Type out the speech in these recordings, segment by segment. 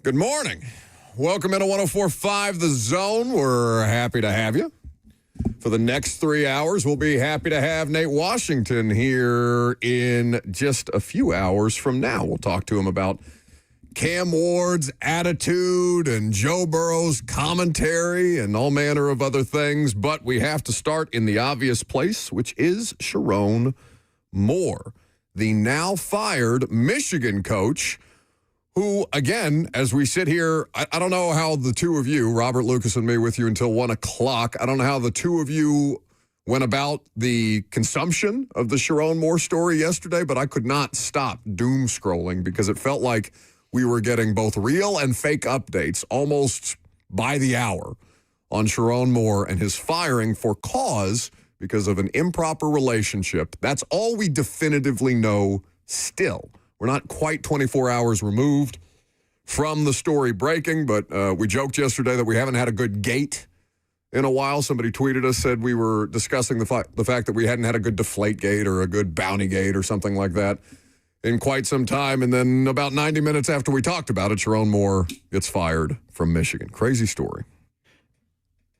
Good morning. Welcome into 104.5 The Zone. We're happy to have you. For the next 3 hours, we'll be happy to have Nate Washington here in just a few hours from now. We'll talk to him about Cam Ward's attitude and Joe Burrow's commentary and all manner of other things. But we have to start in the obvious place, which is Sharon Moore, the now fired Michigan coach, who, again, as we sit here, I don't know how the two of you, Robert Lucas and me with you until 1 o'clock, I don't know how the two of you went about the consumption of the Sharon Moore story yesterday, but I could not stop doom scrolling because it felt like we were getting both real and fake updates almost by the hour on Sharon Moore and his firing for cause because of an improper relationship. That's all we definitively know still. We're not quite 24 hours removed from the story breaking, but we joked yesterday that we haven't had a good gate in a while. Somebody tweeted us, said we were discussing the fact that we hadn't had a good deflate gate or a good bounty gate or something like that in quite some time. And then about 90 minutes after we talked about it, Sharon Moore gets fired from Michigan. Crazy story.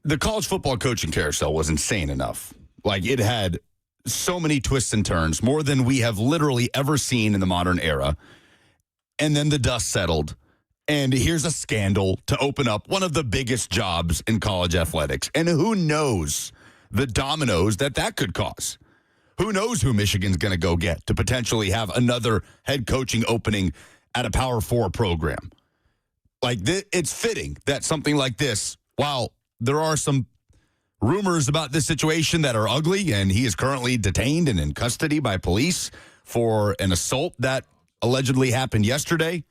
The college football coaching carousel was insane enough. Like, it had so many twists and turns, more than we have literally ever seen in the modern era. And then the dust settled, and here's a scandal to open up one of the biggest jobs in college athletics. And who knows the dominoes that could cause? Who knows who Michigan's going to go get to potentially have another head coaching opening at a Power 4 program? Like, it's fitting that something like this, while there are some rumors about this situation that are ugly, and he is currently detained and in custody by police for an assault that allegedly happened yesterday.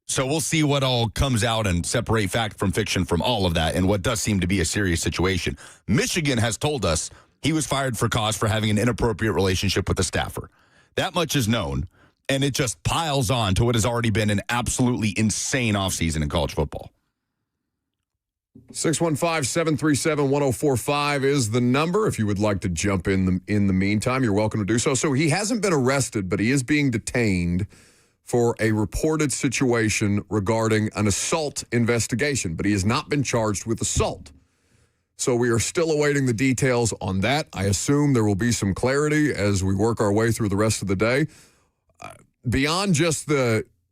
So we'll see what all comes out and separate fact from fiction from all of that and what does seem to be a serious situation. Michigan has told us he was fired for cause for having an inappropriate relationship with a staffer. That much is known, and it just piles on to what has already been an absolutely insane offseason in college football. 615-737-1045 is the number. If you would like to jump in the meantime, you're welcome to do so. So he hasn't been arrested, but he is being detained for a reported situation regarding an assault investigation, but he has not been charged with assault. So we are still awaiting the details on that. I assume there will be some clarity as we work our way through the rest of the day. Beyond just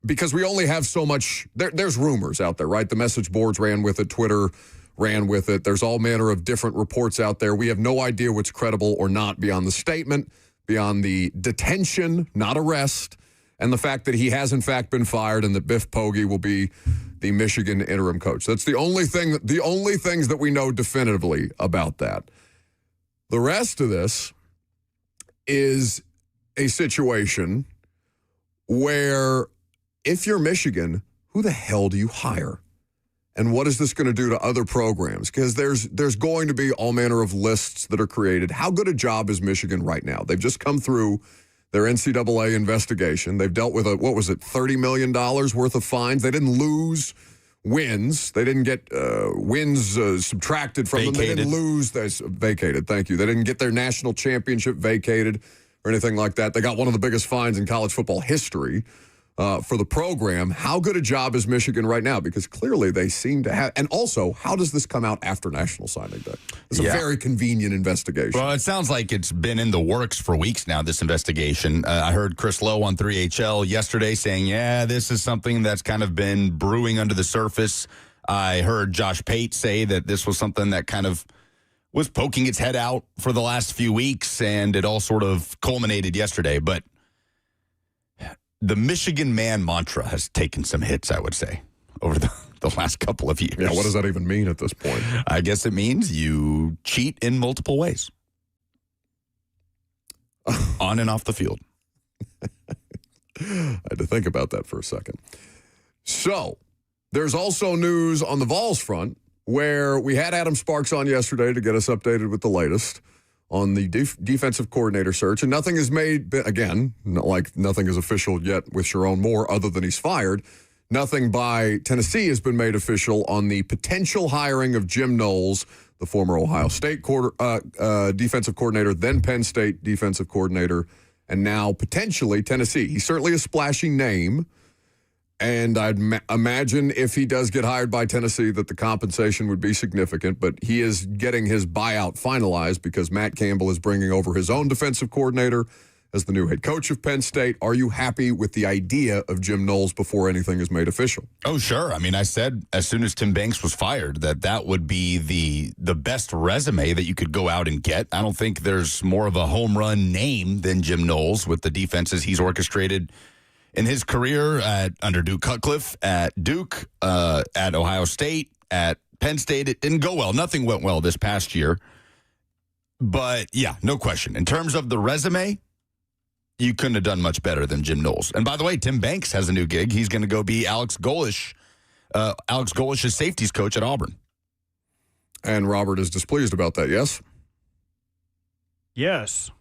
because we only have so much, there's rumors out there, right? The message boards ran with it. Twitter ran with it. There's all manner of different reports out there. We have no idea what's credible or not beyond the statement, beyond the detention, not arrest, and the fact that he has in fact been fired and that Biff Poggi will be the Michigan interim coach. That's the only things that we know definitively about that. The rest of this is a situation where if you're Michigan, who the hell do you hire? And what is this going to do to other programs? Because there's going to be all manner of lists that are created. How good a job is Michigan right now? They've just come through their NCAA investigation. They've dealt with $30 million worth of fines. They didn't lose wins. They didn't get wins subtracted from them. They didn't lose. Vacated, thank you. They didn't get their national championship vacated or anything like that. They got one of the biggest fines in college football history for the program. How good a job is Michigan right now? Because clearly they seem to have. And also, how does this come out after National Signing Day? It's a very convenient investigation. Well, it sounds like it's been in the works for weeks now, this investigation. I heard Chris Lowe on 3HL yesterday saying, this is something that's kind of been brewing under the surface. I heard Josh Pate say that this was something that kind of was poking its head out for the last few weeks, and it all sort of culminated yesterday. But the Michigan man mantra has taken some hits, I would say, over the last couple of years. Yeah, what does that even mean at this point? I guess it means you cheat in multiple ways. On and off the field. I had to think about that for a second. So, there's also news on the Vols front where we had Adam Sparks on yesterday to get us updated with the latest on the defensive coordinator search. And nothing is made, again, nothing is official yet with Sharon Moore other than he's fired. Nothing by Tennessee has been made official on the potential hiring of Jim Noles, the former Ohio State defensive coordinator, then Penn State defensive coordinator, and now potentially Tennessee. He's certainly a splashy name. And I'd imagine if he does get hired by Tennessee that the compensation would be significant, but he is getting his buyout finalized because Matt Campbell is bringing over his own defensive coordinator as the new head coach of Penn State. Are you happy with the idea of Jim Noles before anything is made official? Oh, sure. I mean, I said as soon as Tim Banks was fired that would be the best resume that you could go out and get. I don't think there's more of a home run name than Jim Noles with the defenses he's orchestrated in his career under Duke Cutcliffe, at Duke, at Ohio State, at Penn State. It didn't go well. Nothing went well this past year. But, yeah, no question. In terms of the resume, you couldn't have done much better than Jim Noles. And by the way, Tim Banks has a new gig. He's going to go be Alex Golish's safeties coach at Auburn. And Robert is displeased about that, yes? Yes.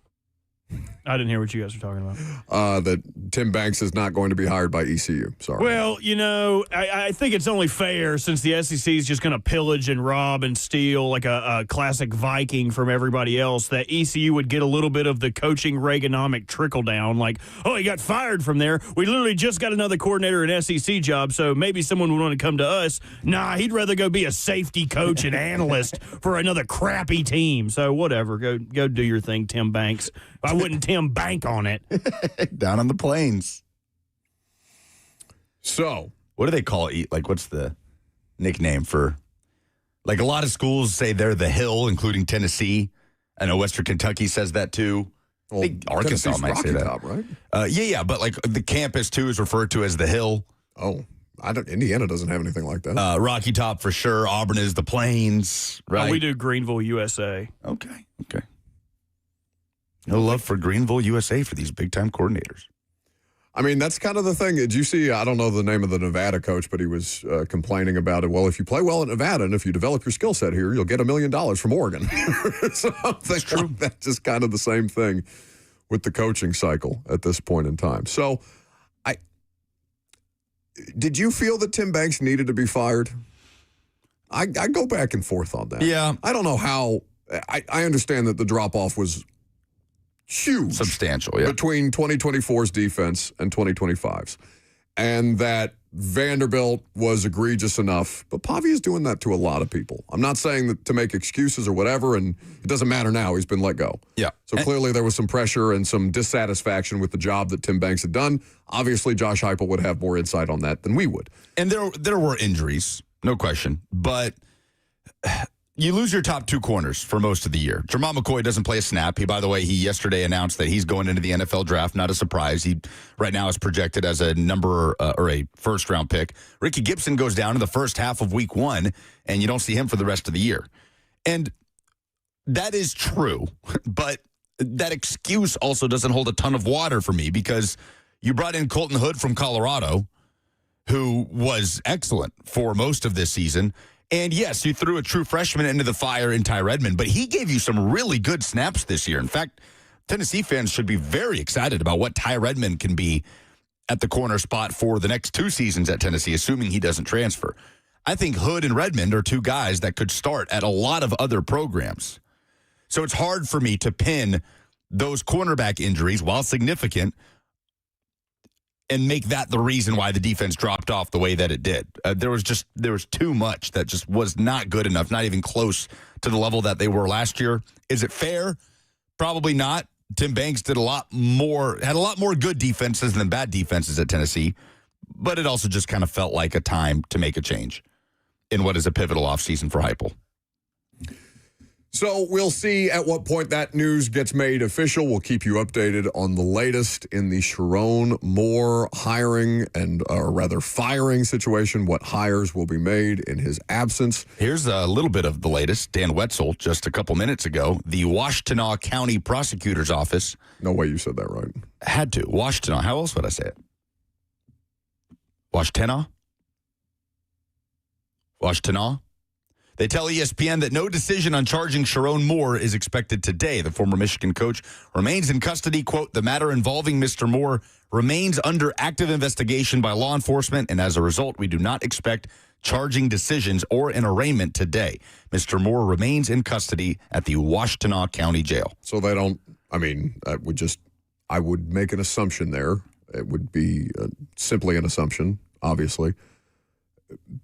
I didn't hear what you guys were talking about. That Tim Banks is not going to be hired by ECU. Sorry. Well, I think it's only fair since the SEC is just going to pillage and rob and steal like a classic Viking from everybody else, that ECU would get a little bit of the coaching Reaganomic trickle down. Like, oh, he got fired from there. We literally just got another coordinator an SEC job, so maybe someone would want to come to us. Nah, he'd rather go be a safety coach and analyst for another crappy team. So whatever, go do your thing, Tim Banks. I wouldn't Tim Bank on it. Down on the plains. So, what do they call it? Like, what's the nickname for? Like, a lot of schools say they're the Hill, including Tennessee. I know Western Kentucky says that too. well, Arkansas might Rocky say that. Top, right? Yeah, but like the campus too is referred to as the Hill. Oh, Indiana doesn't have anything like that. Rocky Top for sure. Auburn is the Plains, right? Oh, we do Greenville, USA. Okay. No love for Greenville, USA for these big-time coordinators. I mean, that's kind of the thing. Did you see, I don't know the name of the Nevada coach, but he was complaining about it. Well, if you play well at Nevada and if you develop your skill set here, you'll get $1 million from Oregon. So that's true. That's just kind of the same thing with the coaching cycle at this point in time. So did you feel that Tim Banks needed to be fired? I go back and forth on that. Yeah. I don't know how. I understand that the drop-off was huge. Substantial, yeah. Between 2024's defense and 2025's. And that Vanderbilt was egregious enough. But Pavi is doing that to a lot of people. I'm not saying that to make excuses or whatever, and it doesn't matter now. He's been let go. Yeah. So clearly there was some pressure and some dissatisfaction with the job that Tim Banks had done. Obviously, Josh Heupel would have more insight on that than we would. And there were injuries, no question. But you lose your top two corners for most of the year. Jermon McCoy doesn't play a snap. He yesterday announced that he's going into the NFL draft. Not a surprise. He right now is projected as a or a first-round pick. Ricky Gibson goes down in the first half of week 1, and you don't see him for the rest of the year. And that is true, but that excuse also doesn't hold a ton of water for me because you brought in Colton Hood from Colorado, who was excellent for most of this season. And yes, you threw a true freshman into the fire in Ty Redmond, but he gave you some really good snaps this year. In fact, Tennessee fans should be very excited about what Ty Redmond can be at the corner spot for the next 2 seasons at Tennessee, assuming he doesn't transfer. I think Hood and Redmond are 2 guys that could start at a lot of other programs. So it's hard for me to pin those cornerback injuries, while significant, and make that the reason why the defense dropped off the way that it did. There was too much that just was not good enough, not even close to the level that they were last year. Is it fair? Probably not. Tim Banks had a lot more good defenses than bad defenses at Tennessee, but it also just kind of felt like a time to make a change in what is a pivotal offseason for Heupel. So we'll see at what point that news gets made official. We'll keep you updated on the latest in the Sharon Moore hiring or rather firing situation, what hires will be made in his absence. Here's a little bit of the latest. Dan Wetzel, just a couple minutes ago, the Washtenaw County Prosecutor's Office. No way you said that right. Had to. Washtenaw. How else would I say it? Washtenaw? Washtenaw? They tell ESPN that no decision on charging Sharon Moore is expected today. The former Michigan coach remains in custody. Quote, the matter involving Mr. Moore remains under active investigation by law enforcement, and as a result, we do not expect charging decisions or an arraignment today. Mr. Moore remains in custody at the Washtenaw County Jail. So they don't, I would make an assumption there. It would be simply an assumption. obviously.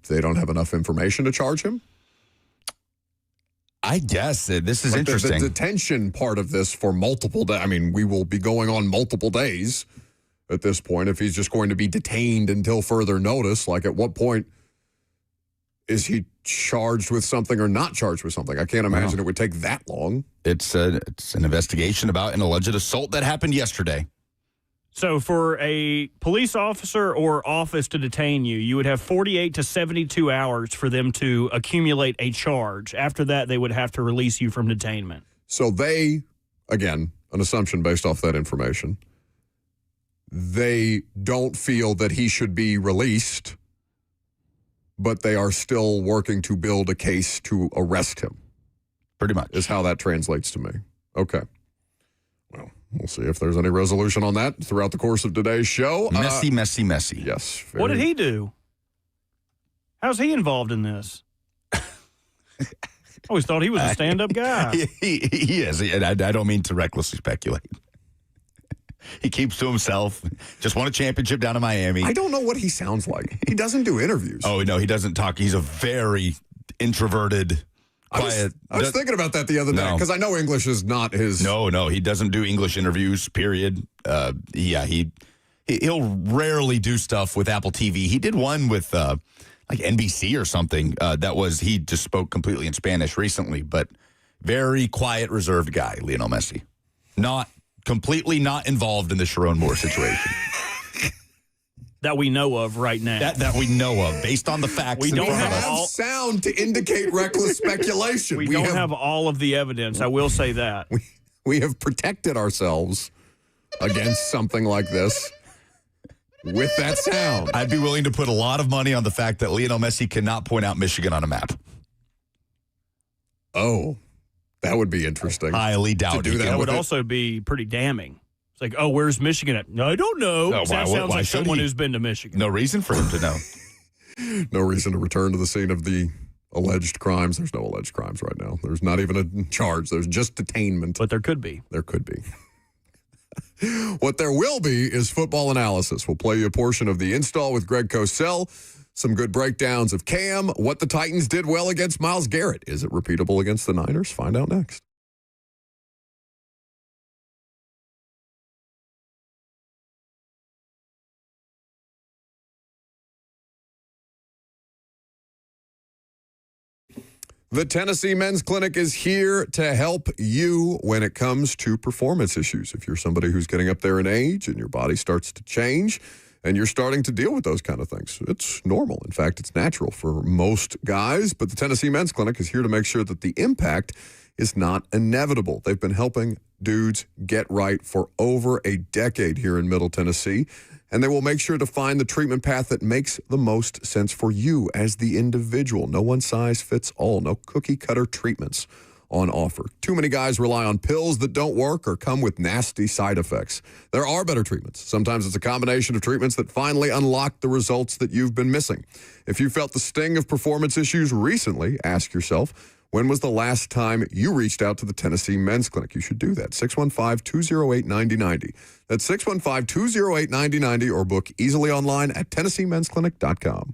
They don't have enough information to charge him? I guess this is interesting. The detention part of this for multiple days. I mean, we will be going on multiple days at this point if he's just going to be detained until further notice. Like, at what point is he charged with something or not charged with something? I can't imagine it would take that long. It's an investigation about an alleged assault that happened yesterday. So for a police officer or office to detain you, you would have 48 to 72 hours for them to accumulate a charge. After that, they would have to release you from detainment. So they, again, an assumption based off that information, they don't feel that he should be released, but they are still working to build a case to arrest him. Pretty much. Is how that translates to me. Okay. Well, we'll see if there's any resolution on that throughout the course of today's show. Messy. Yes. What did he do? How's he involved in this? I always thought he was a stand-up guy. He is. And I don't mean to recklessly speculate. He keeps to himself. Just won a championship down in Miami. I don't know what he sounds like. He doesn't do interviews. Oh, no, he doesn't talk. He's a very introverted, quiet. I was thinking about that the other day because I know English is not his. No, he doesn't do English interviews, period. He'll rarely do stuff with Apple TV. He did one with like NBC or something. He just spoke completely in Spanish recently, but very quiet, reserved guy, Lionel Messi. Completely not involved in the Sharon Moore situation. That we know of right now. That we know of, based on the facts. We don't have sound to indicate reckless speculation. We don't have all of the evidence. I will say that. We have protected ourselves against something like this with that sound. I'd be willing to put a lot of money on the fact that Lionel Messi cannot point out Michigan on a map. Oh, that would be interesting. Highly doubt that would also be pretty damning. It's like, oh, where's Michigan at? No, I don't know. That sounds like someone who's been to Michigan. No reason for him to know. No reason to return to the scene of the alleged crimes. There's no alleged crimes right now. There's not even a charge. There's just detainment. But there could be. There could be. What there will be is football analysis. We'll play you a portion of the install with Greg Cosell, some good breakdowns of Cam, what the Titans did well against Myles Garrett. Is it repeatable against the Niners? Find out next. The Tennessee Men's Clinic is here to help you when it comes to performance issues. If you're somebody who's getting up there in age and your body starts to change and you're starting to deal with those kind of things, it's normal. In fact, it's natural for most guys, but the Tennessee Men's Clinic is here to make sure that the impact is not inevitable. They've been helping dudes get right for over a decade here in Middle Tennessee, and they will make sure to find the treatment path that makes the most sense for you as the individual. No one size fits all. No cookie-cutter treatments on offer. Too many guys rely on pills that don't work or come with nasty side effects. There are better treatments. Sometimes it's a combination of treatments that finally unlock the results that you've been missing. If you felt the sting of performance issues recently, ask yourself, when was the last time you reached out to the Tennessee Men's Clinic? You should do that. 615-208-9090. That's 615-208-9090 or book easily online at TennesseeMen'sClinic.com.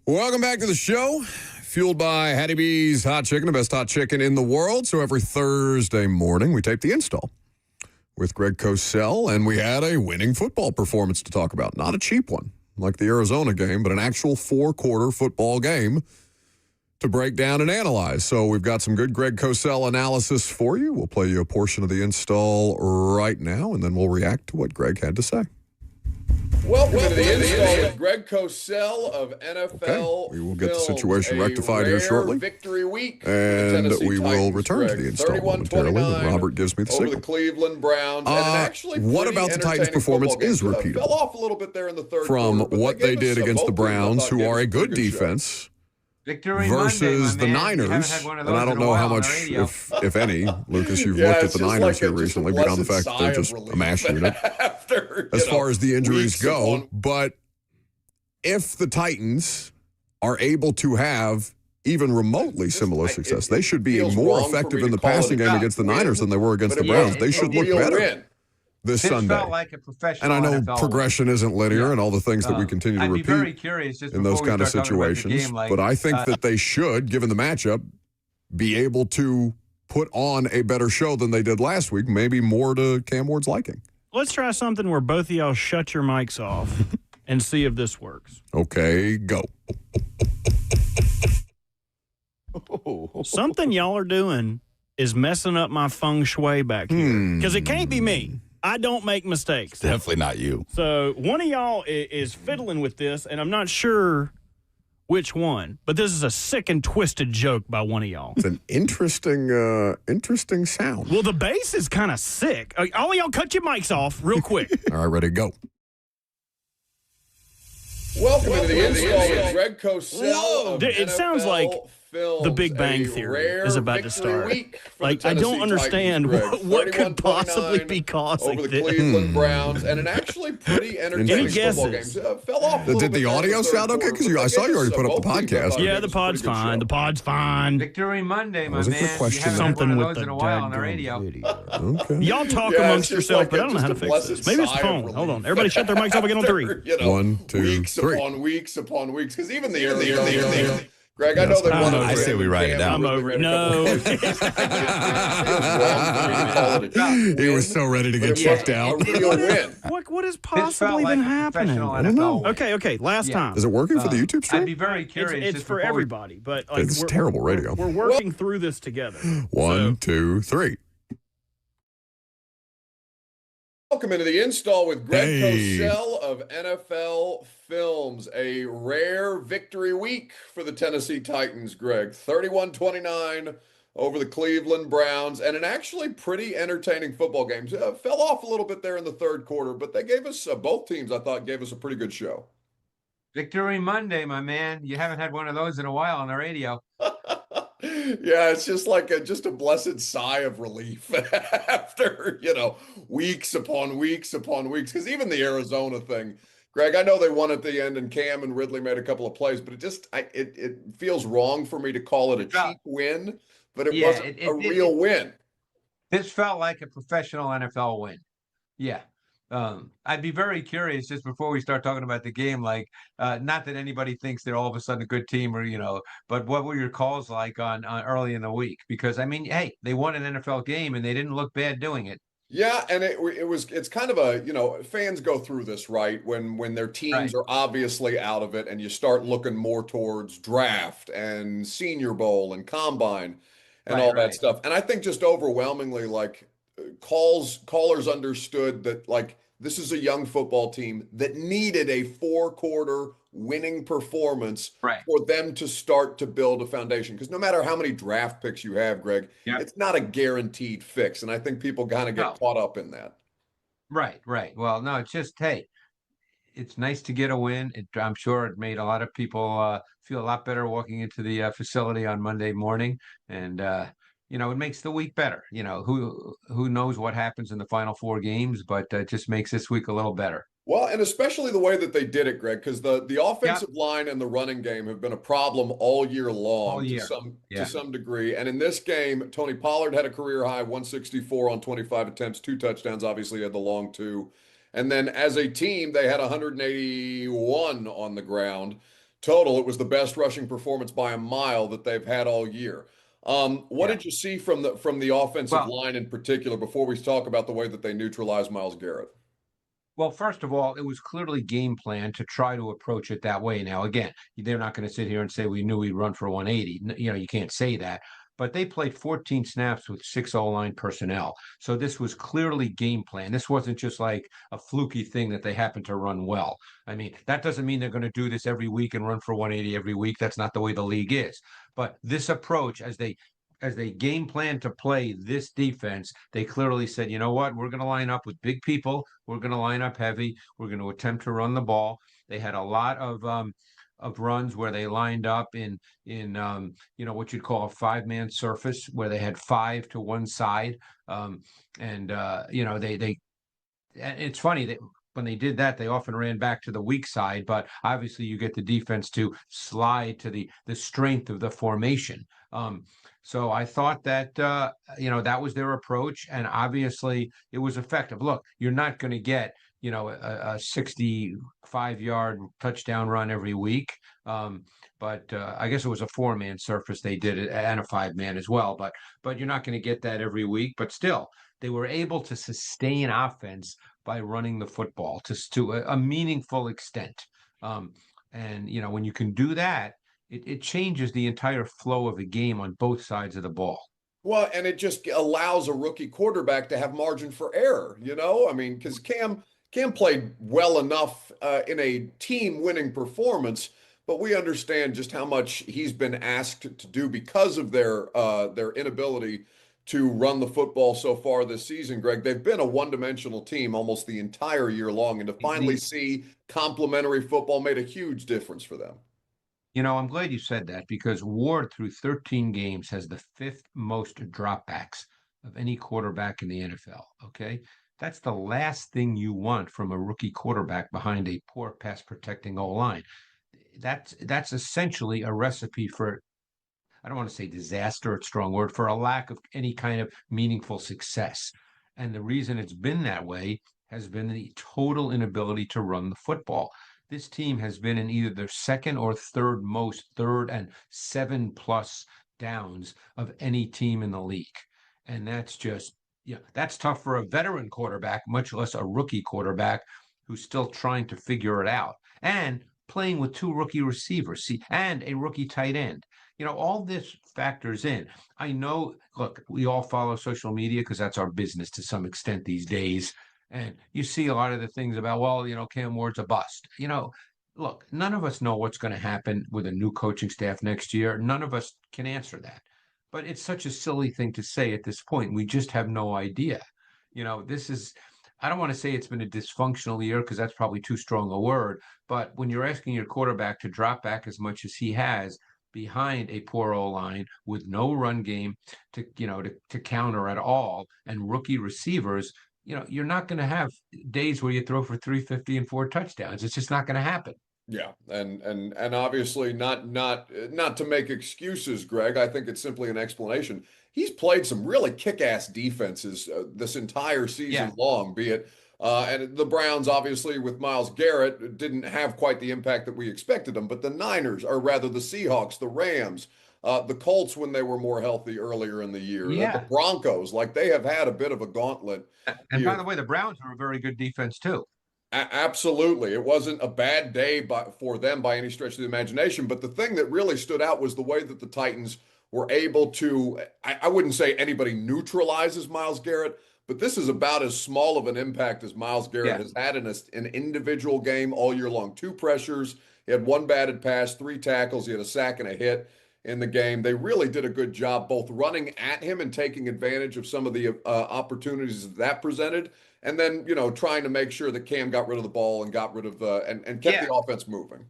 Welcome back to the show. Fueled by Hattie B's Hot Chicken, the best hot chicken in the world. So every Thursday morning, we tape the install with Greg Cosell, and we had a winning football performance to talk about. Not a cheap one, like the Arizona game, but an actual four-quarter football game to break down and analyze. So we've got some good Greg Cosell analysis for you. We'll play you a portion of the install right now, and then we'll react to what Greg had to say. Welcome to the install with Greg Cosell of NFL. Okay, we will get the situation rectified here shortly. Victory week, and we will return to the install momentarily when Robert gives me the over signal. the Cleveland Browns. And actually what about the Titans' performance is repeatable? Fell off a little bit there in the third from quarter, what they did against the Browns, who are a good defense, versus the Niners. And I don't know how much, if any, Lucas, you've looked at the Niners here recently, beyond the fact that they're just a mash unit as far as the injuries go. But if the Titans are able to have even remotely similar success, they should be more effective in the passing game against the Niners than they were against the Browns. They should look better this Sunday. Felt like a professional and I know NFL progression isn't linear and all the things that we continue to I'd repeat be very curious just in those kind of situations. But I think that they should, given the matchup, be able to put on a better show than they did last week, maybe more to Cam Ward's liking. Let's try something where both of y'all shut your mics off and see if this works. Okay, go. Something y'all are doing is messing up my feng shui back here. Because it can't be me. I don't make mistakes. Definitely not you. So one of y'all is fiddling with this, and I'm not sure which one. But this is a sick and twisted joke by one of y'all. It's an interesting sound. Well, the bass is kind of sick. All of y'all cut your mics off real quick. All right, ready, go. Welcome to the install with Greg Cosell. It sounds like The Big Bang Theory is about to start. Like, I don't understand what could possibly be causing over the this. Cleveland Browns, and an actually pretty entertaining football game. Fell off. Did the audio sound okay? Because I saw you already put up the podcast. Yeah, the pod's fine. The pod's fine. Victory Monday, my Wasn't the man. question You haven't something had one with of those the in a while on the daggone radio. Okay. Y'all talk Yeah, amongst it's just yourself, like but I don't know how to fix just a this. Maybe it's the blessed phone. sigh of Hold on. relief. Everybody shut their mics off again on 3. You know, 1, 2, weeks 3. upon weeks upon weeks. Because even the Arizona, Greg, I know they want to. I say we write it down. I'm over it. No. He was so ready to get checked out. A real win. What has This felt possibly like been a happening? professional I don't know. NFL. Okay. Last time. Is it working for the YouTube I'd be stream? very curious. It's just for before we- everybody, but like It's terrible radio. We're working through this together. 1, 2, 3. Welcome into the install with Greg Hey. Cosell of NFL Films. A rare victory week for the Tennessee Titans, Greg. 31-29 over the Cleveland Browns, and an actually pretty entertaining football game. Fell off a little bit there in the third quarter, but they gave us, both teams, I thought, gave us a pretty good show. Victory Monday, my man. You haven't had one of those in a while on the radio. Yeah, it's just like just a blessed sigh of relief after, weeks upon weeks upon weeks. Because even the Arizona thing, Greg, I know they won at the end and Cam and Ridley made a couple of plays, but it feels wrong for me to call it a cheap win, but it wasn't a real win. This felt like a professional NFL win. Yeah. I'd be very curious just before we start talking about the game, like, not that anybody thinks they're all of a sudden a good team or, but what were your calls like on early in the week? Because, I mean, hey, they won an NFL game and they didn't look bad doing it. Yeah, and it's kind of a, fans go through this, right? When their teams are obviously out of it and you start looking more towards draft and Senior Bowl and Combine and all that stuff. And I think just overwhelmingly, like, callers understood that, like, this is a young football team that needed a 4-quarter winning performance for them to start to build a foundation. Because no matter how many draft picks you have, Greg, it's not a guaranteed fix. And I think people kind of get caught up in that. Right. Well, no, it's just, hey, it's nice to get a win. I'm sure it made a lot of people feel a lot better walking into the facility on Monday morning. And, it makes the week better. Who knows what happens in the final 4 games, but it just makes this week a little better. Well, and especially the way that they did it, Greg, because the offensive line and the running game have been a problem all year long to some degree. And in this game, Tony Pollard had a career high 164 on 25 attempts, 2 touchdowns. Obviously, had the long 2. And then as a team, they had 181 on the ground. Total, it was the best rushing performance by a mile that they've had all year. What Yeah. did you see from the offensive Well, line in particular before we talk about the way that they neutralized Myles Garrett? Well, first of all, it was clearly game plan to try to approach it that way. Now, again, they're not going to sit here and say we knew we'd run for 180. You can't say that. But they played 14 snaps with 6 O-line personnel. So this was clearly game plan. This wasn't just like a fluky thing that they happened to run well. I mean, that doesn't mean they're going to do this every week and run for 180 every week. That's not the way the league is. But this approach, as they game plan to play this defense, they clearly said, you know what, we're going to line up with big people. We're going to line up heavy. We're going to attempt to run the ball. They had a lot of runs where they lined up in what you'd call a 5-man surface where they had 5 to one side. They it's funny that when they did that, they often ran back to the weak side, but obviously you get the defense to slide to the strength of the formation. So I thought that that was their approach, and obviously it was effective. Look, you're not going to get a 65-yard touchdown run every week, but I guess it was a 4-man surface they did it, and a 5-man as well. But you're not going to get that every week. But still, they were able to sustain offense by running the football to a meaningful extent. And when you can do that, it changes the entire flow of the game on both sides of the ball. Well, and it just allows a rookie quarterback to have margin for error, I mean, because Cam played well enough in a team-winning performance, but we understand just how much he's been asked to do because of their inability to run the football so far this season, Greg. They've been a one-dimensional team almost the entire year long, and to finally see complementary football made a huge difference for them. I'm glad you said that because Ward, through 13 games, has the 5th most dropbacks of any quarterback in the NFL. Okay. That's the last thing you want from a rookie quarterback behind a poor pass protecting O-line. That's essentially a recipe for, I don't want to say disaster, it's a strong word, for a lack of any kind of meaningful success. And the reason it's been that way has been the total inability to run the football. This team has been in either their second or third most third and 7+ downs of any team in the league. And that's just, that's tough for a veteran quarterback, much less a rookie quarterback who's still trying to figure it out. And playing with 2 rookie receivers, and a rookie tight end. All this factors in. I know, look, we all follow social media because that's our business to some extent these days. And you see a lot of the things about, Cam Ward's a bust. Look, none of us know what's going to happen with a new coaching staff next year. None of us can answer that. But it's such a silly thing to say at this point. We just have no idea. I don't want to say it's been a dysfunctional year because that's probably too strong a word. But when you're asking your quarterback to drop back as much as he has behind a poor O-line with no run game to counter at all and rookie receivers, you're not going to have days where you throw for 350 and 4 touchdowns. It's just not going to happen. Yeah, and obviously not to make excuses, Greg. I think it's simply an explanation. He's played some really kick-ass defenses this entire season long, be it and the Browns, obviously, with Myles Garrett, didn't have quite the impact that we expected them. But the Niners, or rather the Seahawks, the Rams, the Colts when they were more healthy earlier in the year, the Broncos, like they have had a bit of a gauntlet. And by the way, the Browns are a very good defense too. Absolutely. It wasn't a bad day for them by any stretch of the imagination. But the thing that really stood out was the way that the Titans were able to, I wouldn't say anybody neutralizes Myles Garrett, but this is about as small of an impact as Myles Garrett has had in an individual game all year long. 2 pressures. He had 1 batted pass, 3 tackles. He had a sack and a hit in the game. They really did a good job both running at him and taking advantage of some of the opportunities that presented. And then, trying to make sure that Cam got rid of the ball and got rid of and kept the offense moving.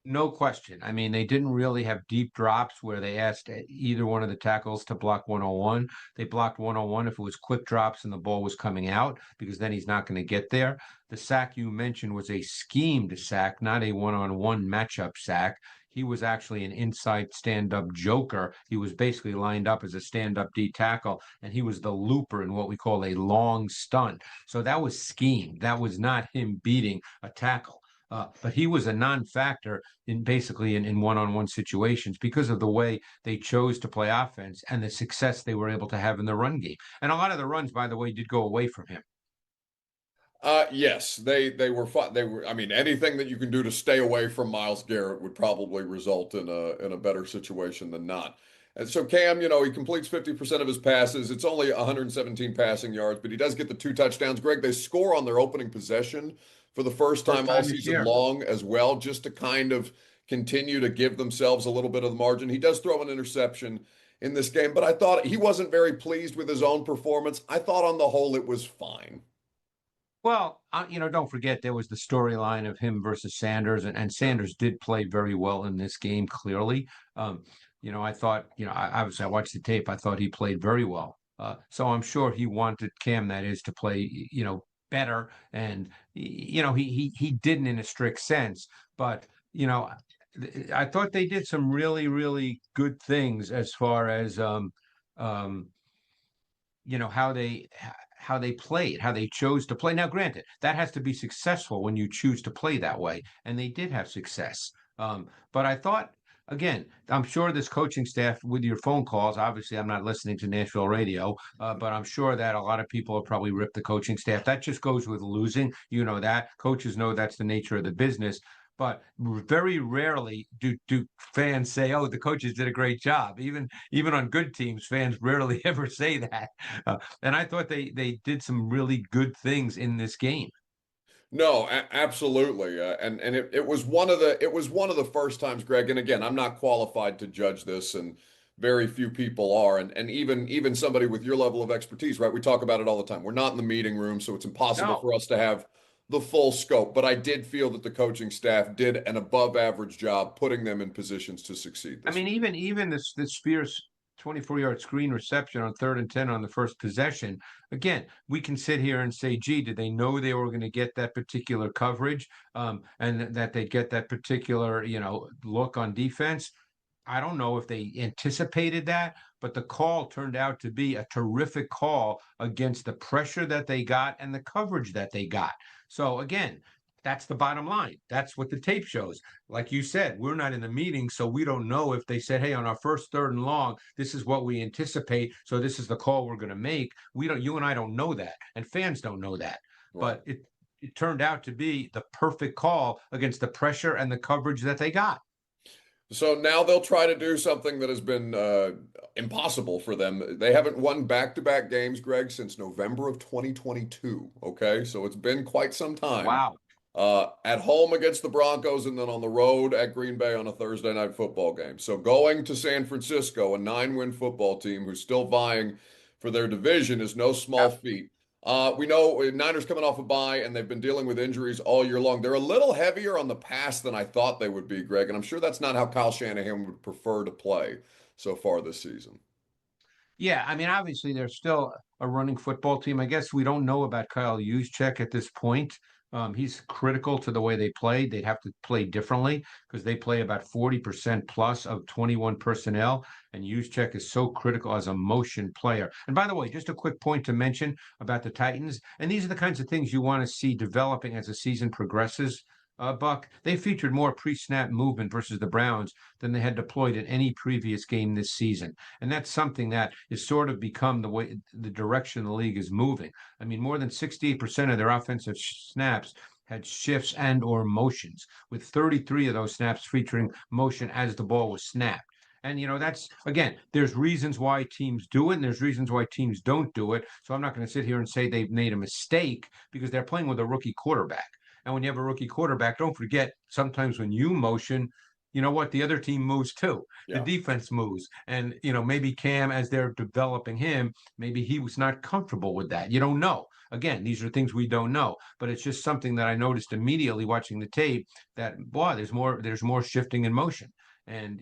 No question. I mean, they didn't really have deep drops where they asked either one of the tackles to block 101. They blocked 101 if it was quick drops and the ball was coming out, because then he's not going to get there. The sack you mentioned was a schemed sack, not a one-on-one matchup sack. He was actually an inside stand-up joker. He was basically lined up as a stand-up D tackle, and he was the looper in what we call a long stunt. So that was schemed. That was not him beating a tackle. but he was a non-factor in basically in one-on-one situations because of the way they chose to play offense and the success they were able to have in the run game. And a lot of the runs, by the way, did go away from him. Yes, they were fun. They were. I mean, anything that you can do to stay away from Myles Garrett would probably result in a better situation than not. And so Cam, he completes 50% of his passes. It's only 117 passing yards, but he does get the 2 touchdowns. Greg, they score on their opening possession for the first time all this season year. long as well, just to kind of continue to give themselves a little bit of the margin. He does throw an interception in this game, but I thought he wasn't very pleased with his own performance. I thought on the whole it was fine. Well, don't forget there was the storyline of him versus Sanders, and Sanders did play very well in this game, clearly. I thought, obviously I watched the tape. I thought he played very well. So I'm sure he wanted Cam, that is, to play, better. And, he didn't in a strict sense. But, I thought they did some really, really good things as far as, how they played, how they chose to play. Now, granted, that has to be successful when you choose to play that way, and they did have success. But I thought, again, I'm sure this coaching staff, with your phone calls, obviously I'm not listening to Nashville radio, but I'm sure that a lot of people have probably ripped the coaching staff. That just goes with losing. You know that. Coaches know that's the nature of the business. But very rarely do fans say, "Oh, the coaches did a great job." Even on good teams, fans rarely ever say that. And I thought they did some really good things in this game. No, absolutely, and it was one of the first times, Greg. And again, I'm not qualified to judge this, and very few people are. And even somebody with your level of expertise, right? We talk about it all the time. We're not in the meeting room, so it's impossible No. for us to have the full scope. But I did feel that the coaching staff did an above average job putting them in positions to succeed. I mean, even this Spears 24-yard screen reception on 3rd and 10 on the first possession. Again, we can sit here and say, gee, did they know they were going to get that particular coverage, and that they get that particular, look on defense? I don't know if they anticipated that, but the call turned out to be a terrific call against the pressure that they got and the coverage that they got. So again, that's the bottom line. That's what the tape shows. Like you said, we're not in the meeting, so we don't know if they said, hey, on our first 3rd and long, this is what we anticipate, so this is the call we're going to make. You and I don't know that, and fans don't know that. Right. But it turned out to be the perfect call against the pressure and the coverage that they got. So now they'll try to do something that has been impossible for them. They haven't won back-to-back games, Greg, since November of 2022. Okay, so it's been quite some time. Wow. At home against the Broncos, and then on the road at Green Bay on a Thursday night football game. So going to San Francisco, a 9-win football team who's still vying for their division, is no small feat. We know Niners coming off a bye, and they've been dealing with injuries all year long. They're a little heavier on the pass than I thought they would be, Greg, and I'm sure that's not how Kyle Shanahan would prefer to play so far this season. Yeah, I mean, obviously they're still a running football team. I guess we don't know about Kyle Juszczyk at this point. He's critical to the way they play. They'd have to play differently because they play about 40% plus of 21 personnel, and Juszczyk is so critical as a motion player. And by the way, just a quick point to mention about the Titans, and these are the kinds of things you want to see developing as the season progresses. Buck, they featured more pre-snap movement versus the Browns than they had deployed in any previous game this season. And that's something that has sort of become the direction the league is moving. I mean, more than 68% of their offensive snaps had shifts and or motions, with 33 of those snaps featuring motion as the ball was snapped. And, that's, again, there's reasons why teams do it, and there's reasons why teams don't do it. So I'm not going to sit here and say they've made a mistake because they're playing with a rookie quarterback. And when you have a rookie quarterback, don't forget, sometimes when you motion, the other team moves too. Yeah. The defense moves. And, maybe Cam, as they're developing him, maybe he was not comfortable with that. You don't know. Again, these are things we don't know. But it's just something that I noticed immediately watching the tape that, boy, there's more shifting in motion. And,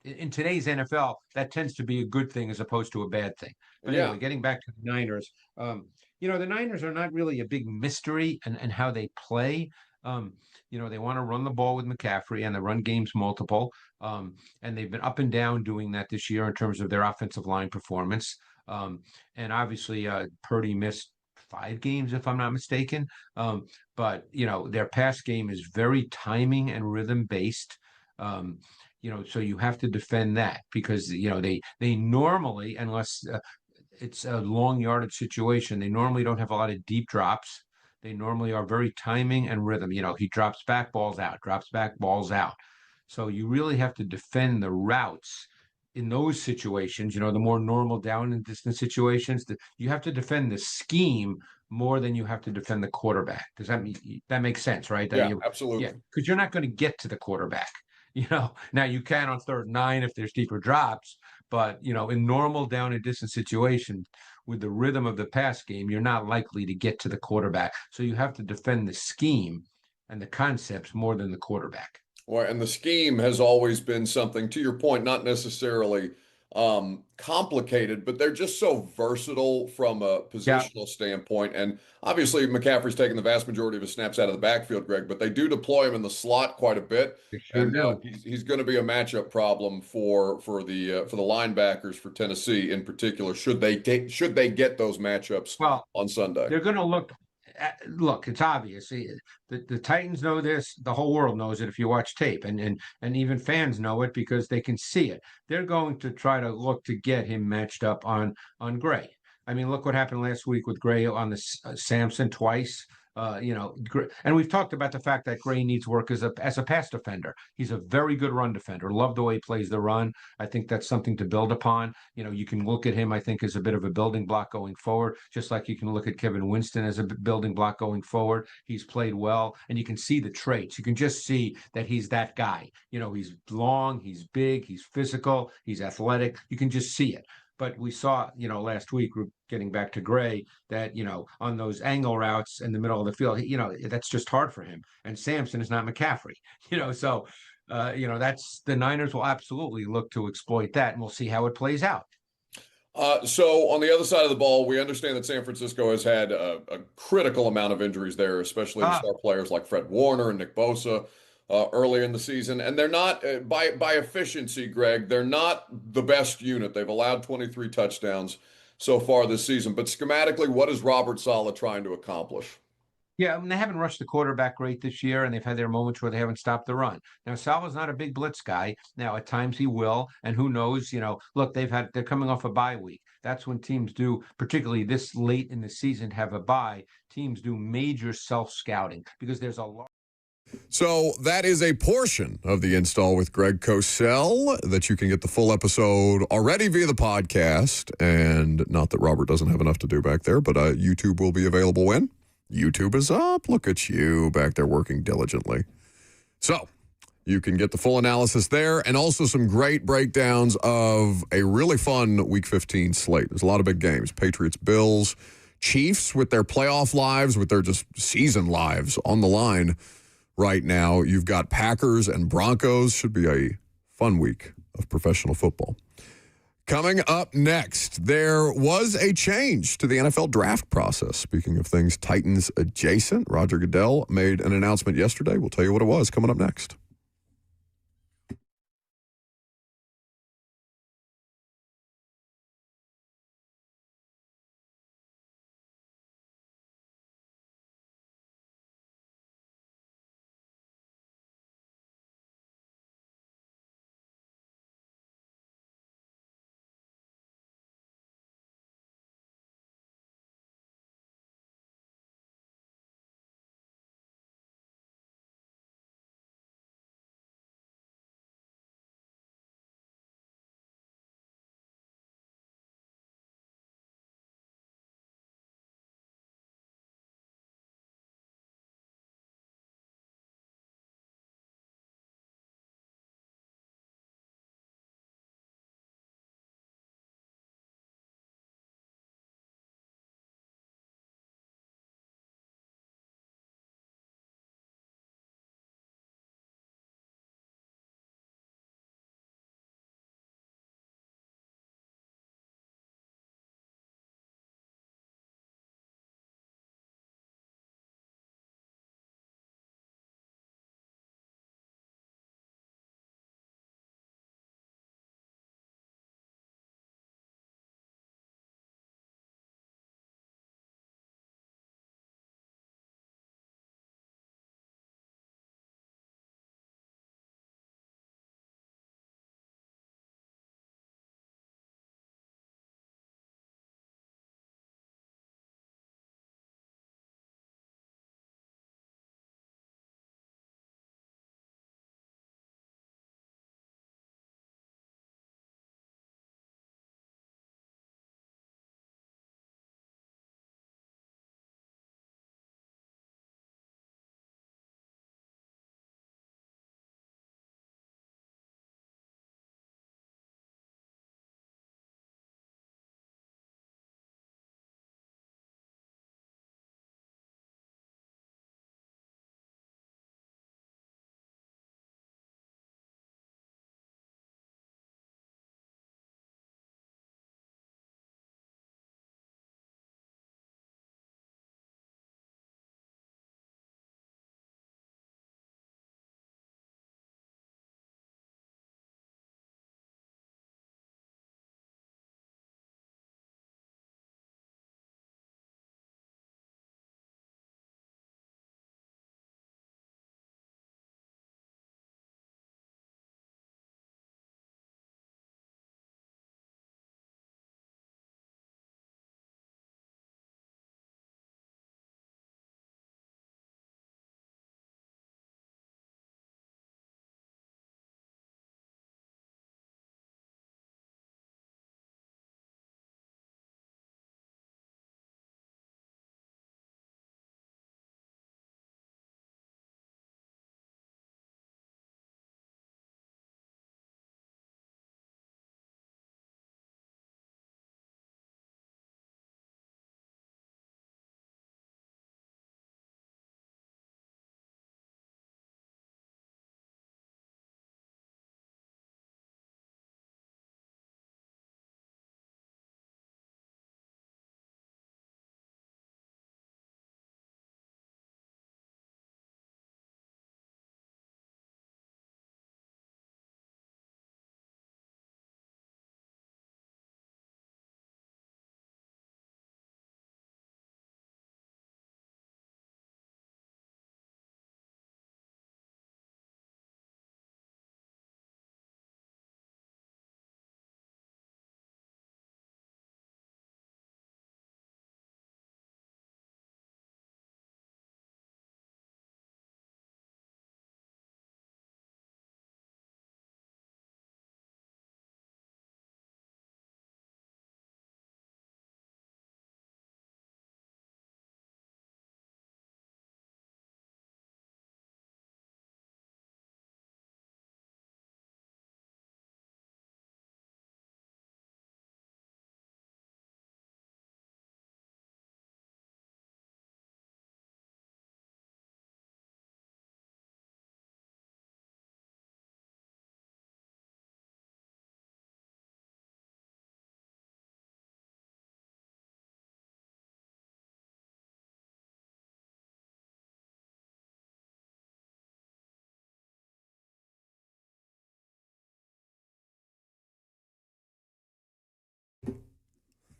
in today's NFL, that tends to be a good thing as opposed to a bad thing. But anyway, getting back to the Niners, the Niners are not really a big mystery and how they play. They want to run the ball with McCaffrey, and the run game's multiple. And they've been up and down doing that this year in terms of their offensive line performance. And obviously, Purdy missed 5 games, if I'm not mistaken. But their pass game is very timing and rhythm based. So you have to defend that because they normally, unless it's a long yardage situation, they normally don't have a lot of deep drops. They normally are very timing and rhythm. He drops back, balls out, drops back, balls out. So you really have to defend the routes in those situations, the more normal down and distance situations. You have to defend the scheme more than you have to defend the quarterback. Does that make sense, right? Yeah, absolutely. Yeah, because you're not going to get to the quarterback. Now you can on 3rd and 9 if there's deeper drops, but in normal down and distance situations with the rhythm of the pass game, you're not likely to get to the quarterback. So you have to defend the scheme and the concepts more than the quarterback. Well, and the scheme has always been something, to your point, not necessarily complicated, but they're just so versatile from a Yeah, positional standpoint. And obviously, McCaffrey's taking the vast majority of his snaps out of the backfield, Greg, but they do deploy him in the slot quite a bit, they sure and do. he's going to be a matchup problem for the linebackers for Tennessee in particular. Should they get those matchups Well, on Sunday? they're going to look, it's obvious. The Titans know this. The whole world knows it if you watch tape, and even fans know it because they can see it. They're going to try to look to get him matched up on Gray. I mean, look what happened last week with Gray on the Samson twice. And we've talked about the fact that Gray needs work as a pass defender. He's a very good run defender. Love the way he plays the run. I think that's something to build upon. You can look at him, I think, as a bit of a building block going forward, just like you can look at Kevin Winston as a building block going forward. He's played well, and you can see the traits. You can just see that he's that guy. He's long, he's big, he's physical, he's athletic. You can just see it. But we saw, last week, getting back to Gray, that, on those angle routes in the middle of the field, that's just hard for him. And Sampson is not McCaffrey, so, that's the Niners will absolutely look to exploit that, and we'll see how it plays out. So on the other side of the ball, we understand that San Francisco has had a critical amount of injuries there, especially to star players like Fred Warner and Nick Bosa earlier in the season. And they're not, by efficiency, Greg, they're not the best unit. They've allowed 23 touchdowns so far this season. But schematically, what is Robert Saleh trying to accomplish? Yeah, I mean, they haven't rushed the quarterback great this year, and they've had their moments where they haven't stopped the run. Now, Salah's not a big blitz guy. Now, at times he will, and who knows? Look, they're coming off a bye week. That's when teams do, particularly this late in the season, have a bye. Teams do major self-scouting because there's a lot. So that is a portion of the Install with Greg Cosell that you can get the full episode already via the podcast. And not that Robert doesn't have enough to do back there, but YouTube will be available when? YouTube is up. Look at you back there working diligently. So you can get the full analysis there and also some great breakdowns of a really fun Week 15 slate. There's a lot of big games. Patriots, Bills, Chiefs with their playoff lives, with their just season lives on the line right now. You've got Packers and Broncos. Should be a fun week of professional football. Coming up next, there was a change to the NFL draft process. Speaking of things Titans adjacent, Roger Goodell made an announcement yesterday. We'll tell you what it was coming up next.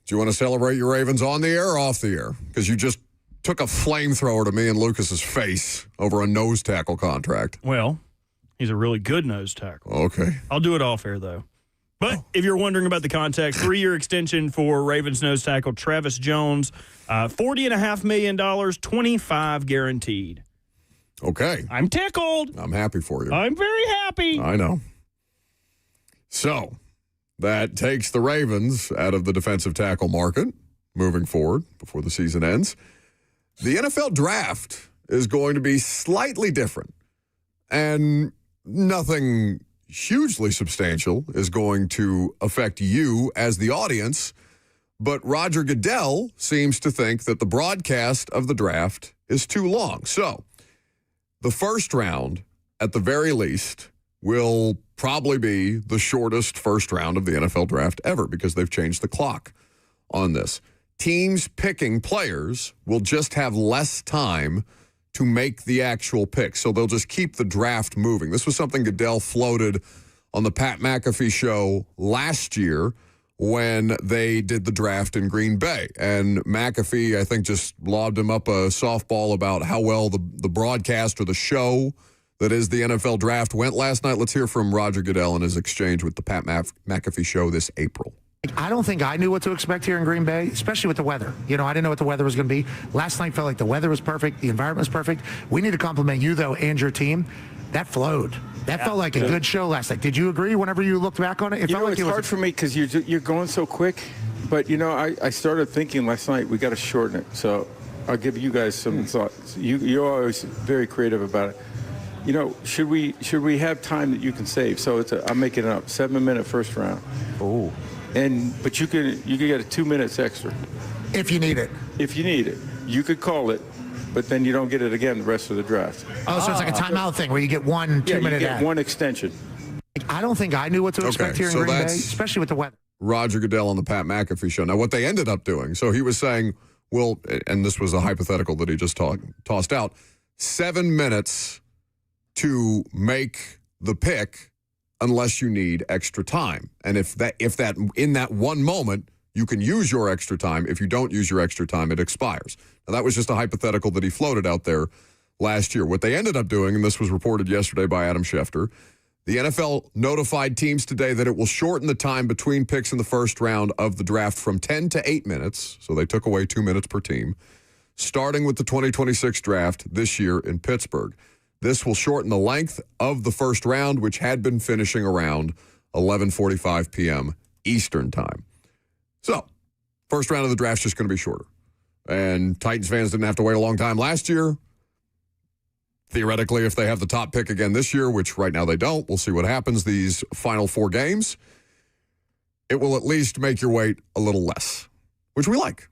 Do you want to celebrate your Ravens on the air or off the air? Because you just took a flamethrower to me and Lucas's face over a nose tackle contract. Well, he's a really good nose tackle. Okay. I'll do it off air, though. But if you're wondering about the context, 3-year extension for Ravens nose tackle Travis Jones, $40.5 million, $25 guaranteed. Okay. I'm tickled. I'm happy for you. I'm very happy. I know. So that takes the Ravens out of the defensive tackle market moving forward before the season ends. The NFL draft is going to be slightly different, and nothing hugely substantial is going to affect you as the audience, but Roger Goodell seems to think that the broadcast of the draft is too long. So the first round, at the very least, will probably be the shortest first round of the NFL draft ever because they've changed the clock on this. Teams picking players will just have less time to make the actual pick. So they'll just keep the draft moving. This was something Goodell floated on the Pat McAfee show last year when they did the draft in Green Bay. And McAfee, I think, just lobbed him up a softball about how well the broadcast or the show that is the NFL draft went last night. Let's hear from Roger Goodell and his exchange with the Pat McAfee show this April. I don't think I knew what to expect here in Green Bay, especially with the weather. You know, I didn't know what the weather was going to be. Last night felt like the weather was perfect. The environment was perfect. We need to compliment you, though, and your team. That flowed. That felt like a good show last night. Did you agree whenever you looked back on it? It felt like it's hard for me because you're going so quick. But, I started thinking last night we got to shorten it. So I'll give you guys some thoughts. You're always very creative about it. Should we have time that you can save? So I'm making it up, 7-minute first round. Oh. But you could get 2 minutes extra. If you need it. If you need it. You could call it, but then you don't get it again the rest of the draft. Oh, so it's like a timeout thing where you get 1 2-minute you ad. get one extension. I don't think I knew what to expect here in Green Bay, especially with the weather. Roger Goodell on the Pat McAfee show. Now, what they ended up doing, so he was saying, well, and this was a hypothetical that he just tossed out, 7 minutes to make the pick unless you need extra time. And if that in that one moment, you can use your extra time. If you don't use your extra time, it expires. Now, that was just a hypothetical that he floated out there last year. What they ended up doing, and this was reported yesterday by Adam Schefter, the NFL notified teams today that it will shorten the time between picks in the first round of the draft from 10 to 8 minutes. So they took away 2 minutes per team, starting with the 2026 draft this year in Pittsburgh. This will shorten the length of the first round, which had been finishing around 11:45 p.m. Eastern time. So, first round of the draft is just going to be shorter. And Titans fans didn't have to wait a long time last year. Theoretically, if they have the top pick again this year, which right now they don't, we'll see what happens these final 4 games, it will at least make your wait a little less, which we like.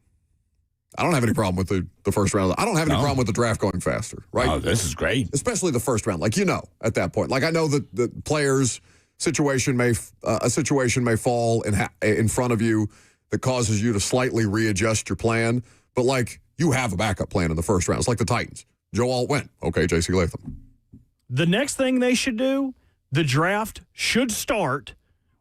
I don't have any problem with the first round. I don't have any problem with the draft going faster, right? Oh, this is great. Especially the first round. Like, at that point. Like, I know that the players' situation may fall in front of you that causes you to slightly readjust your plan. But, like, you have a backup plan in the first round. It's like the Titans. Joe Alt went. Okay, J.C. Latham. The next thing they should do, the draft should start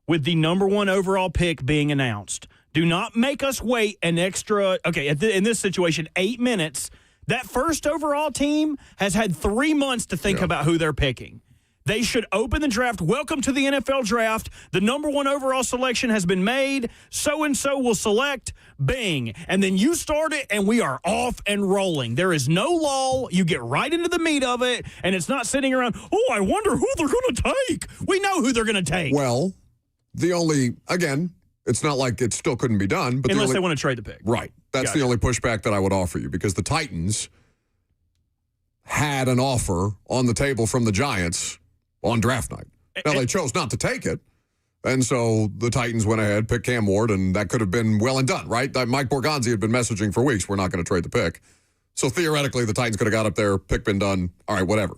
with the number 1 overall pick being announced. Do not make us wait an extra, in this situation, 8 minutes. That first overall team has had 3 months to think about who they're picking. They should open the draft. Welcome to the NFL draft. The number 1 overall selection has been made. So-and-so will select. Bing. And then you start it, and we are off and rolling. There is no lull. You get right into the meat of it, and it's not sitting around, I wonder who they're going to take. We know who they're going to take. Well, it's not like it still couldn't be done. But unless they want to trade the pick. Right. That's the only pushback that I would offer you, because the Titans had an offer on the table from the Giants on draft night. Now, they chose not to take it, and so the Titans went ahead, picked Cam Ward, and that could have been well and done, right? Mike Borgonzi had been messaging for weeks, we're not going to trade the pick. So theoretically, the Titans could have got up there, pick been done, all right, whatever.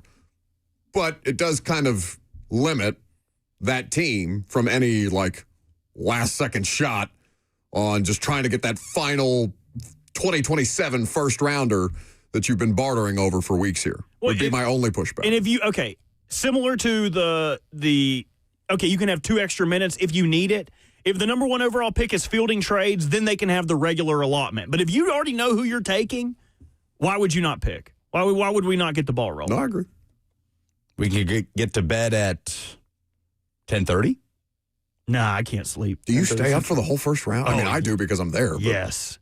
But it does kind of limit that team from any, last-second shot on just trying to get that final 2027 first-rounder that you've been bartering over for weeks here. Would be my only pushback. And if you, similar to you can have 2 extra minutes if you need it. If the number 1 overall pick is fielding trades, then they can have the regular allotment. But if you already know who you're taking, why would you not pick? Why would we not get the ball rolling? No, I agree. We can get to bed at 10:30. Nah, I can't sleep. Do you stay up for the whole first round? I mean, Oh, I do because I'm there. But Yes.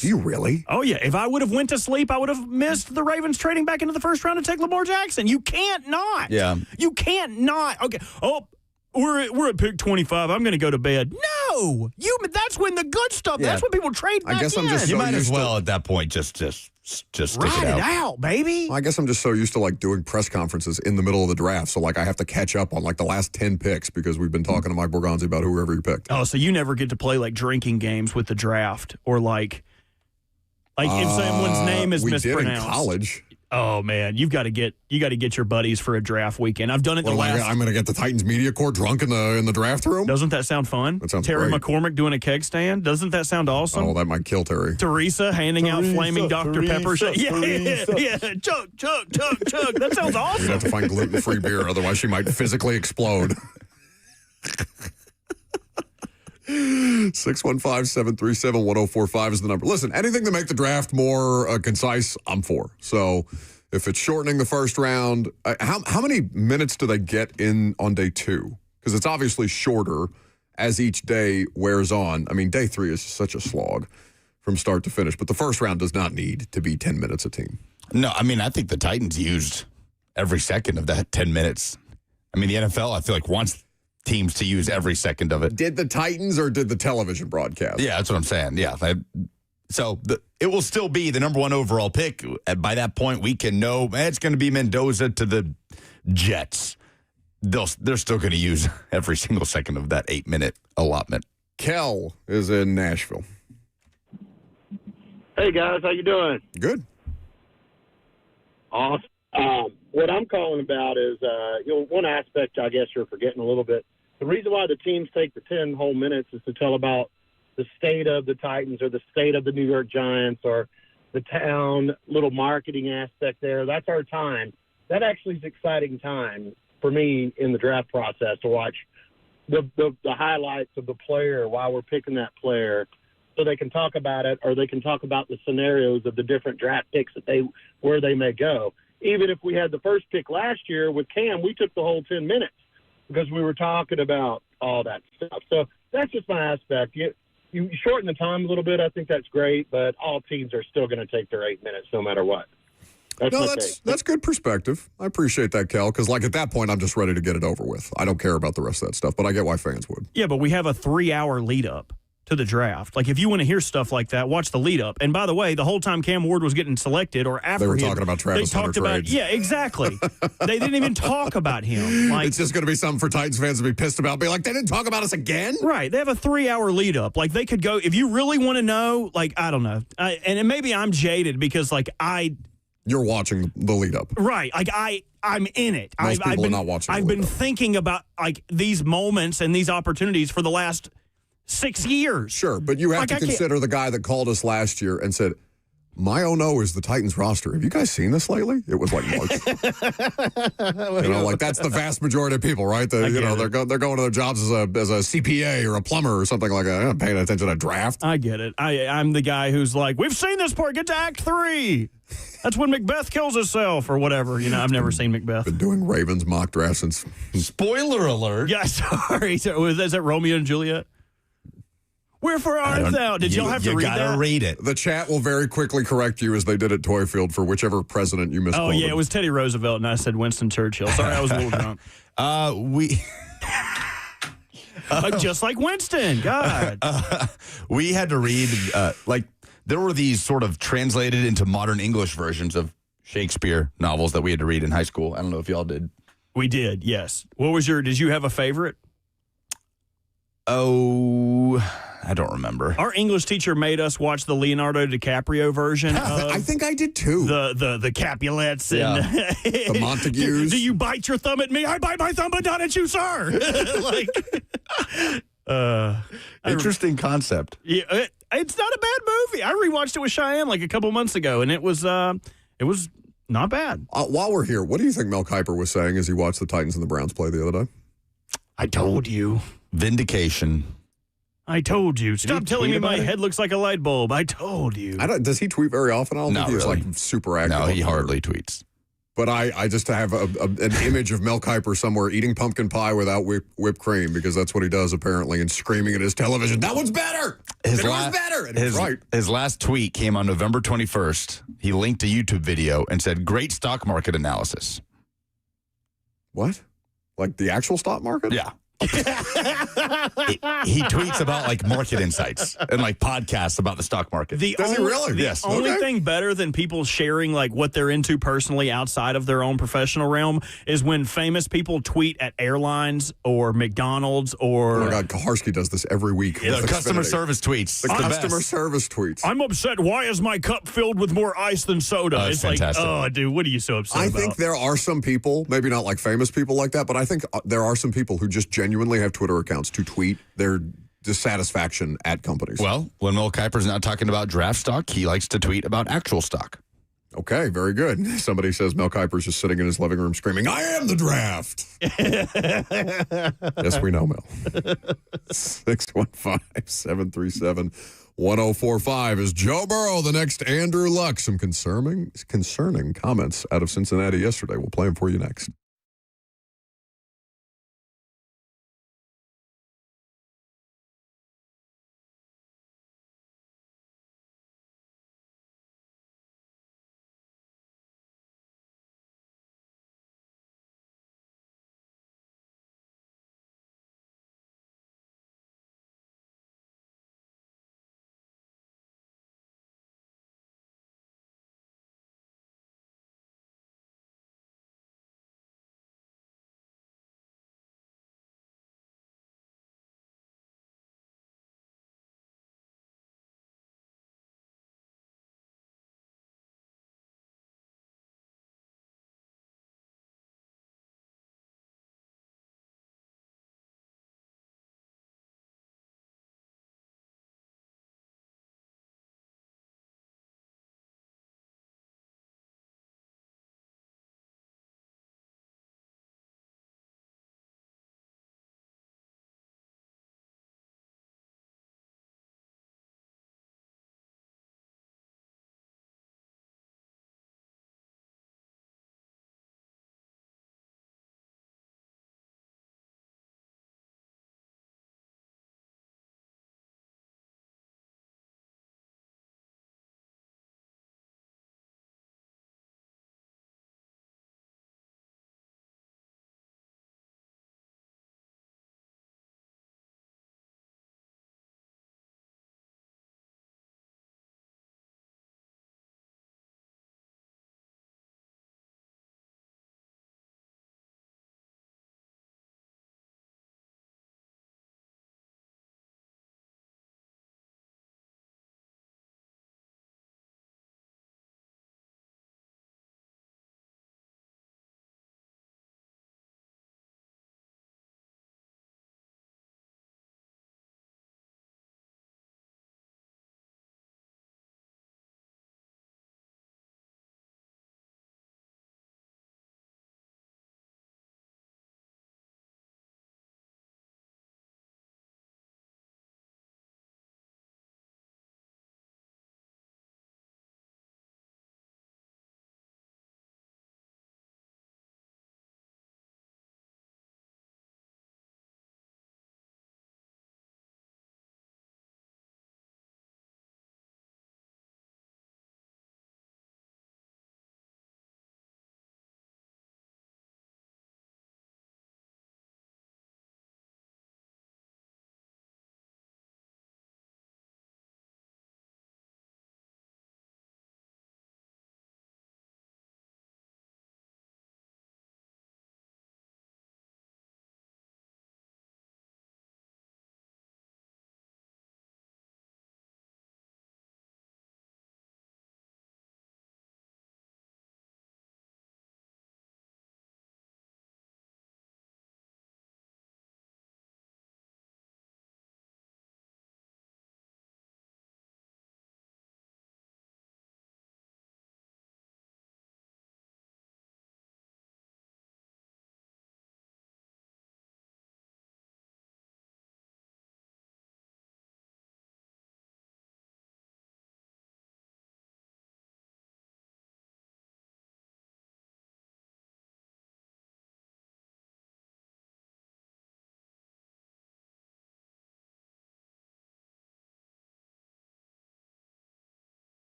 do you really? Oh, yeah. If I would have went to sleep, I would have missed the Ravens trading back into the first round to take Lamar Jackson. You can't not. Yeah. You can't not. Okay. Oh, we're at pick 25. I'm going to go to bed. No. That's when the good stuff, Yeah. that's when people trade back I guess I'm in. just You so might as used to- well at that point just stick Ride it out. baby. I guess I'm just so used to like doing press conferences in the middle of the draft. So like I have to catch up on like the last 10 picks because we've been talking to Mike Borgonzi about whoever he picked. Oh, so you never get to play like drinking games with the draft or like if someone's name is we mispronounced. did in college. Oh man, you got to get your buddies for a draft weekend. I've done it Well, I'm going to get the Titans media corps drunk in the draft room. Doesn't that sound fun? That sounds Terry great. McCormick doing a keg stand. Doesn't that sound awesome? Oh, that might kill Terry. Teresa handing out flaming Dr. Pepper. Yeah. Chug. That sounds We'd awesome. have to find gluten-free beer, otherwise she might physically explode. 615-737-1045 is the number. Listen, anything to make the draft more concise, I'm for. So if it's shortening the first round, how many minutes do they get in on day 2? Because it's obviously shorter as each day wears on. I mean, day 3 is such a slog from start to finish, but the first round does not need to be 10 minutes a team. No, I mean, I think the Titans used every second of that 10 minutes. I mean, the NFL, I feel like, wants teams to use every second of it. Did the Titans or did the television broadcast? Yeah, that's what I'm saying. Yeah. It will still be the number 1 overall pick. By that point, we can know it's going to be Mendoza to the Jets. They're still going to use every single second of that 8-minute allotment. Kel is in Nashville. Hey guys, how you doing? Good. Awesome. What I'm calling about is, one aspect I guess you're forgetting a little bit. The reason why the teams take the 10 whole minutes is to tell about the state of the Titans or the state of the New York Giants or the town, little marketing aspect there. That's our time. That actually is exciting time for me in the draft process to watch the highlights of the player while we're picking that player, so they can talk about it, or they can talk about the scenarios of the different draft picks where they may go. Even if we had the first pick last year with Cam, we took the whole 10 minutes because we were talking about all that stuff. So that's just my aspect. You shorten the time a little bit, I think that's great, but all teams are still going to take their 8 minutes no matter what. That's good perspective. I appreciate that, Cal, because like at that point, I'm just ready to get it over with. I don't care about the rest of that stuff, but I get why fans would. Yeah, but we have a 3-hour lead up to the draft. Like if you want to hear stuff like that, watch the lead up. And by the way, the whole time Cam Ward was getting selected or after they were talking about Travis Hunter trades. Yeah, exactly. They didn't even talk about him. Like, it's just going to be something for Titans fans to be pissed about. Be like, they didn't talk about us again? Right. They have a 3-hour lead up. Like they could go, if you really want to know, like, I don't know. And maybe I'm jaded because like you're watching the lead up. Right. Like I'm in it. Most people are not watching. I've been thinking about like these moments and these opportunities for the last 6 years. Sure, but you have to consider the guy that called us last year and said, my oh no is the Titans roster. Have you guys seen this lately? It was like March. Like that's the vast majority of people, right? They're going to their jobs as a CPA or a plumber or something like that. They're not paying attention to draft. I get it. I'm the guy who's like, we've seen this part. Get to Act 3. That's when Macbeth kills herself or whatever. I've never seen Macbeth. Been doing Ravens mock drafts since. Spoiler alert. Yeah, sorry. Is that Romeo and Juliet? Wherefore art thou? Did y'all have to read that? You gotta read it. The chat will very quickly correct you as they did at Toyfield for whichever president you misquoted. Oh, yeah, it was Teddy Roosevelt, and I said Winston Churchill. Sorry, I was a little drunk. Just like Winston. God. We had to read, there were these sort of translated into modern English versions of Shakespeare novels that we had to read in high school. I don't know if y'all did. We did, yes. Did you have a favorite? Oh, I don't remember. Our English teacher made us watch the Leonardo DiCaprio version. I think I did too. The Capulets and the Montagues. Do you bite your thumb at me? I bite my thumb, but not at you, sir. Interesting concept. Yeah, it's not a bad movie. I rewatched it with Cheyenne like a couple months ago, and it was not bad. While we're here, what do you think Mel Kiper was saying as he watched the Titans and the Browns play the other day? I told you. Vindication. I told you. Stop telling me my head looks like a light bulb. I told you. Does he tweet very often? I don't think he's really. like super active. No, he hardly tweets. But I just have an image of Mel Kiper somewhere eating pumpkin pie without whipped cream because that's what he does apparently and screaming at his television, that one's better! It was better! And he's right. His last tweet came on November 21st. He linked a YouTube video and said, great stock market analysis. What? Like the actual stock market? Yeah. he tweets about like market insights and like podcasts about the stock market. Does he really? The only thing better than people sharing like what they're into personally outside of their own professional realm is when famous people tweet at airlines or McDonald's or. Oh my God, Kaharski does this every week. Yeah, customer service tweets. The customer service tweets. I'm upset. Why is my cup filled with more ice than soda? It's fantastic. Like, oh, dude, what are you so upset about? I think there are some people, maybe not like famous people like that, but I think there are some people who just genuinely have Twitter accounts to tweet their dissatisfaction at companies. Well, when Mel Kiper's not talking about draft stock, he likes to tweet about actual stock. Okay, very good. Somebody says Mel Kiper's just sitting in his living room screaming, I am the draft. Yes, we know, Mel. 615-737-1045. Is Joe Burrow the next Andrew Luck? Some concerning comments out of Cincinnati yesterday. We'll play them for you next.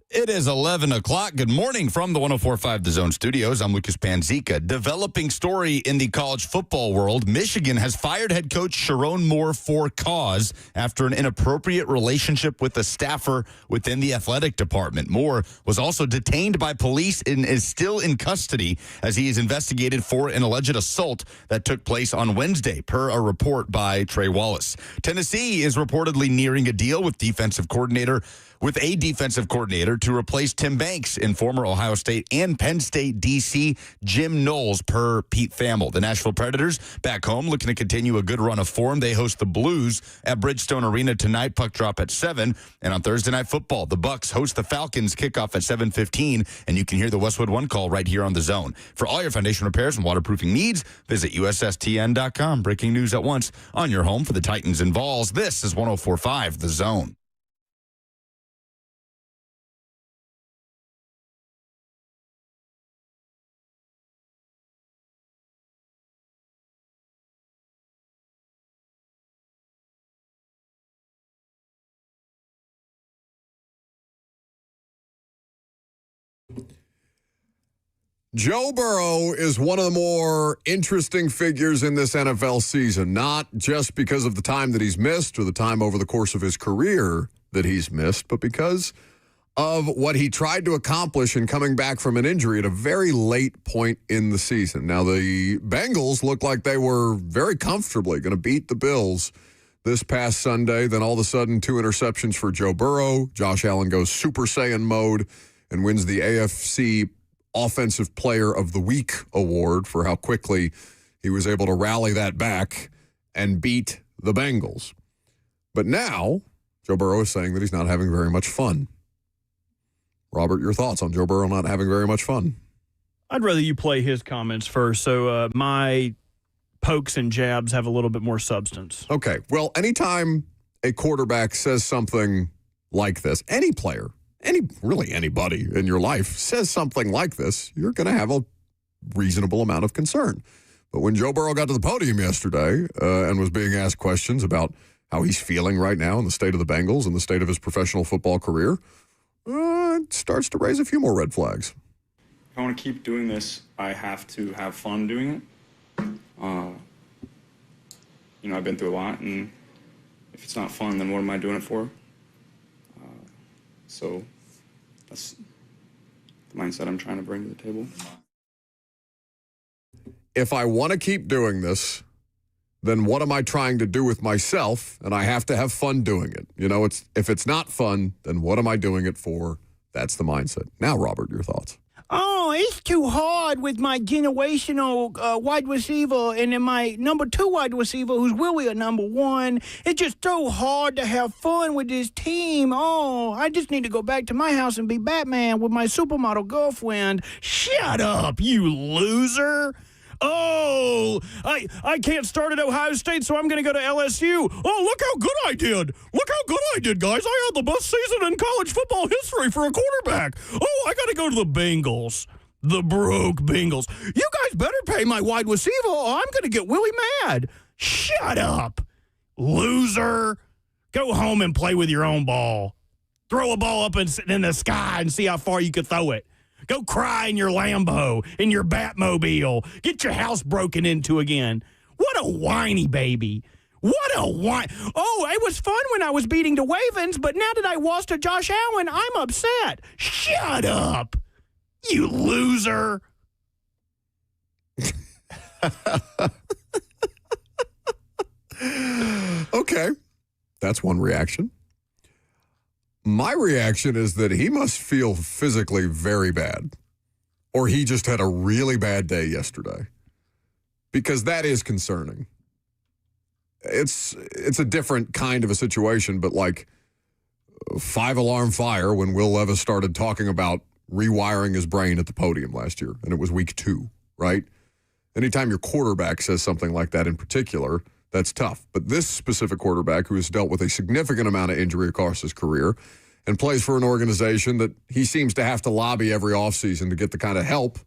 It is 11 o'clock. Good morning from the 104.5 The Zone studios. I'm Lucas Panzica. Developing story in the college football world. Michigan has fired head coach Sharon Moore for cause after an inappropriate relationship with a staffer within the athletic department. Moore was also detained by police and is still in custody as he is investigated for an alleged assault that took place on Wednesday, per a report by Trey Wallace. Tennessee is reportedly nearing a deal with a defensive coordinator to replace Tim Banks in former Ohio State and Penn State DC Jim Noles, per Pete Thamel. The Nashville Predators back home looking to continue a good run of form. They host the Blues at Bridgestone Arena tonight. Puck drop at 7. And on Thursday Night Football, the Bucks host the Falcons. Kickoff at 7:15. And you can hear the Westwood One call right here on The Zone. For all your foundation repairs and waterproofing needs, visit USSTN.com. Breaking news at once on your home for the Titans and Vols. This is 104.5 The Zone. Joe Burrow is one of the more interesting figures in this NFL season, not just because of the time that he's missed or the time over the course of his career that he's missed, but because of what he tried to accomplish in coming back from an injury at a very late point in the season. Now, the Bengals looked like they were very comfortably going to beat the Bills this past Sunday. Then all of a sudden, 2 interceptions for Joe Burrow. Josh Allen goes Super Saiyan mode and wins the AFC Offensive Player of the Week award for how quickly he was able to rally that back and beat the Bengals. But now, Joe Burrow is saying that he's not having very much fun. Robert, your thoughts on Joe Burrow not having very much fun? I'd rather you play his comments first, so my pokes and jabs have a little bit more substance. Okay, well, anytime a quarterback says something like this, any player, really anybody in your life says something like this, you're going to have a reasonable amount of concern. But when Joe Burrow got to the podium yesterday and was being asked questions about how he's feeling right now in the state of the Bengals and the state of his professional football career, it starts to raise a few more red flags. If I want to keep doing this, I have to have fun doing it. I've been through a lot, and if it's not fun, then what am I doing it for? So that's the mindset I'm trying to bring to the table. If I want to keep doing this, then what am I trying to do with myself? And I have to have fun doing it. If it's not fun, then what am I doing it for? That's the mindset. Now, Robert, your thoughts. Oh, it's too hard with my generational wide receiver and then my number 2 wide receiver, who's really a number 1. It's just so hard to have fun with this team. Oh, I just need to go back to my house and be Batman with my supermodel girlfriend. Shut up, you loser. Oh, I can't start at Ohio State, so I'm going to go to LSU. Oh, look how good I did. Look how good I did, guys. I had the best season in college football history for a quarterback. Oh, I got to go to the Bengals. The broke Bengals. You guys better pay my wide receiver or I'm going to get really mad. Shut up, loser. Go home and play with your own ball. Throw a ball up in the sky and see how far you can throw it. Go cry in your Lambo, in your Batmobile. Get your house broken into again. What a whiny baby. What a whine. Oh, it was fun when I was beating the Ravens, but now that I lost to Josh Allen, I'm upset. Shut up, you loser. Okay, that's one reaction. My reaction is that he must feel physically very bad, or he just had a really bad day yesterday, because that is concerning. It's a different kind of a situation, but like 5-alarm fire when Will Levis started talking about rewiring his brain at the podium last year, and it was week 2, right? Anytime your quarterback says something like that in particular, that's tough. But this specific quarterback, who has dealt with a significant amount of injury across his career and plays for an organization that he seems to have to lobby every offseason to get the kind of help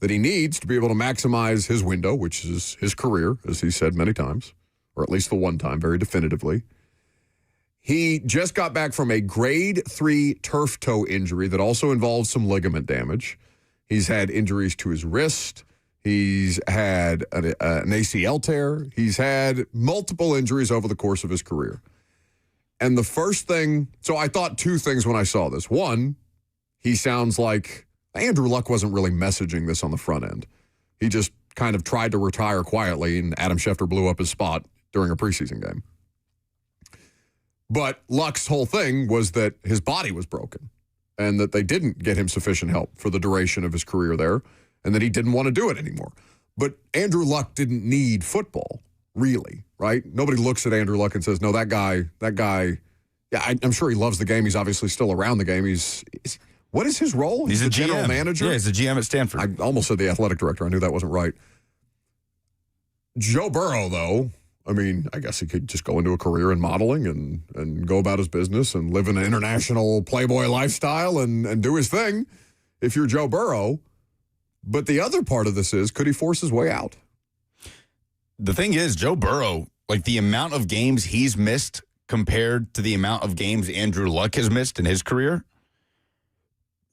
that he needs to be able to maximize his window, which is his career, as he said many times, or at least the one time very definitively. He just got back from a grade 3 turf toe injury that also involves some ligament damage. He's had injuries to his wrist. He's had an ACL tear. He's had multiple injuries over the course of his career. And the first thing, so I thought two things when I saw this. One, he sounds like Andrew Luck wasn't really messaging this on the front end. He just kind of tried to retire quietly, and Adam Schefter blew up his spot during a preseason game. But Luck's whole thing was that his body was broken and that they didn't get him sufficient help for the duration of his career there and that he didn't want to do it anymore. But Andrew Luck didn't need football, really, right? Nobody looks at Andrew Luck and says, no, that guy, yeah, I'm sure he loves the game. He's obviously still around the game. What is his role? He's the a general GM. manager? Yeah, he's a GM at Stanford. I almost said the athletic director. I knew that wasn't right. Joe Burrow, though, I mean, I guess he could just go into a career in modeling and go about his business and live an international playboy lifestyle and do his thing if you're Joe Burrow. But the other part of this is, could he force his way out? The thing is, Joe Burrow, like the amount of games he's missed compared to the amount of games Andrew Luck has missed in his career,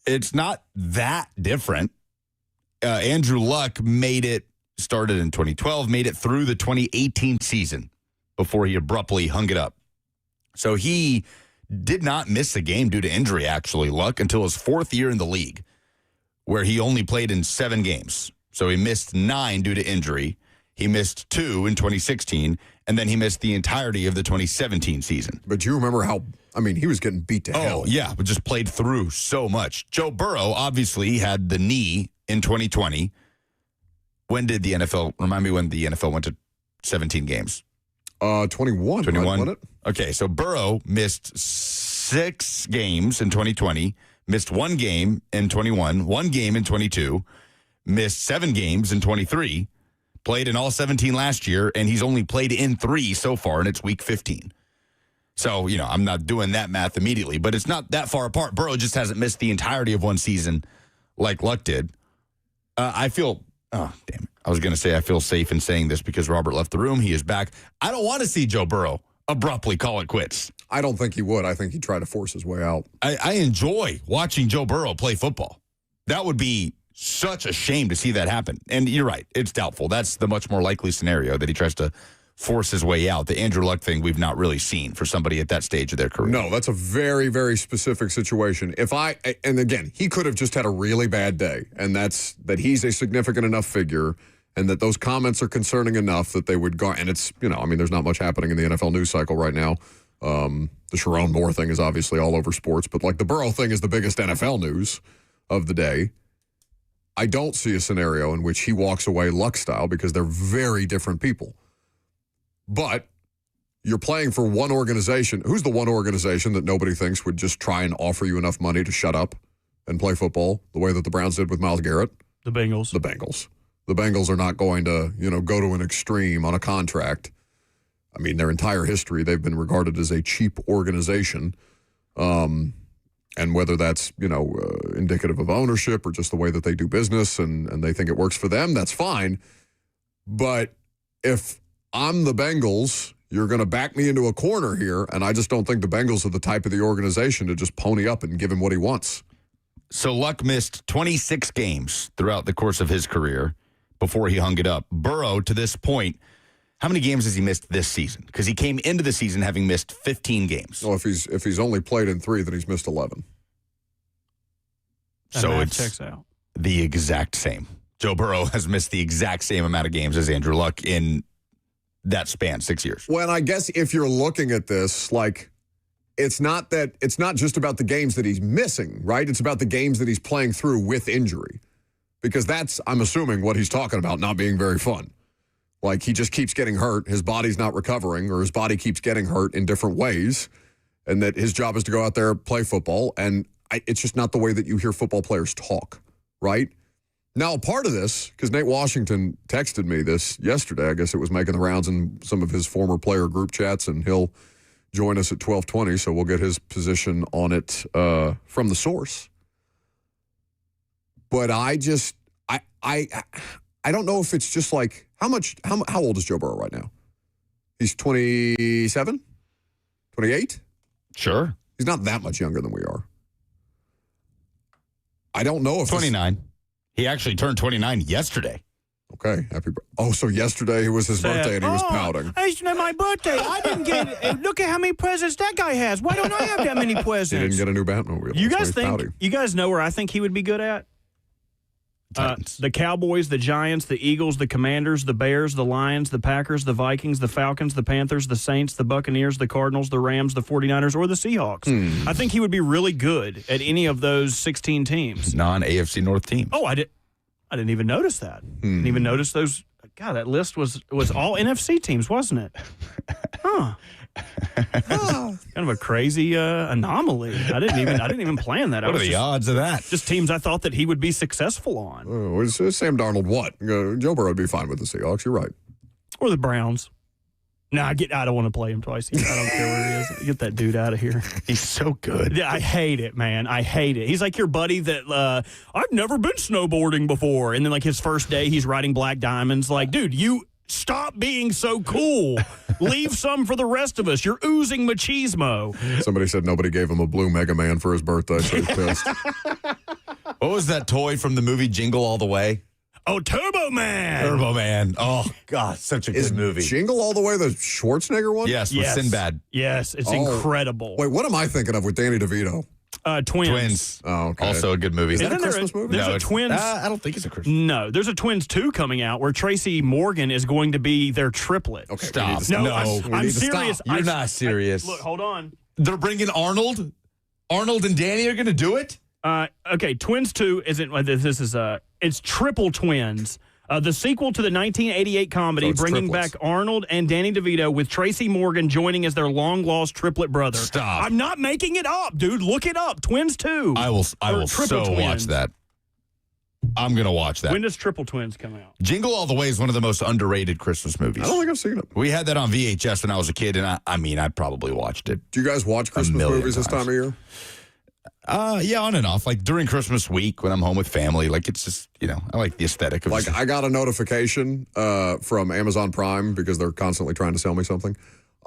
it's not that different. Andrew Luck started in 2012, made it through the 2018 season before he abruptly hung it up. So he did not miss a game due to injury, actually, Luck, until his fourth year in the league, where he only played in 7 games. So he missed 9 due to injury. He missed 2 in 2016, and then he missed the entirety of the 2017 season. But you remember he was getting beat to hell. Oh, yeah, but just played through so much. Joe Burrow obviously had the knee in 2020. When did the NFL, remind me when the NFL went to 17 games? 21. 21? Wasn't it? Okay, so Burrow missed 6 games in 2020, missed 1 game in 21, 1 game in 22, missed 7 games in 23, played in all 17 last year, and he's only played in 3 so far, and it's week 15. So, I'm not doing that math immediately, but it's not that far apart. Burrow just hasn't missed the entirety of one season like Luck did. I feel safe in saying this because Robert left the room. He is back. I don't want to see Joe Burrow abruptly call it quits. I don't think he would. I think he'd try to force his way out. I enjoy watching Joe Burrow play football. That would be such a shame to see that happen. And you're right. It's doubtful. That's the much more likely scenario, that he tries to force his way out. The Andrew Luck thing we've not really seen for somebody at that stage of their career. No, that's a very, very specific situation. And again, he could have just had a really bad day, and that's that he's a significant enough figure and that those comments are concerning enough that they would go, and it's, there's not much happening in the NFL news cycle right now. The Sharon Moore thing is obviously all over sports, but like the Burrow thing is the biggest NFL news of the day. I don't see a scenario in which he walks away Luck style because they're very different people. But you're playing for one organization. Who's the one organization that nobody thinks would just try and offer you enough money to shut up and play football the way that the Browns did with Myles Garrett? The Bengals. The Bengals. The Bengals are not going to, go to an extreme on a contract. I mean, their entire history, they've been regarded as a cheap organization. And whether that's, indicative of ownership or just the way that they do business and they think it works for them, that's fine. But if I'm the Bengals, you're going to back me into a corner here, and I just don't think the Bengals are the type of the organization to just pony up and give him what he wants. So Luck missed 26 games throughout the course of his career before he hung it up. Burrow, to this point, how many games has he missed this season? Because he came into the season having missed 15 games. Well, if he's only played in 3, then he's missed 11. So it's checks out. The exact same. Joe Burrow has missed the exact same amount of games as Andrew Luck in that span, 6 years. Well, and I guess if you're looking at this, like, it's not just about the games that he's missing, right? It's about the games that he's playing through with injury. Because that's, I'm assuming, what he's talking about not being very fun. Like, he just keeps getting hurt, his body's not recovering, or his body keeps getting hurt in different ways, and that his job is to go out there, play football, and it's just not the way that you hear football players talk, right? Now, part of this, because Nate Washington texted me this yesterday, I guess it was making the rounds in some of his former player group chats, and he'll join us at 12:20, so we'll get his position on it from the source. But I don't know if it's just like, how old is Joe Burrow right now? He's 27? 28? Sure. He's not that much younger than we are. I don't know if 29. He actually turned 29 yesterday. Okay, so yesterday was his birthday and he was pouting. It's not my birthday. I didn't get it. Look at how many presents that guy has. Why don't I have that many presents? He didn't get a new Batmobile. You guys know where I think he would be good at? The Cowboys, the Giants, the Eagles, the Commanders, the Bears, the Lions, the Packers, the Vikings, the Falcons, the Panthers, the Saints, the Buccaneers, the Cardinals, the Rams, the 49ers, or the Seahawks. I think he would be really good at any of those 16 teams. Non-AFC North teams. Oh, I didn't even notice that. Didn't even notice those. God, that list was all NFC teams, wasn't it? Huh. Kind of a crazy anomaly. I didn't even plan that. What are the odds of that? Just teams I thought that he would be successful on. Oh, Sam Darnold what? Joe Burrow would be fine with the Seahawks. You're right. Or the Browns. I don't want to play him twice. I don't care where he is. Get that dude out of here. He's so good. Yeah, I hate it, man. I hate it. He's like your buddy that I've never been snowboarding before. And then like his first day, he's riding black diamonds. Like, dude, you stop being so cool. Leave some for the rest of us. You're oozing machismo. Somebody said nobody gave him a blue Mega Man for his birthday, so he's pissed. What was that toy from the movie Jingle All the Way? Oh, Turbo Man. Turbo Man. Oh, God, such a good movie. Jingle All the Way, the Schwarzenegger one? Yes, with Sinbad. Yes, it's incredible. Wait, what am I thinking of with Danny DeVito? Twins. Oh, okay. Also a good movie. Is that a Christmas movie? There's a Twins. I don't think it's a Christmas. No, there's a Twins 2 coming out where Tracy Morgan is going to be their triplet. Okay, Stop. No, No, I'm serious. You're not serious. Look, hold on. They're bringing Arnold? Arnold and Danny are going to do it? Okay, Twins 2 isn't. This is it's Triple Twins. The sequel to the 1988 comedy, bringing triplets. back Arnold and Danny DeVito with Tracy Morgan joining as their long-lost triplet brother. Stop. I'm not making it up, dude. Look it up. Twins 2. I will Triple so Twins. watch that. I'm going to watch that. When does Triple Twins come out? Jingle All the Way is one of the most underrated Christmas movies. I don't think I've seen it. We had that on VHS when I was a kid, and I probably watched it. Do you guys watch Christmas movies this time of year? Yeah, on and off. Like during Christmas week when I'm home with family, like it's just, I like the aesthetic of Like I got a notification from Amazon Prime because they're constantly trying to sell me something.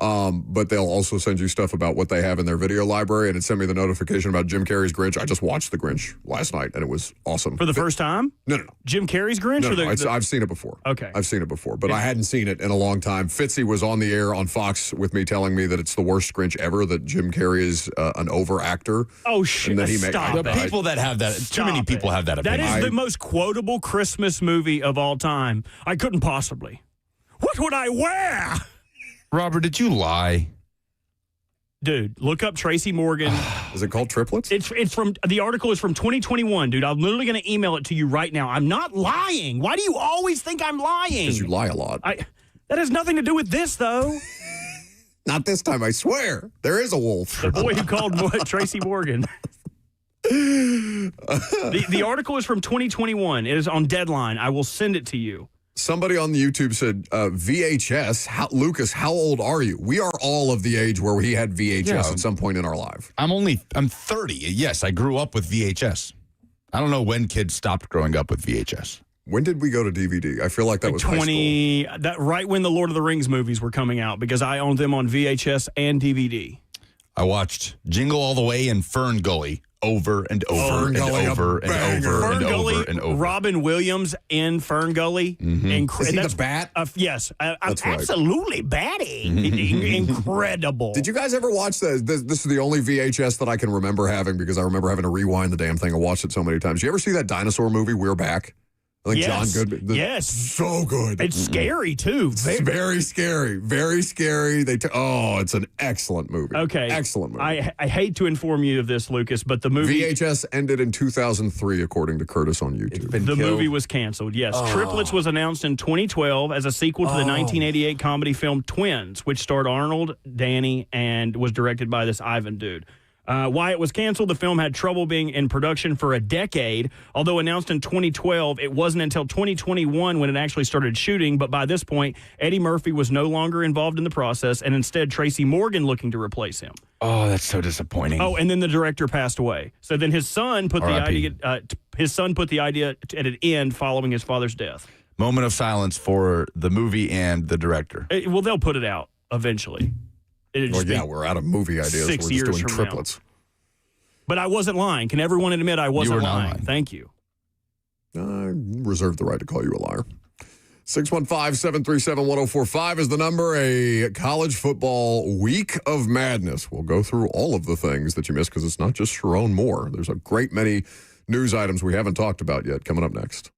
But they'll also send you stuff about what they have in their video library, and it sent me the notification about Jim Carrey's Grinch. I just watched The Grinch last night, and it was awesome. For the first time? No. Jim Carrey's Grinch? No, I've seen it before. Okay. I've seen it before, but I hadn't seen it in a long time. Fitzy was on the air on Fox with me telling me that it's the worst Grinch ever, that Jim Carrey is an over-actor. Oh, shit. Stop The people that have that, too many people have that opinion. That is the most quotable Christmas movie of all time. I couldn't possibly. What would I wear? Robert, did you lie? Dude, look up Tracy Morgan. Is it called Triplets? It's from the article is from 2021, dude. I'm literally going to email it to you right now. I'm not lying. Why do you always think I'm lying? Because you lie a lot. That has nothing to do with this, though. Not this time, I swear. There is a wolf. The boy who called Tracy Morgan. The article is from 2021. It is on Deadline. I will send it to you. Somebody on the YouTube said, VHS. Lucas, how old are you? We are all of the age where we had VHS at some point in our life. I'm 30. Yes, I grew up with VHS. I don't know when kids stopped growing up with VHS. When did we go to DVD? I feel like that was high school. That right when the Lord of the Rings movies were coming out, because I owned them on VHS and DVD. I watched Jingle All the Way and Fern Gully over and over and over and over. Robin Williams in Fern Gully. Mm-hmm. Is he the bat? Yes. That's right. Absolutely batty. Incredible. Did you guys ever watch this is the only VHS that I can remember having because I remember having to rewind the damn thing and watch it so many times. You ever see that dinosaur movie, We're Back? I think yes. John Goodman. Yes. So good. It's scary, too. It's very scary. Very scary. It's an excellent movie. Okay. Excellent movie. I hate to inform you of this, Lucas, but the movie... VHS ended in 2003, according to Curtis on YouTube. The movie was canceled, yes. Triplets was announced in 2012 as a sequel to the 1988 comedy film Twins, which starred Arnold, Danny, and was directed by this Ivan dude. Why it was canceled, the film had trouble being in production for a decade. Although announced in 2012, it wasn't until 2021 when it actually started shooting. But by this point, Eddie Murphy was no longer involved in the process, and instead Tracy Morgan looking to replace him. Oh, that's so disappointing. Oh, and then the director passed away. So then his son put the idea at an end following his father's death. Moment of silence for the movie and the director. Well, they'll put it out eventually. It'd Well, just yeah, be we're out of movie ideas. 6 We're years just doing from now. triplets. But I wasn't lying. Can everyone admit I wasn't were not lying? lying. Thank you. I reserve the right to call you a liar. 615-737-1045 is the number. A college football week of madness. We'll go through all of the things that you missed because it's not just Sharon Moore. There's a great many news items we haven't talked about yet coming up next.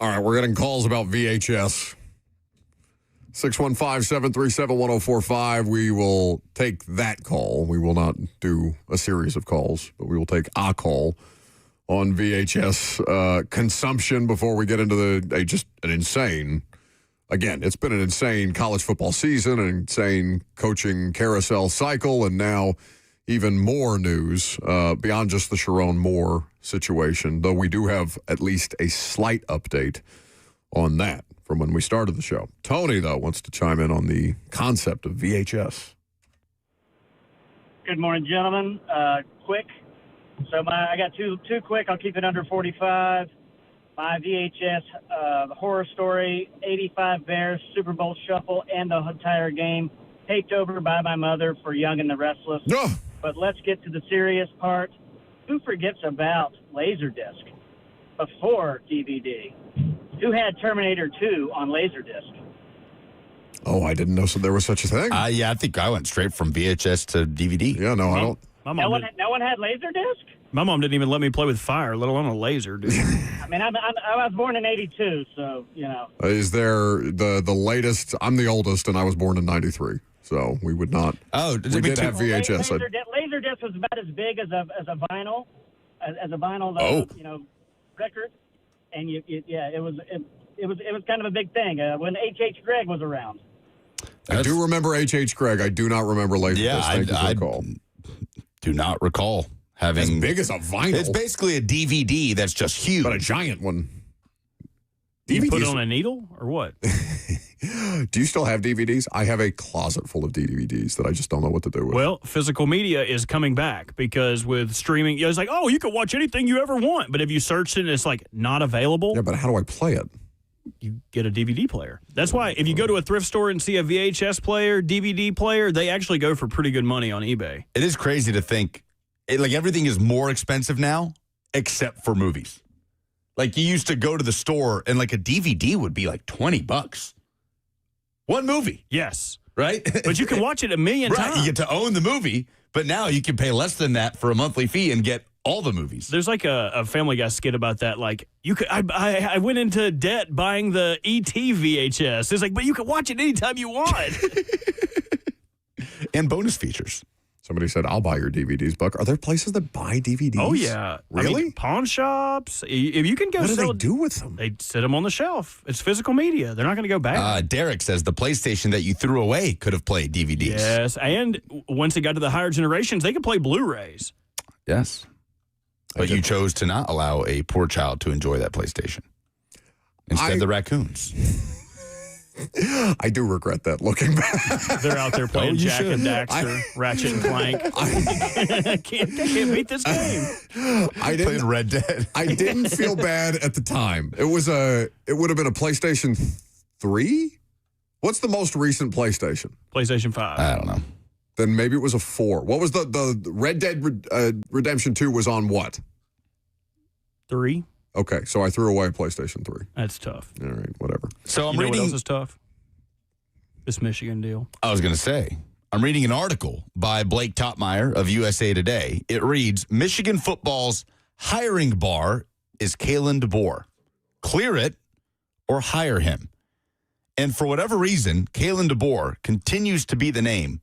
All right, we're getting calls about VHS. 615-737-1045. We will take that call. We will not do a series of calls, but we will take a call on VHS consumption before we get into just an insane, again, it's been an insane college football season, an insane coaching carousel cycle, and now even more news beyond just the Sharon Moore situation, though we do have at least a slight update on that from when we started the show. Tony, though, wants to chime in on the concept of VHS. Good morning, gentlemen. Quick. So I got two quick. I'll keep it under 45. My VHS horror story, 85 Bears, Super Bowl shuffle, and the entire game taped over by my mother for Young and the Restless. No. But let's get to the serious part. Who forgets about Laserdisc before DVD? Who had Terminator 2 on Laserdisc? Oh, I didn't know there was such a thing. Yeah, I think I went straight from VHS to DVD. Yeah, no, I don't. No one had Laserdisc? My mom didn't even let me play with fire, let alone a laser, dude. I mean, I was born in 82, so, you know. Is there the latest? I'm the oldest, and I was born in 93, so we would not. Oh, we did have VHS. Laserdisc was about as big as a vinyl, record. And it was kind of a big thing when H.H. Gregg was around. I do remember H.H. Gregg. I do not remember Laserdisc. Yeah, I do not recall having as big as a vinyl. It's basically a DVD that's just huge, but a giant one. You put it on a needle or what? Do you still have DVDs? I have a closet full of DVDs that I just don't know what to do with. Well, physical media is coming back because with streaming, it's like, oh, you can watch anything you ever want. But if you search it, it's like not available. Yeah, but how do I play it? You get a DVD player. That's why if you go to a thrift store and see a VHS player, DVD player, they actually go for pretty good money on eBay. It is crazy to think, everything is more expensive now, except for movies. Like you used to go to the store and like a DVD would be like $20. One movie. Yes. Right? But you can watch it a million times. You get to own the movie, but now you can pay less than that for a monthly fee and get all the movies. There's like a Family Guy skit about that. Like you could, I went into debt buying the ET VHS. It's like, but you can watch it anytime you want. And bonus features. Somebody said, I'll buy your DVDs, Buck. Are there places that buy DVDs? Oh, yeah. Really? I mean, pawn shops. If you can go what sell. What do they do with them? They sit them on the shelf. It's physical media. They're not going to go back. Derek says the PlayStation that you threw away could have played DVDs. Yes, and once it got to the higher generations, they could play Blu-rays. Yes. But you chose to not allow a poor child to enjoy that PlayStation. Instead, the raccoons. I do regret that looking back. They're out there playing Jack and Daxter, Ratchet and Clank. I can't beat this game. I didn't played Red Dead. I didn't feel bad at the time. It would have been a PlayStation 3? What's the most recent PlayStation? PlayStation 5. I don't know. Then maybe it was a 4. What was the Red Dead Redemption 2 was on what? 3. Okay, so I threw away PlayStation 3. That's tough. All right, whatever. So I'm reading. reading. What else is tough? This Michigan deal. I was going to say, I'm reading an article by Blake Topmeyer of USA Today. It reads, Michigan football's hiring bar is Kalen DeBoer. Clear it or hire him. And for whatever reason, Kalen DeBoer continues to be the name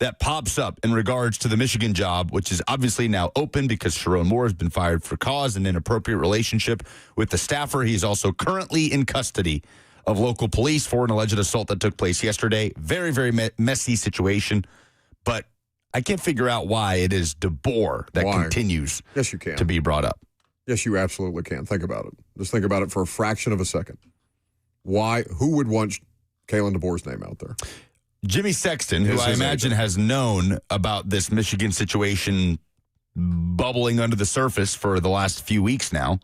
that pops up in regards to the Michigan job, which is obviously now open because Sharon Moore has been fired for cause and inappropriate relationship with the staffer. He is also currently in custody of local police for an alleged assault that took place yesterday. Very, very messy situation. But I can't figure out why it is DeBoer that continues yes, you can. to be brought up. Yes, you absolutely can. Think about it. Just think about it for a fraction of a second. Why? Who would want Kalen DeBoer's name out there? Jimmy Sexton, who I imagine has known about this Michigan situation bubbling under the surface for the last few weeks now.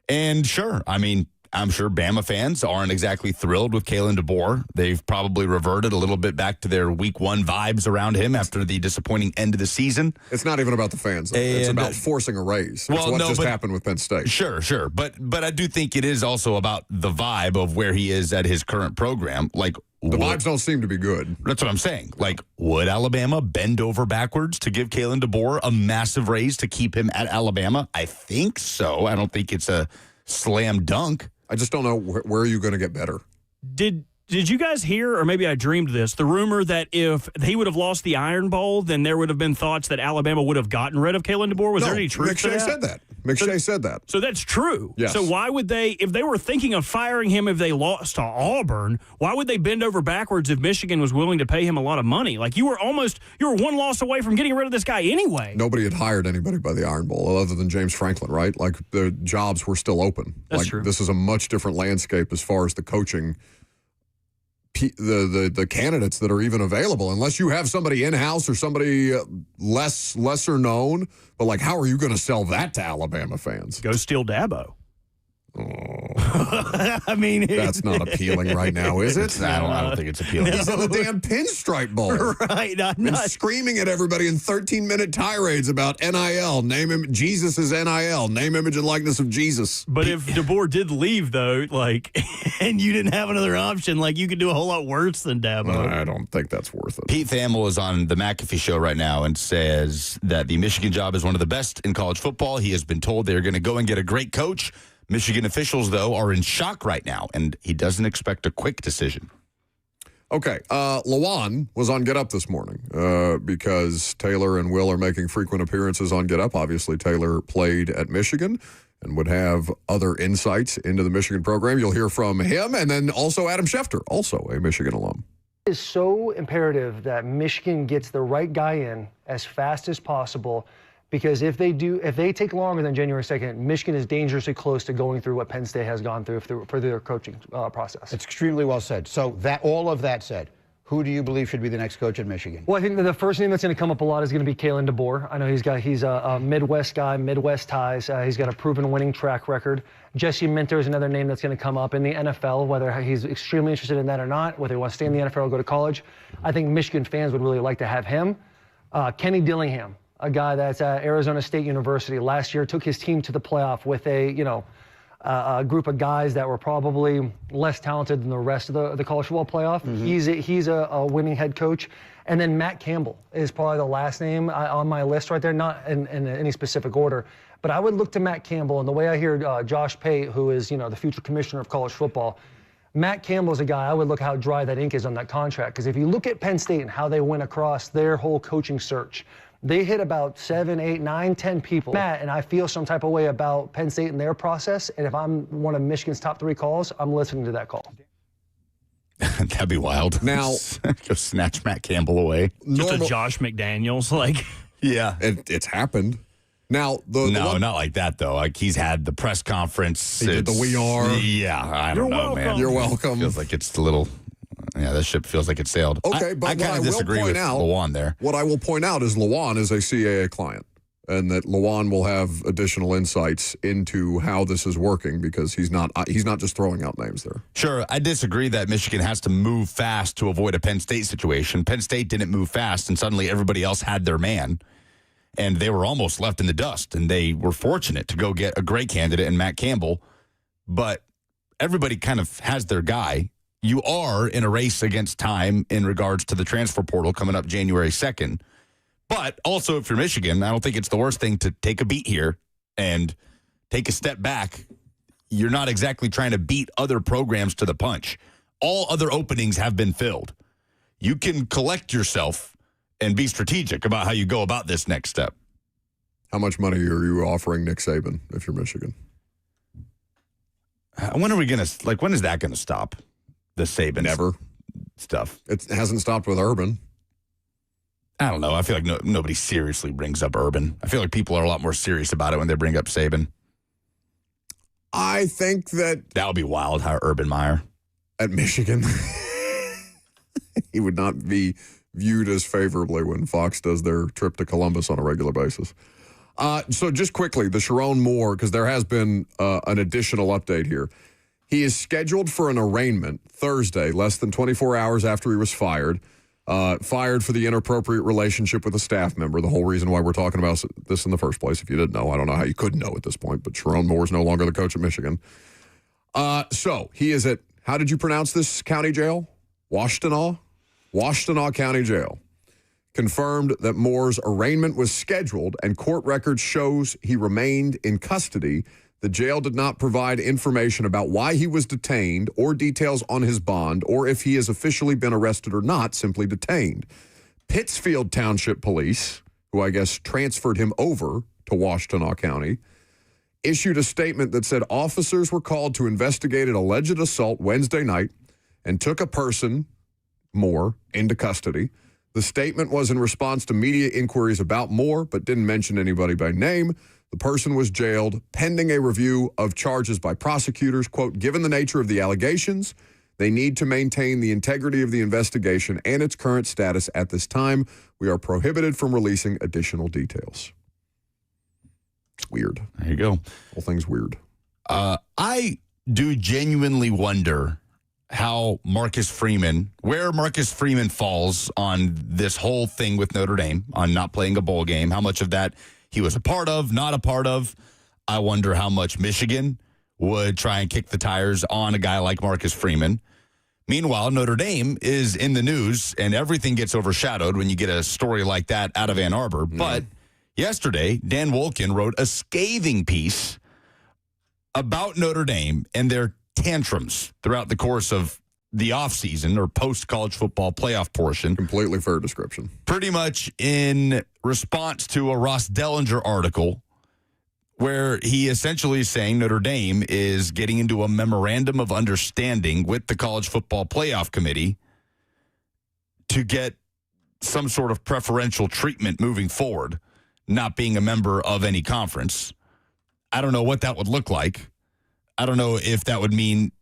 And sure, I mean, I'm sure Bama fans aren't exactly thrilled with Kalen DeBoer. They've probably reverted a little bit back to their week one vibes around him after the disappointing end of the season. It's not even about the fans. It's about forcing a raise. That's what just happened with Penn State. Sure. But I do think it is also about the vibe of where he is at his current program. Like, the vibes don't seem to be good. That's what I'm saying. Like, would Alabama bend over backwards to give Kalen DeBoer a massive raise to keep him at Alabama? I think so. I don't think it's a slam dunk. I just don't know where are you going to get better. Did you guys hear, or maybe I dreamed this, the rumor that if he would have lost the Iron Bowl, then there would have been thoughts that Alabama would have gotten rid of Kalen DeBoer? Was there any truth to that? McShay said that. McShay said that. So that's true. Yes. So why would they, if they were thinking of firing him if they lost to Auburn, why would they bend over backwards if Michigan was willing to pay him a lot of money? Like, you were one loss away from getting rid of this guy anyway. Nobody had hired anybody by the Iron Bowl other than James Franklin, right? Like, the jobs were still open. That's true. This is a much different landscape as far as the coaching, the candidates that are even available, unless you have somebody in-house or somebody lesser known. But, like, how are you going to sell that to Alabama fans? Go steal Dabo. Oh. I mean, that's not appealing right now, is it? I don't think it's appealing. He's in the damn Pinstripe Bowl. Right. And screaming at everybody in 13-minute tirades about NIL. Name him, Jesus is NIL. Name, image, and likeness of Jesus. But if DeBoer did leave, though, like, and you didn't have another option, like, you could do a whole lot worse than Dabo. I don't think that's worth it. Pete Thamel is on the McAfee show right now and says that the Michigan job is one of the best in college football. He has been told they're going to go and get a great coach. Michigan officials, though, are in shock right now, and he doesn't expect a quick decision. Okay. Lawan was on Get Up this morning because Taylor and Will are making frequent appearances on Get Up. Obviously, Taylor played at Michigan and would have other insights into the Michigan program. You'll hear from him, and then also Adam Schefter, also a Michigan alum. It is so imperative that Michigan gets the right guy in as fast as possible, because if they take longer than January 2nd, Michigan is dangerously close to going through what Penn State has gone through for their coaching process. It's extremely well said. So all of that said, who do you believe should be the next coach at Michigan? Well, I think the first name that's going to come up a lot is going to be Kalen DeBoer. I know he's a Midwest guy, Midwest ties. He's got a proven winning track record. Jesse Minter is another name that's going to come up in the NFL, whether he's extremely interested in that or not, whether he wants to stay in the NFL or go to college. I think Michigan fans would really like to have him. Kenny Dillingham, a guy that's at Arizona State University. Last year took his team to the playoff with a group of guys that were probably less talented than the rest of the college football playoff. Mm-hmm. He's a winning head coach. And then Matt Campbell is probably the last name on my list right there, not in any specific order. But I would look to Matt Campbell, and the way I hear Josh Pate, who is the future commissioner of college football, Matt Campbell's a guy I would look how dry that ink is on that contract. Because if you look at Penn State and how they went across their whole coaching search, they hit about 7, 8, 9, 10 people. Matt, and I feel some type of way about Penn State and their process. And if I'm one of Michigan's top 3 calls, I'm listening to that call. That'd be wild. Now, go snatch Matt Campbell away. Just a Josh McDaniels, like. Yeah, it's happened. Now, not like that though. Like, he's had the press conference. He did the "We Are." Yeah, I don't know, man. You're welcome. Feels like it's a little. Yeah, this ship feels like it sailed. Okay, but I kind of disagree with Lawan there. What I will point out is Lawan is a CAA client, and that Lawan will have additional insights into how this is working, because he's not just throwing out names there. Sure, I disagree that Michigan has to move fast to avoid a Penn State situation. Penn State didn't move fast, and suddenly everybody else had their man, and they were almost left in the dust, and they were fortunate to go get a great candidate in Matt Campbell, but everybody kind of has their guy. You are in a race against time in regards to the transfer portal coming up January 2nd. But also, if you're Michigan, I don't think it's the worst thing to take a beat here and take a step back. You're not exactly trying to beat other programs to the punch. All other openings have been filled. You can collect yourself and be strategic about how you go about this next step. How much money are you offering Nick Saban if you're Michigan? When are we going to, when is that going to stop? The Saban never stuff. It hasn't stopped with Urban. I don't know. I feel like nobody seriously brings up Urban. I feel like people are a lot more serious about it when they bring up Saban. I think that would be wild. How Urban Meyer at Michigan, he would not be viewed as favorably when Fox does their trip to Columbus on a regular basis. So just quickly, the Sharon Moore, because there has been an additional update here. He is scheduled for an arraignment Thursday, less than 24 hours after he was fired. Fired for the inappropriate relationship with a staff member. The whole reason why we're talking about this in the first place, if you didn't know, I don't know how you couldn't know at this point, but Sharon Moore is no longer the coach at Michigan. So he is at, how did you pronounce this county jail? Washtenaw County Jail. Confirmed that Moore's arraignment was scheduled, and court record shows he remained in custody The jail did not provide information about why he was detained or details on his bond or if he has officially been arrested or not, simply detained. Pittsfield Township Police, who I guess transferred him over to Washtenaw County, issued a statement that said officers were called to investigate an alleged assault Wednesday night and took a person, Moore, into custody. The statement was in response to media inquiries about Moore, but didn't mention anybody by name. The person was jailed pending a review of charges by prosecutors. Quote, given the nature of the allegations, they need to maintain the integrity of the investigation and its current status at this time. We are prohibited from releasing additional details. It's weird. There you go. Whole thing's weird. I do genuinely wonder where Marcus Freeman falls on this whole thing with Notre Dame, on not playing a bowl game, how much of that he was a part of, not a part of. I wonder how much Michigan would try and kick the tires on a guy like Marcus Freeman. Meanwhile, Notre Dame is in the news, and everything gets overshadowed when you get a story like that out of Ann Arbor. But yesterday, Dan Wolken wrote a scathing piece about Notre Dame and their tantrums throughout the course of the offseason or post-college football playoff portion. Completely fair description. Pretty much in response to a Ross Dellinger article where he essentially is saying Notre Dame is getting into a memorandum of understanding with the College Football Playoff Committee to get some sort of preferential treatment moving forward, not being a member of any conference. I don't know what that would look like. I don't know if that would mean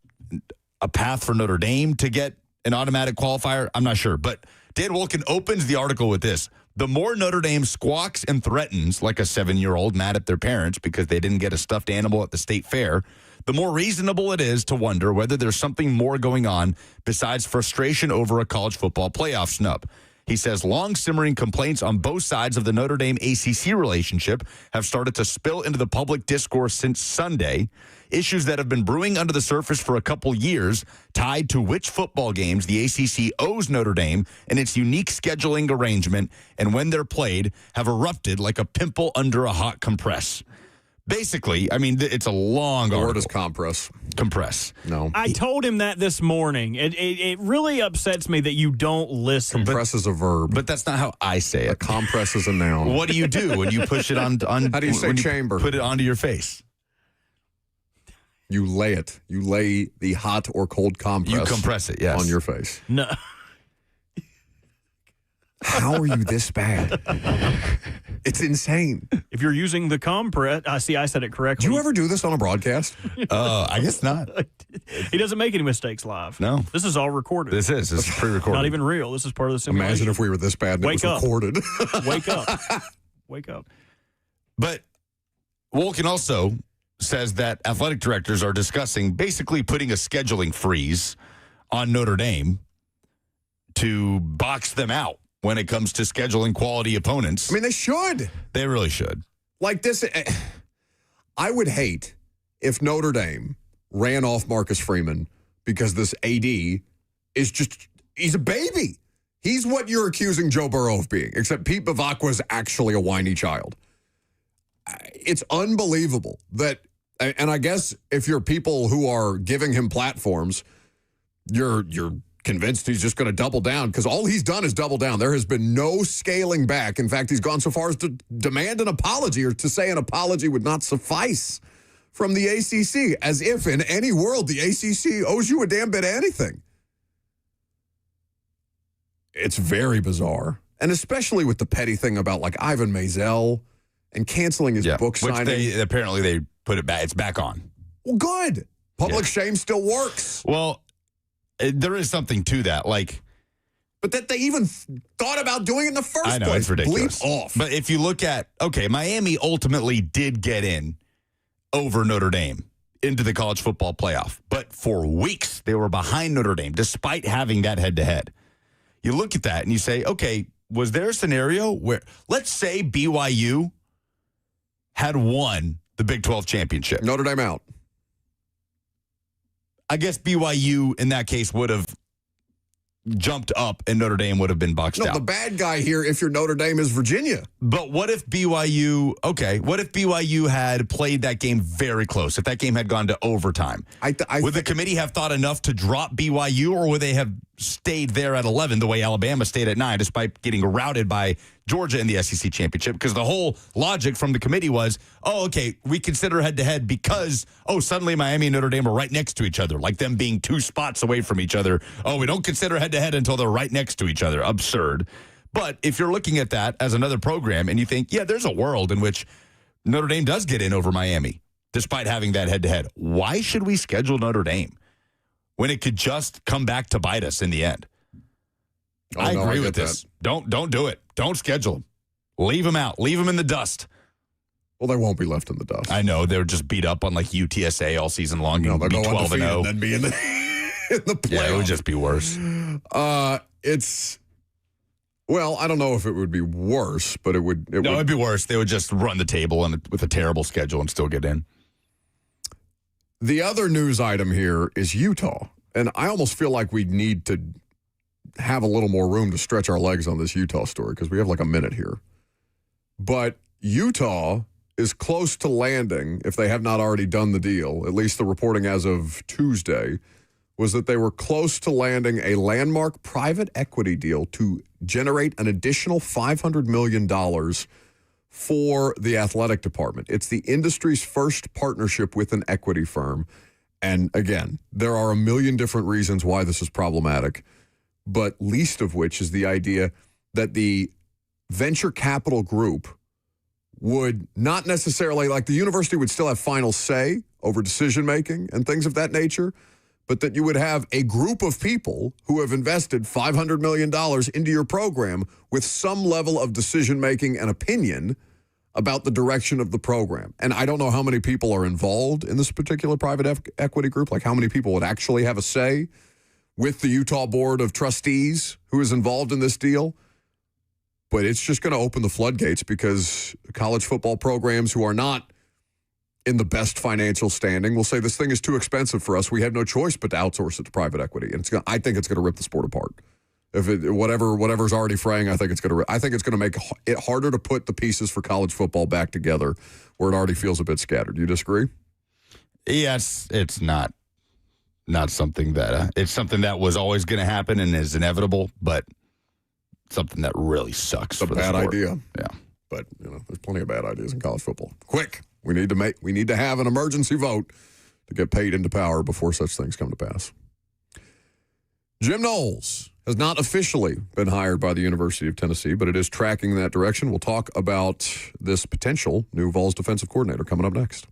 a path for Notre Dame to get an automatic qualifier. I'm not sure. But Dan Wolken opens the article with this. The more Notre Dame squawks and threatens, like a 7-year-old mad at their parents because they didn't get a stuffed animal at the state fair, the more reasonable it is to wonder whether there's something more going on besides frustration over a college football playoff snub. He says long-simmering complaints on both sides of the Notre Dame-ACC relationship have started to spill into the public discourse since Sunday. Issues that have been brewing under the surface for a couple years, tied to which football games the ACC owes Notre Dame and its unique scheduling arrangement, and when they're played, have erupted like a pimple under a hot compress. Basically, I mean, it's a long article. The word is compress. Compress. No. I told him that this morning. It really upsets me that you don't listen. Compress is a verb. But that's not how I say it. A compress is a noun. What do you do when you push it on How do you say chamber? Put it onto your face. You lay it. You lay the hot or cold compress. You compress it, yes. On your face. No. How are you this bad? It's insane. If you're using the compress, I said it correctly. Do you ever do this on a broadcast? I guess not. He doesn't make any mistakes live. No. This is all recorded. This is pre-recorded. Not even real. This is part of the simulation. Imagine if we were this bad and Wake it was up. recorded. Wake up. Wake up. But Wolken also says that athletic directors are discussing basically putting a scheduling freeze on Notre Dame to box them out when it comes to scheduling quality opponents. I mean, they should. They really should. Like this, I would hate if Notre Dame ran off Marcus Freeman because this AD is just, he's a baby. He's what you're accusing Joe Burrow of being, except Pete Bavacqua is actually a whiny child. It's unbelievable that, and I guess if you're people who are giving him platforms, you're convinced he's just going to double down because all he's done is double down. There has been no scaling back. In fact, he's gone so far as to demand an apology or to say an apology would not suffice from the ACC, as if in any world the ACC owes you a damn bit of anything. It's very bizarre. And especially with the petty thing about like Ivan Maisel and canceling his book signing. Which apparently they put it back. It's back on. Well, good. Public shame still works. Well, there is something to that. But that they even thought about doing it in the first place. I know, it's ridiculous. Bleep off. But if you look at, Miami ultimately did get in over Notre Dame into the college football playoff. But for weeks, they were behind Notre Dame, despite having that head-to-head. You look at that and you say, okay, was there a scenario where, let's say BYU had won the Big 12 championship. Notre Dame out. I guess BYU in that case would have jumped up and Notre Dame would have been boxed out. The bad guy here, if you're Notre Dame, is Virginia. But what if BYU had played that game very close? If that game had gone to overtime, would the committee have thought enough to drop BYU, or would they have stayed there at 11 the way Alabama stayed at 9, despite getting routed by Georgia in the SEC championship? Because the whole logic from the committee was, we consider head-to-head because, suddenly Miami and Notre Dame are right next to each other, like them being 2 spots away from each other. We don't consider head-to-head until they're right next to each other. Absurd. But if you're looking at that as another program and you think, there's a world in which Notre Dame does get in over Miami, despite having that head-to-head, why should we schedule Notre Dame when it could just come back to bite us in the end? I agree with this. Don't do it. Don't schedule them. Leave them out. Leave them in the dust. Well, they won't be left in the dust. I know. They're just beat up on like UTSA all season long. They'll be go 12-0. And then be in the, in the playoffs. Yeah, it would just be worse. I don't know if it would be worse, but it'd be worse. They would just run the table and with a terrible schedule and still get in. The other news item here is Utah. And I almost feel like we need to have a little more room to stretch our legs on this Utah story because we have like a minute here. But Utah is close to landing, if they have not already done the deal, at least the reporting as of Tuesday, was that they were close to landing a landmark private equity deal to generate an additional $500 million for the athletic department. It's the industry's first partnership with an equity firm. And again, there are a million different reasons why this is problematic, but least of which is the idea that the venture capital group would not necessarily, like the university would still have final say over decision-making and things of that nature, but that you would have a group of people who have invested $500 million into your program with some level of decision-making and opinion about the direction of the program. And I don't know how many people are involved in this particular private equity group, like how many people would actually have a say with the Utah Board of Trustees who is involved in this deal. But it's just going to open the floodgates because college football programs who are not in the best financial standing will say this thing is too expensive for us. We have no choice but to outsource it to private equity. And I think it's going to rip the sport apart. If whatever's already fraying, I think it's going to make it harder to put the pieces for college football back together where it already feels a bit scattered. Do you disagree? Yes, it's not something that it's something that was always going to happen and is inevitable, but something that really sucks. It's a bad idea. Yeah, but there's plenty of bad ideas in college football. Quick, we need to have an emergency vote to get paid into power before such things come to pass. Jim Noles has not officially been hired by the University of Tennessee, but it is tracking in that direction. We'll talk about this potential new Vols defensive coordinator coming up next.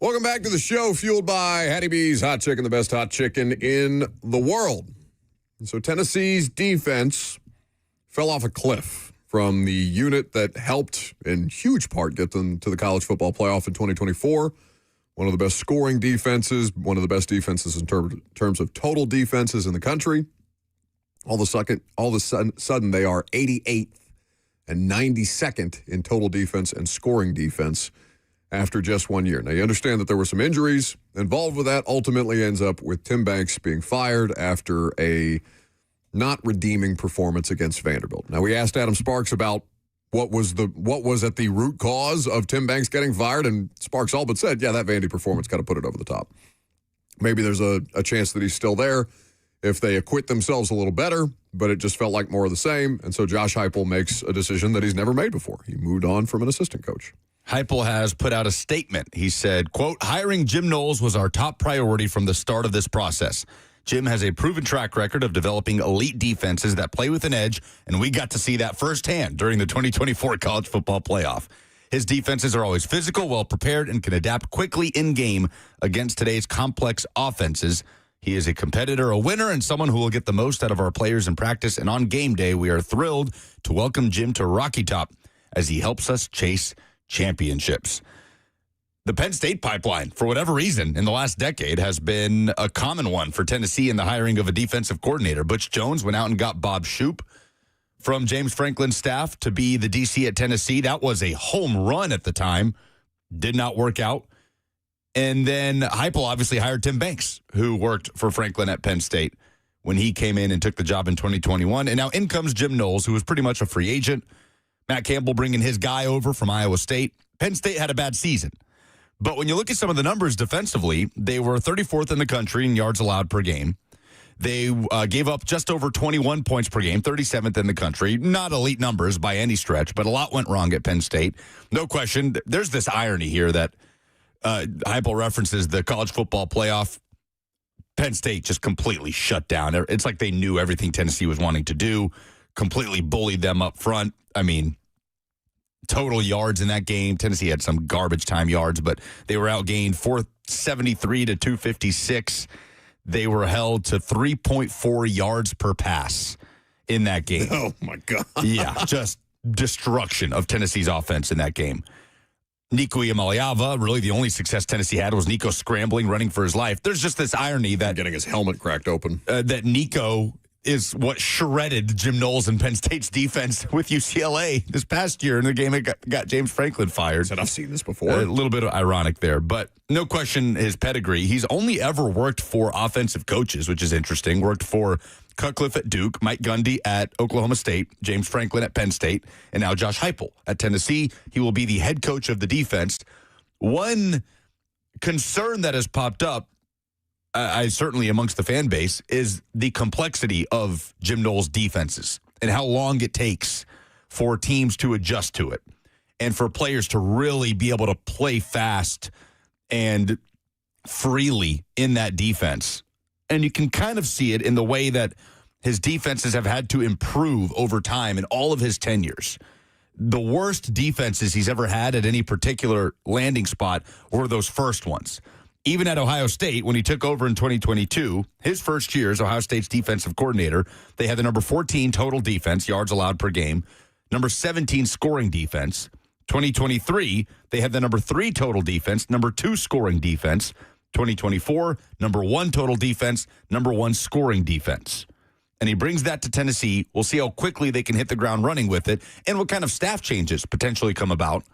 Welcome back to the show, fueled by Hattie B's Hot Chicken, the best hot chicken in the world. So Tennessee's defense fell off a cliff from the unit that helped in huge part get them to the college football playoff in 2024. One of the best scoring defenses, one of the best defenses in terms of total defenses in the country. All of a sudden, they are 88th and 92nd in total defense and scoring defense after just 1 year. Now, you understand that there were some injuries involved with that. Ultimately ends up with Tim Banks being fired after a not redeeming performance against Vanderbilt. Now, we asked Adam Sparks about what was at the root cause of Tim Banks getting fired, and Sparks all but said, yeah, that Vandy performance got to put it over the top. Maybe there's a chance that he's still there if they acquit themselves a little better, but it just felt like more of the same. And so Josh Heupel makes a decision that he's never made before. He moved on from an assistant coach. Heupel has put out a statement. He said, quote, hiring Jim Noles was our top priority from the start of this process. Jim has a proven track record of developing elite defenses that play with an edge, and we got to see that firsthand during the 2024 college football playoff. His defenses are always physical, well-prepared, and can adapt quickly in-game against today's complex offenses. He is a competitor, a winner, and someone who will get the most out of our players in practice. And on game day, we are thrilled to welcome Jim to Rocky Top as he helps us chase championships. The Penn State pipeline, for whatever reason, in the last decade has been a common one for Tennessee in the hiring of a defensive coordinator. Butch Jones went out and got Bob Shoop from James Franklin's staff to be the DC at Tennessee. That was a home run at the time. Did not work out. And then Heupel obviously hired Tim Banks, who worked for Franklin at Penn State when he came in and took the job in 2021. And now in comes Jim Knowles, who was pretty much a free agent. Matt Campbell bringing his guy over from Iowa State. Penn State had a bad season. But when you look at some of the numbers defensively, they were 34th in the country in yards allowed per game. They gave up just over 21 points per game, 37th in the country. Not elite numbers by any stretch, but a lot went wrong at Penn State. No question. There's this irony here that Heupel references the college football playoff. Penn State just completely shut down. It's like they knew everything Tennessee was wanting to do, completely bullied them up front. I mean, total yards in that game, Tennessee had some garbage time yards, but they were outgained 473 to 256. They were held to 3.4 yards per pass in that game. Oh, my God. Yeah, just destruction of Tennessee's offense in that game. Nico Iamaleava, really the only success Tennessee had was Nico scrambling, running for his life. There's just this irony that getting his helmet cracked open. That Nico is what shredded Jim Knowles and Penn State's defense with UCLA this past year in the game it got James Franklin fired. Said I've seen this before. A little bit ironic there, but no question his pedigree. He's only ever worked for offensive coaches, which is interesting. Worked for Cutcliffe at Duke, Mike Gundy at Oklahoma State, James Franklin at Penn State, and now Josh Heupel at Tennessee. He will be the head coach of the defense. One concern that has popped up, I certainly amongst the fan base, is the complexity of Jim Knowles' defenses and how long it takes for teams to adjust to it and for players to really be able to play fast and freely in that defense. And you can kind of see it in the way that his defenses have had to improve over time in all of his tenures. The worst defenses he's ever had at any particular landing spot were those first ones. Even at Ohio State, when he took over in 2022, his first year as Ohio State's defensive coordinator, they had the number 14 total defense, yards allowed per game, number 17 scoring defense. 2023, they had the number 3 total defense, number 2 scoring defense. 2024, number 1 total defense, number 1 scoring defense. And he brings that to Tennessee. We'll see how quickly they can hit the ground running with it and what kind of staff changes potentially come about.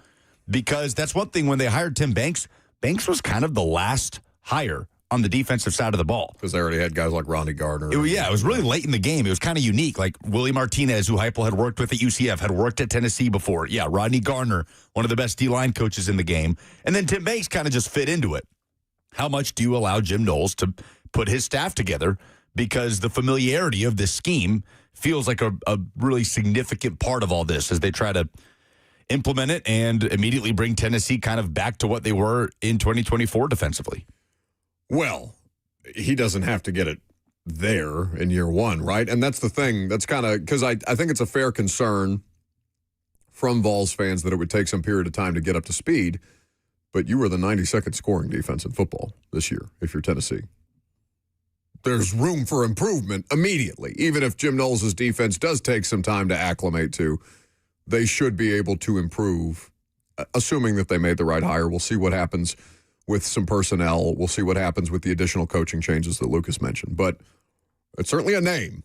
Because that's one thing when they hired Tim Banks, Banks was kind of the last hire on the defensive side of the ball. Because they already had guys like Ronnie Gardner. It was really late in the game. It was kind of unique. Like Willie Martinez, who Heupel had worked with at UCF, had worked at Tennessee before. Yeah, Rodney Gardner, one of the best D-line coaches in the game. And then Tim Banks kind of just fit into it. How much do you allow Jim Knowles to put his staff together? Because the familiarity of this scheme feels like a really significant part of all this as they try to implement it and immediately bring Tennessee kind of back to what they were in 2024 defensively. Well, he doesn't have to get it there in year one, right? And that's the thing. That's kind of because I think it's a fair concern from Vols fans that it would take some period of time to get up to speed. but you were the 92nd scoring defense in football this year if you're Tennessee. There's room for improvement immediately. Even if Jim Knowles' defense does take some time to acclimate to, they should be able to improve, assuming that they made the right hire. We'll see what happens with some personnel. We'll see what happens with the additional coaching changes that Lucas mentioned. But it's certainly a name.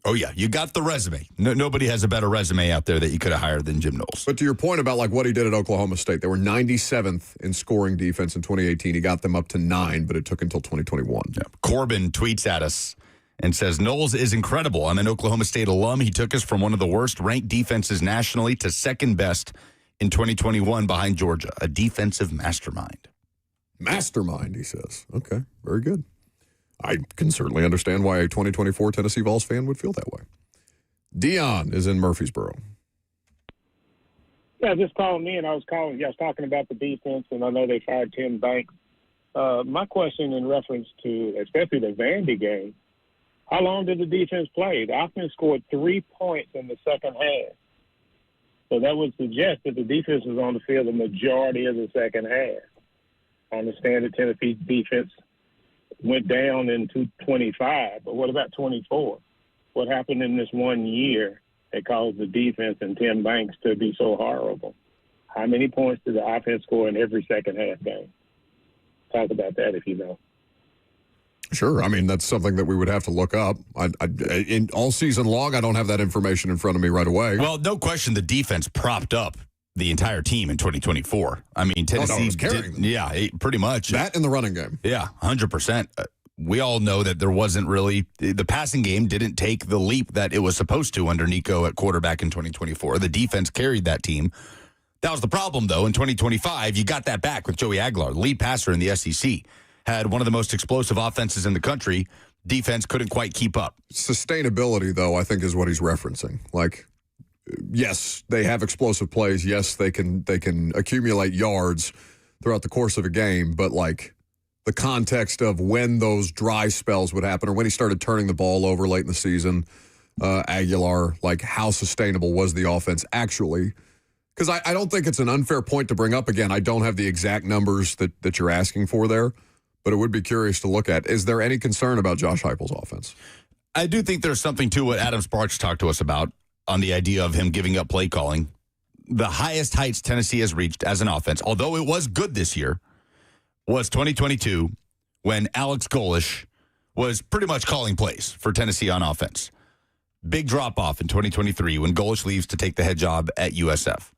Oh, yeah. You got the resume. Nobody has a better resume out there that you could have hired than Jim Knowles. But to your point about like what he did at Oklahoma State, they were 97th in scoring defense in 2018. He got them up to 9, but it took until 2021. Yeah. Corbin tweets at us and says, Knowles is incredible. I'm an Oklahoma State alum. He took us from one of the worst ranked defenses nationally to second best in 2021 behind Georgia. A defensive mastermind. Mastermind, he says. Okay, very good. I can certainly understand why a 2024 Tennessee Vols fan would feel that way. Dion is in Murfreesboro. Yeah, just calling me, and I was talking about the defense, and I know they fired Tim Banks. My question in reference to, especially the Vandy game, how long did the defense play? The offense scored 3 points in the second half. So that would suggest that the defense was on the field the majority of the second half. I understand the Tennessee defense went down in 25, but what about 24? What happened in this 1 year that caused the defense and Tim Banks to be so horrible? How many points did the offense score in every second half game? Talk about that if you know. Sure. I mean, that's something that we would have to look up. In all season long, I don't have that information in front of me right away. Well, no question the defense propped up the entire team in 2024. I mean, Tennessee pretty much. That in the running game. Yeah, 100%. We all know that there wasn't really, the passing game didn't take the leap that it was supposed to under Nico at quarterback in 2024. The defense carried that team. That was the problem, though. In 2025, you got that back with Joey Aguilar, the lead passer in the SEC. Had one of the most explosive offenses in the country. Defense couldn't quite keep up. Sustainability, though, I think is what he's referencing. Like, yes, they have explosive plays. Yes, they can accumulate yards throughout the course of a game. But, like, the context of when those dry spells would happen or when he started turning the ball over late in the season, Aguilar, like, how sustainable was the offense actually? Because I don't think it's an unfair point to bring up. Again, I don't have the exact numbers that you're asking for there. But it would be curious to look at. Is there any concern about Josh Heupel's offense? I do think there's something to what Adam Sparks talked to us about on the idea of him giving up play calling. The highest heights Tennessee has reached as an offense, although it was good this year, was 2022 when Alex Golish was pretty much calling plays for Tennessee on offense. Big drop-off in 2023 when Golish leaves to take the head job at USF.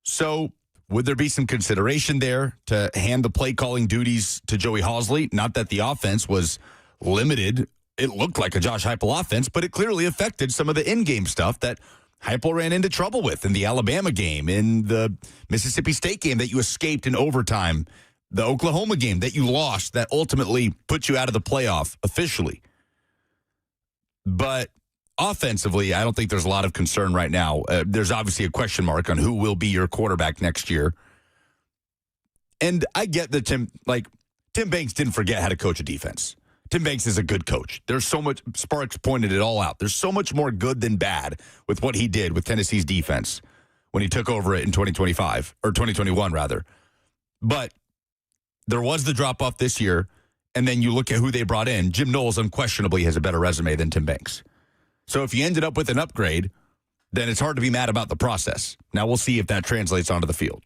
So would there be some consideration there to hand the play-calling duties to Joey Halzle? Not that the offense was limited. It looked like a Josh Heupel offense, but it clearly affected some of the in-game stuff that Heupel ran into trouble with in the Alabama game, in the Mississippi State game that you escaped in overtime, the Oklahoma game that you lost that ultimately put you out of the playoff officially. But offensively, I don't think there's a lot of concern right now. There's obviously a question mark on who will be your quarterback next year. And I get that Tim Banks didn't forget how to coach a defense. Tim Banks is a good coach. There's so much, Sparks pointed it all out. There's so much more good than bad with what he did with Tennessee's defense when he took over it in 2021 rather. But there was the drop-off this year, and then you look at who they brought in. Jim Knowles unquestionably has a better resume than Tim Banks. So if you ended up with an upgrade, then it's hard to be mad about the process. Now we'll see if that translates onto the field.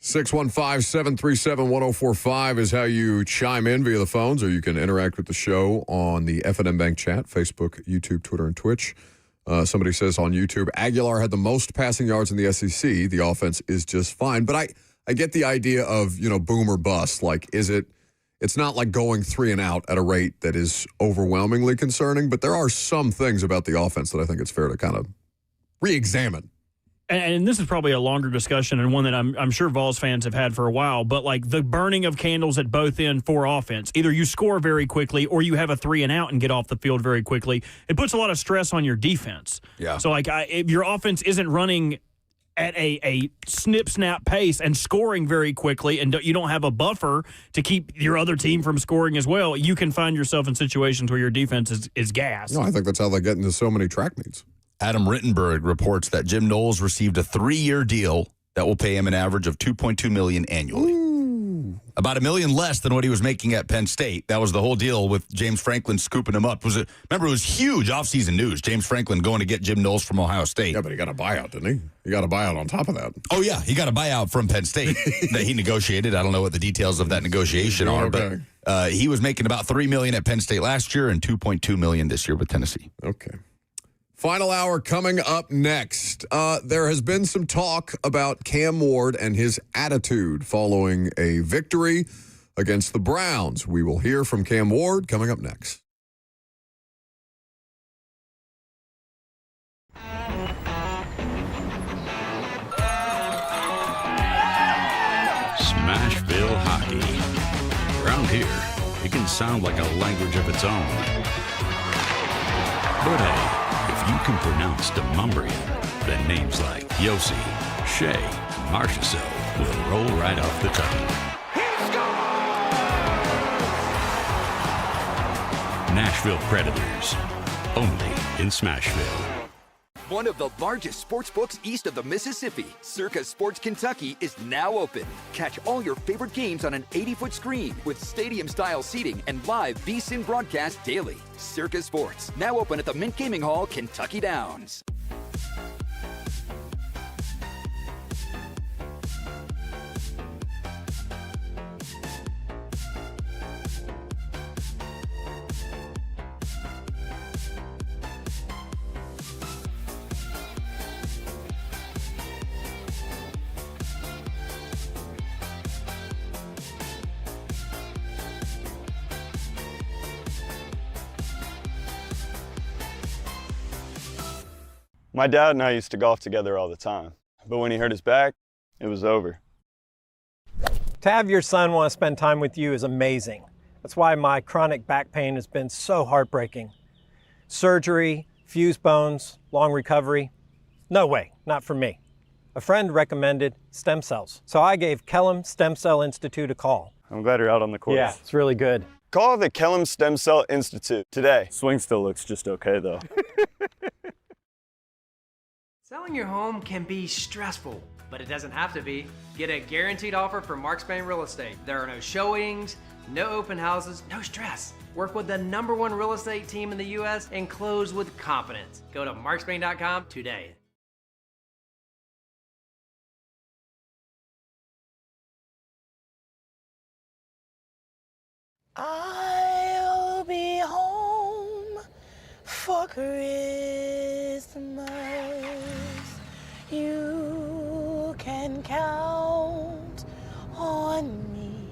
615-737-1045 is how you chime in via the phones, or you can interact with the show on the F&M Bank chat, Facebook, YouTube, Twitter, and Twitch. Somebody says on YouTube, Aguilar had the most passing yards in the SEC. The offense is just fine. But I get the idea of, boom or bust. Like, it's not like going 3 and out at a rate that is overwhelmingly concerning, but there are some things about the offense that I think it's fair to kind of re-examine. And this is probably a longer discussion and one that I'm sure Vols fans have had for a while, but like the burning of candles at both ends for offense. Either you score very quickly or you have a 3 and out and get off the field very quickly. It puts a lot of stress on your defense. Yeah. So if your offense isn't running at a snip-snap pace and scoring very quickly, and you don't have a buffer to keep your other team from scoring as well, you can find yourself in situations where your defense is gassed. No, I think that's how they get into so many track meets. Adam Rittenberg reports that Jim Knowles received a 3-year deal that will pay him an average of $2.2 million annually. About $1 million less than what he was making at Penn State. That was the whole deal with James Franklin scooping him up. Remember, it was huge offseason news. James Franklin going to get Jim Knowles from Ohio State. Yeah, but he got a buyout, didn't he? He got a buyout on top of that. Oh, yeah. He got a buyout from Penn State that he negotiated. I don't know what the details of that negotiation are, but he was making about $3 million at Penn State last year and $2.2 million this year with Tennessee. Okay. Final hour coming up next. There has been some talk about Cam Ward and his attitude following a victory against the Browns. We will hear from Cam Ward coming up next. Smashville hockey. Around here, it can sound like a language of its own. But hey, if you can pronounce Demumbrian, then names like Yossi, Shea, Marchessault will roll right off the tongue. Nashville Predators, only in Smashville. One of the largest sports books east of the Mississippi, Circa Sports Kentucky, is now open. Catch all your favorite games on an 80-foot screen with stadium-style seating and live VSiN broadcast daily. Circa Sports, now open at the Mint Gaming Hall, Kentucky Downs. My dad and I used to golf together all the time, but when he hurt his back, it was over. To have your son want to spend time with you is amazing. That's why my chronic back pain has been so heartbreaking. Surgery, fused bones, long recovery. No way, not for me. A friend recommended stem cells, so I gave Kellum Stem Cell Institute a call. I'm glad you're out on the course. Yeah, it's really good. Call the Kellum Stem Cell Institute today. Swing still looks just okay, though. Selling your home can be stressful, but it doesn't have to be. Get a guaranteed offer from Mark Spain Real Estate. There are no showings, no open houses, no stress. Work with the #1 real estate team in the U.S. and close with confidence. Go to markspain.com today. I'll be home for Christmas. You can count on me.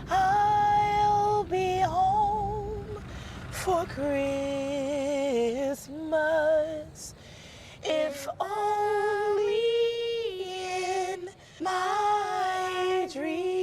I'll be home for Christmas. If only in my dreams.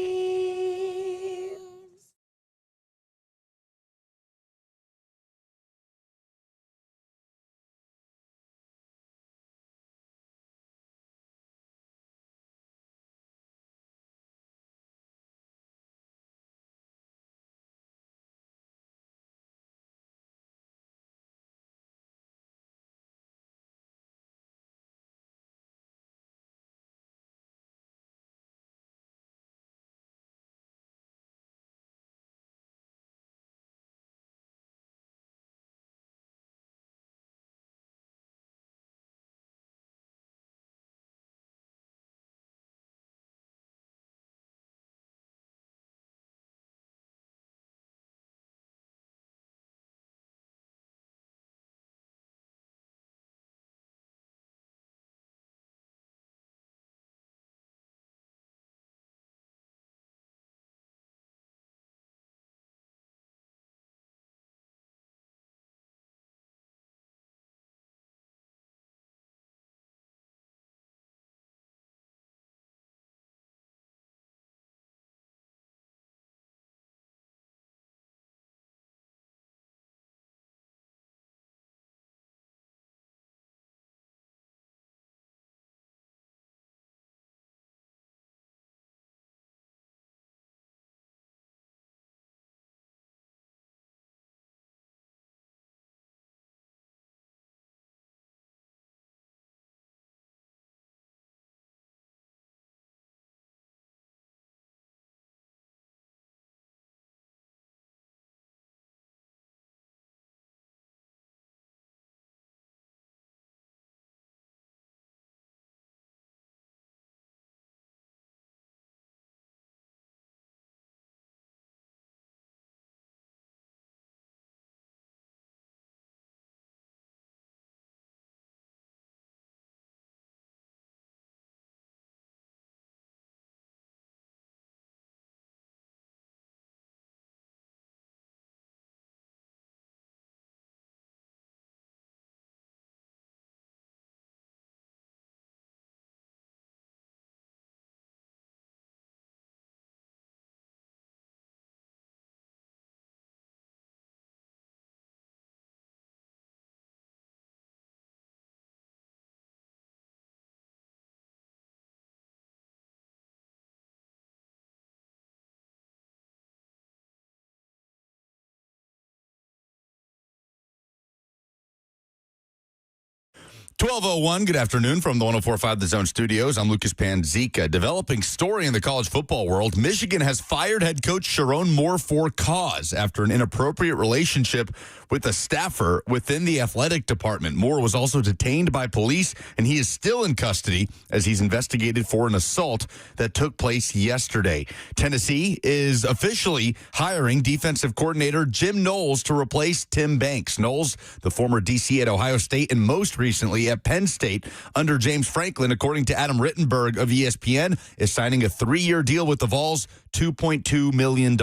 12:01, good afternoon from the 104.5 The Zone Studios. I'm Lucas Panzica. Developing story in the college football world. Michigan has fired head coach Sharon Moore for cause after an inappropriate relationship with a staffer within the athletic department. Moore was also detained by police, and he is still in custody as he's investigated for an assault that took place yesterday. Tennessee is officially hiring defensive coordinator Jim Noles to replace Tim Banks. Noles, the former DC at Ohio State and most recently at Penn State under James Franklin, according to Adam Rittenberg of ESPN, is signing a 3-year deal with the Vols, $2.2 million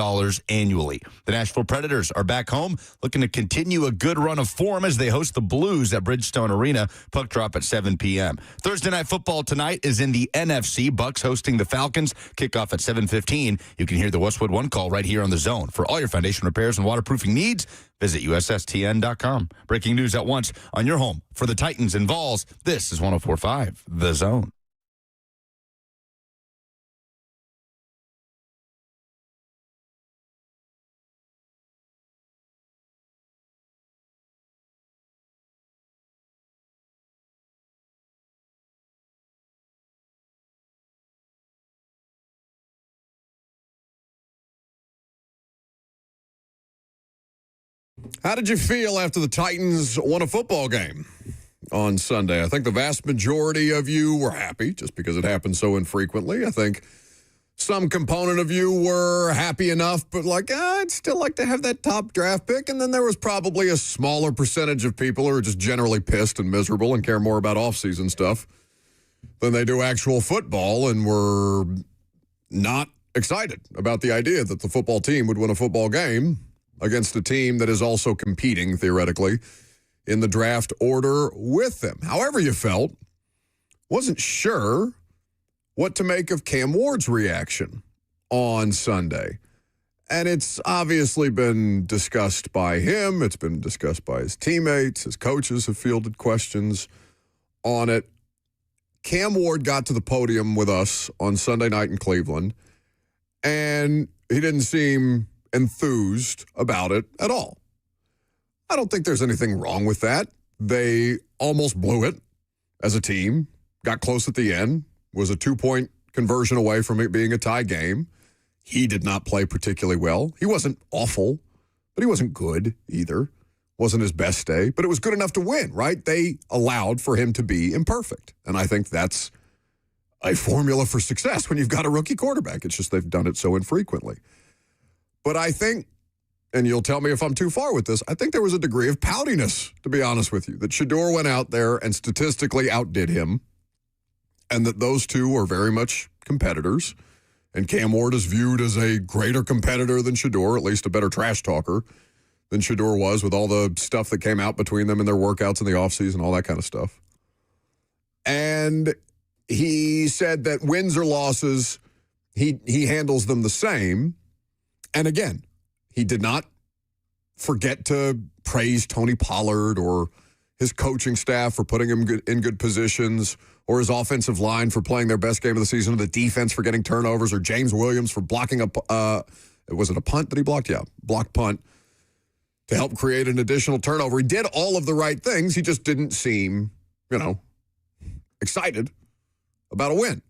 annually. The Nashville Predators are back home, looking to continue a good run of form as they host the Blues at Bridgestone Arena. Puck drop at 7 p.m. Thursday Night Football tonight is in the NFC. Bucks hosting the Falcons. Kickoff at 7:15. You can hear the Westwood One Call right here on The Zone. For all your foundation repairs and waterproofing needs, visit USSTN.com. Breaking news at once on your home for the Titans and Vols. This is 104.5 The Zone. How did you feel after the Titans won a football game on Sunday? I think the vast majority of you were happy just because it happened so infrequently. I think some component of you were happy enough, but like, I'd still like to have that top draft pick. And then there was probably a smaller percentage of people who are just generally pissed and miserable and care more about offseason stuff than they do actual football and were not excited about the idea that the football team would win a football game against a team that is also competing, theoretically, in the draft order with them. However you felt, wasn't sure what to make of Cam Ward's reaction on Sunday. And it's obviously been discussed by him. It's been discussed by his teammates. His coaches have fielded questions on it. Cam Ward got to the podium with us on Sunday night in Cleveland, and he didn't seem enthused about it at all. I don't think there's anything wrong with that. They almost blew it as a team, got close at the end, was a 2-point conversion away from it being a tie game. He did not play particularly well. He wasn't awful, but he wasn't good either. Wasn't his best day, but it was good enough to win, right? They allowed for him to be imperfect. And I think that's a formula for success when you've got a rookie quarterback. It's just they've done it so infrequently. But I think, and you'll tell me if I'm too far with this, I think there was a degree of poutiness, to be honest with you, that Shedeur went out there and statistically outdid him, and that those two are very much competitors. And Cam Ward is viewed as a greater competitor than Shedeur, at least a better trash talker than Shedeur was, with all the stuff that came out between them in their workouts in the offseason, all that kind of stuff. And he said that wins or losses, he handles them the same. And again, he did not forget to praise Tony Pollard or his coaching staff for putting him in good positions, or his offensive line for playing their best game of the season, or the defense for getting turnovers, or James Williams for blocking was it a punt that he blocked? Yeah, blocked punt to help create an additional turnover. He did all of the right things. He just didn't seem, excited about a win.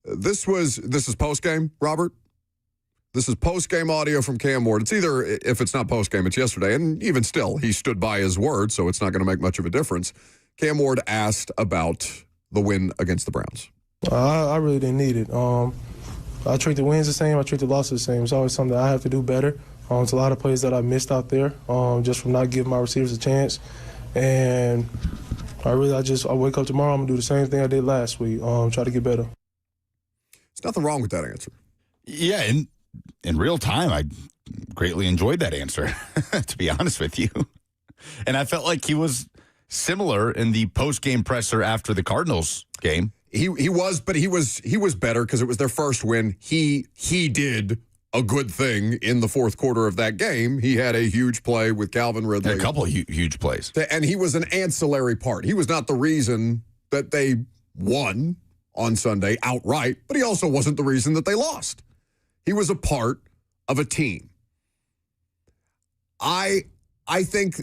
This is post-game, Robert? This is post-game audio from Cam Ward. It's either, if it's not post-game, it's yesterday. And even still, he stood by his word, so it's not going to make much of a difference. Cam Ward asked about the win against the Browns. I really didn't need it. I treat the wins the same. I treat the losses the same. It's always something that I have to do better. It's a lot of plays that I missed out there just from not giving my receivers a chance. And I wake up tomorrow, I'm going to do the same thing I did last week, try to get better. There's nothing wrong with that answer. Yeah, in real time, I greatly enjoyed that answer, to be honest with you. And I felt like he was similar in the post-game presser after the Cardinals game. He was better because it was their first win. He did a good thing in the fourth quarter of that game. He had a huge play with Calvin Ridley. A couple of huge plays. And he was an ancillary part. He was not the reason that they won on Sunday outright, but he also wasn't the reason that they lost. He was a part of a team. I think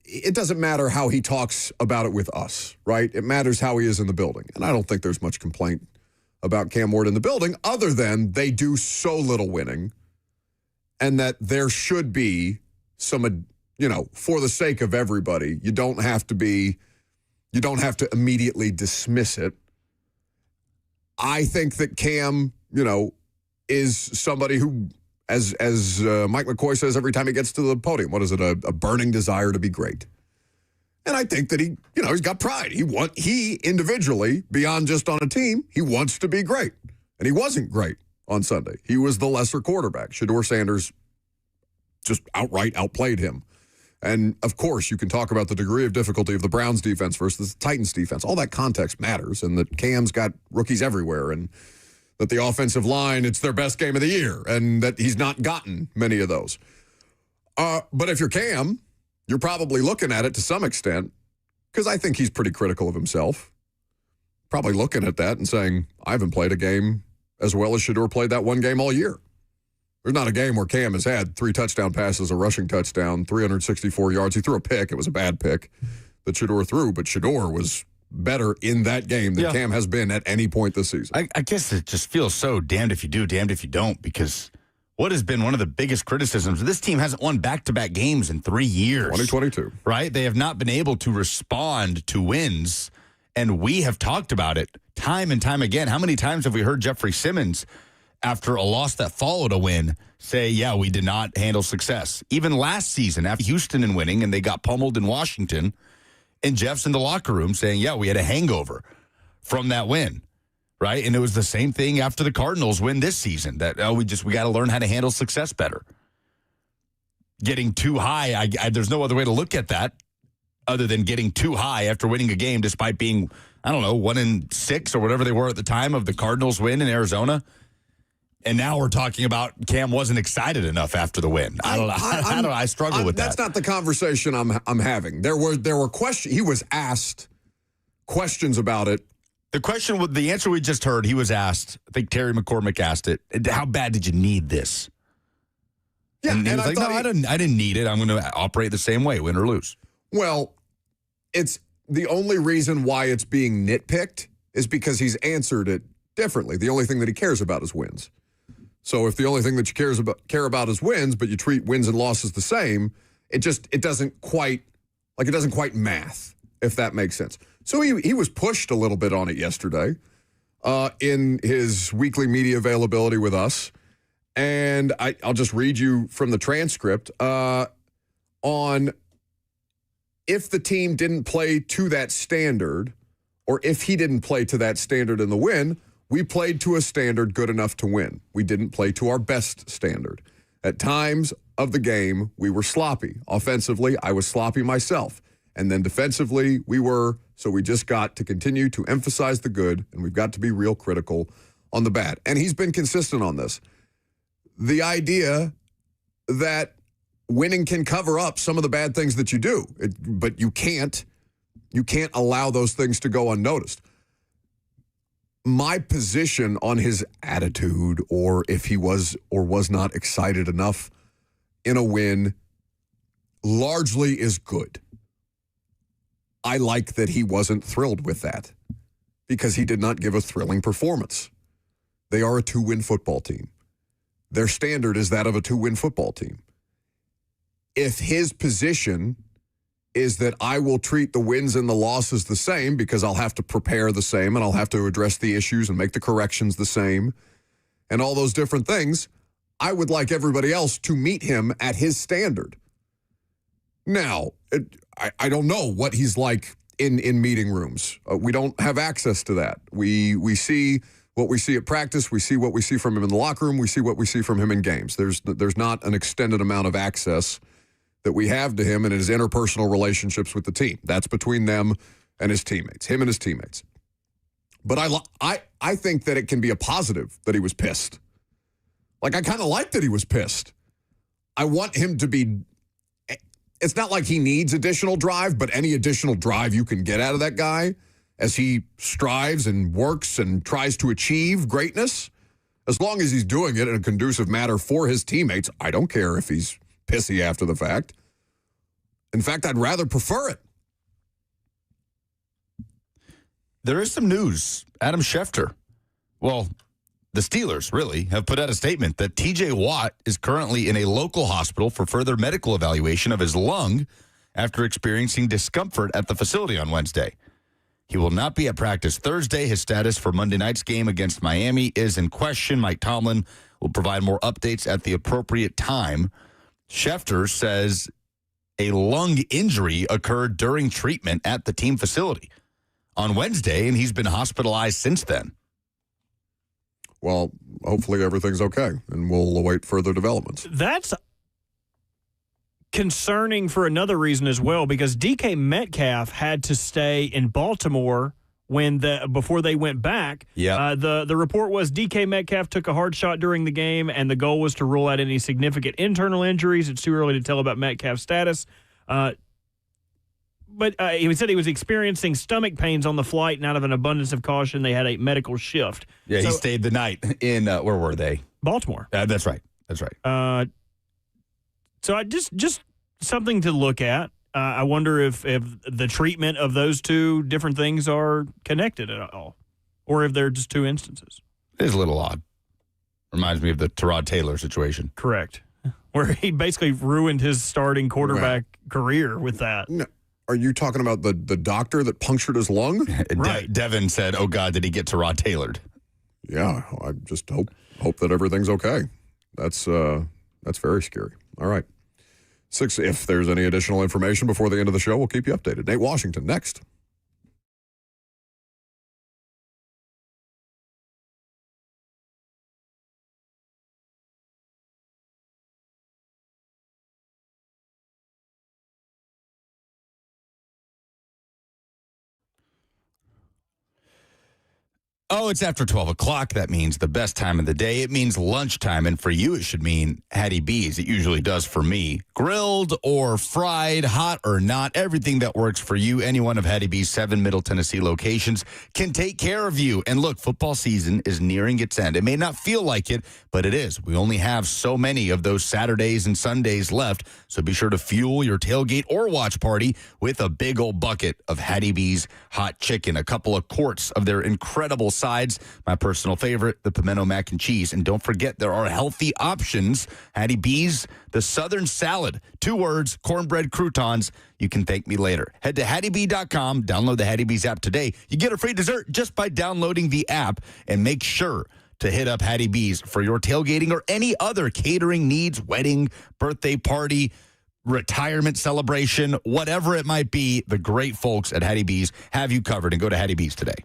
it doesn't matter how he talks about it with us, right? It matters how he is in the building. And I don't think there's much complaint about Cam Ward in the building other than they do so little winning and that there should be some, for the sake of everybody, you don't have to immediately dismiss it. I think that Cam, is somebody who, as Mike McCoy says every time he gets to the podium, what is it, a burning desire to be great. And I think that he's got pride. He individually, beyond just on a team, he wants to be great. And he wasn't great on Sunday. He was the lesser quarterback. Shedeur Sanders just outright outplayed him. And, of course, you can talk about the degree of difficulty of the Browns defense versus the Titans defense. All that context matters, and that Cam's got rookies everywhere, and that the offensive line, it's their best game of the year, and that he's not gotten many of those. But if you're Cam, you're probably looking at it to some extent, because I think he's pretty critical of himself. Probably looking at that and saying, I haven't played a game as well as Shedeur played that one game all year. There's not a game where Cam has had 3 touchdown passes, a rushing touchdown, 364 yards. He threw a pick. It was a bad pick that Shedeur threw, but Shedeur was better in that game than Cam has been at any point this season. I guess it just feels so damned if you do, damned if you don't, because what has been one of the biggest criticisms, this team hasn't won back-to-back games in 3 years. 2022. Right? They have not been able to respond to wins, and we have talked about it time and time again. How many times have we heard Jeffrey Simmons, after a loss that followed a win, say, yeah, we did not handle success? Even last season, after Houston and winning, and they got pummeled in Washington, and Jeff's in the locker room saying, yeah, we had a hangover from that win, right? And it was the same thing after the Cardinals win this season, that we got to learn how to handle success better. Getting too high, there's no other way to look at that other than getting too high after winning a game, despite being, 1-6 or whatever they were at the time of the Cardinals win in Arizona. And now we're talking about Cam wasn't excited enough after the win. I don't know. I struggle with that. That's not the conversation I'm having. There were questions. He was asked questions about it. The answer we just heard, he was asked, I think Terry McCormick asked it, how bad did you need this? Yeah, and he was like, no, I didn't need it. I'm going to operate the same way, win or lose. Well, it's the only reason why it's being nitpicked is because he's answered it differently. The only thing that he cares about is wins. So if the only thing that you care about is wins, but you treat wins and losses the same, it doesn't quite math, if that makes sense. So he was pushed a little bit on it yesterday in his weekly media availability with us. And I'll just read you from the transcript on if the team didn't play to that standard, or if he didn't play to that standard in the win. We played to a standard good enough to win. We didn't play to our best standard. At times of the game, we were sloppy. Offensively, I was sloppy myself. And then defensively, we were. So we just got to continue to emphasize the good, and we've got to be real critical on the bad. And he's been consistent on this. The idea that winning can cover up some of the bad things that you do, but you can't allow those things to go unnoticed. My position on his attitude, or if he was or was not excited enough in a win, largely is good. I like that he wasn't thrilled with that because he did not give a thrilling performance. They are a 2-win football team. Their standard is that of a 2-win football team. If his position is that I will treat the wins and the losses the same because I'll have to prepare the same and I'll have to address the issues and make the corrections the same and all those different things, I would like everybody else to meet him at his standard. Now, I don't know what he's like in meeting rooms. We don't have access to that. We see what we see at practice. We see what we see from him in the locker room. We see what we see from him in games. There's not an extended amount of access that we have to him and his interpersonal relationships with the team. That's between them and his teammates, him and his teammates. But I think that it can be a positive that he was pissed. Like, I kind of like that he was pissed. I want him to be, it's not like he needs additional drive, but any additional drive you can get out of that guy as he strives and works and tries to achieve greatness, as long as he's doing it in a conducive manner for his teammates, I don't care if he's pissy after the fact. In fact, I'd rather prefer it. There is some news. Adam Schefter, well, the Steelers really have put out a statement that TJ Watt is currently in a local hospital for further medical evaluation of his lung after experiencing discomfort at the facility on Wednesday. He will not be at practice Thursday. His status for Monday night's game against Miami is in question. Mike Tomlin will provide more updates at the appropriate time. Schefter says a lung injury occurred during treatment at the team facility on Wednesday, and he's been hospitalized since then. Well, hopefully everything's okay, and we'll await further developments. That's concerning for another reason as well, because DK Metcalf had to stay in Baltimore before they went back. Yeah. The report was DK Metcalf took a hard shot during the game, and the goal was to rule out any significant internal injuries. It's too early to tell about Metcalf's status. But he said he was experiencing stomach pains on the flight, and out of an abundance of caution, they had a medical shift. Yeah, he stayed the night in, where were they? Baltimore. That's right. That's right. So I just something to look at. I wonder if the treatment of those two different things are connected at all, or if they're just two instances. It is a little odd. Reminds me of the Tyrod Taylor situation. Correct. Where he basically ruined his starting quarterback career with that. No. Are you talking about the doctor that punctured his lung? Right. Devin said, "Oh God, did he get Tyrod Taylored?" Yeah, I just hope that everything's okay. That's very scary. All right. 6, if there's any additional information before the end of the show, we'll keep you updated. Nate Washington, next. Oh, it's after 12 o'clock. That means the best time of the day. It means lunchtime. And for you, it should mean Hattie B's. It usually does for me. Grilled or fried, hot or not, everything that works for you. Any one of Hattie B's 7 Middle Tennessee locations can take care of you. And look, football season is nearing its end. It may not feel like it, but it is. We only have so many of those Saturdays and Sundays left. So be sure to fuel your tailgate or watch party with a big old bucket of Hattie B's hot chicken, a couple of quarts of their incredible sides, my personal favorite, the pimento mac and cheese. And don't forget, there are healthy options. Hattie B's, the Southern Salad, 2 words, cornbread croutons. You can thank me later. Head to HattieB.com, download the Hattie B's app today. You get a free dessert just by downloading the app, and make sure to hit up Hattie B's for your tailgating or any other catering needs, wedding, birthday party, retirement celebration, whatever it might be. The great folks at Hattie B's have you covered, and go to Hattie B's today.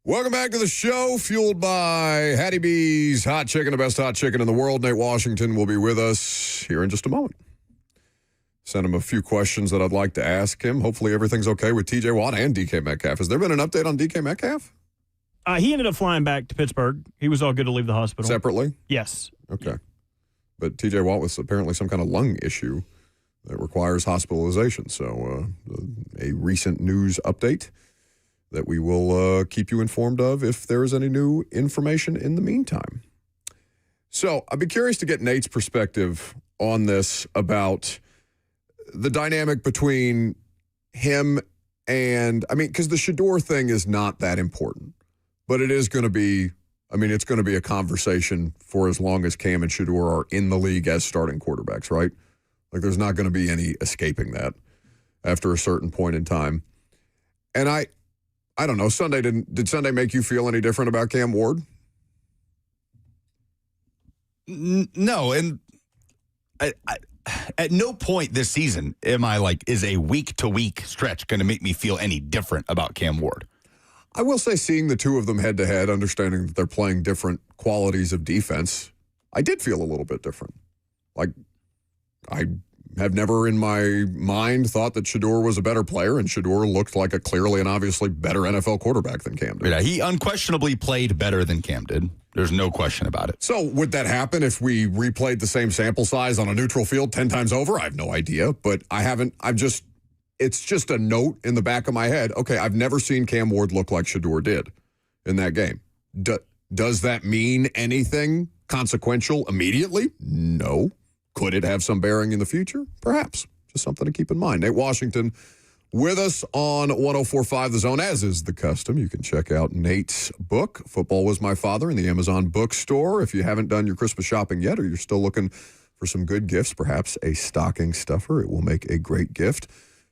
Welcome back to the show, fueled by Hattie B's Hot Chicken, the best hot chicken in the world. Nate Washington will be with us here in just a moment. Sent him a few questions that I'd like to ask him. Hopefully everything's okay with TJ Watt and DK Metcalf. Has there been an update on DK Metcalf? He ended up flying back to Pittsburgh. He was all good to leave the hospital. Separately? Yes. Okay. But TJ Watt was apparently some kind of lung issue that requires hospitalization. So a recent news update that we will keep you informed of if there is any new information in the meantime. So I'd be curious to get Nate's perspective on this about the dynamic between him and, because the Shedeur thing is not that important, but it is going to be, it's going to be a conversation for as long as Cam and Shedeur are in the league as starting quarterbacks, right? Like there's not going to be any escaping that after a certain point in time. And I don't know, did Sunday make you feel any different about Cam Ward? No, and I at no point this season is a week-to-week stretch going to make me feel any different about Cam Ward. I will say seeing the two of them head-to-head, understanding that they're playing different qualities of defense, I did feel a little bit different. Like, I have never in my mind thought that Shedeur was a better player, and Shedeur looked like a clearly and obviously better NFL quarterback than Cam did. Yeah, he unquestionably played better than Cam did. There's no question about it. So would that happen if we replayed the same sample size on a neutral field 10 times over? I have no idea, but it's just a note in the back of my head. Okay, I've never seen Cam Ward look like Shedeur did in that game. Does that mean anything consequential immediately? No. Could it have some bearing in the future? Perhaps. Just something to keep in mind. Nate Washington with us on 104.5 The Zone, as is the custom. You can check out Nate's book, Football Was My Father, in the Amazon bookstore. If you haven't done your Christmas shopping yet, or you're still looking for some good gifts, perhaps a stocking stuffer, it will make a great gift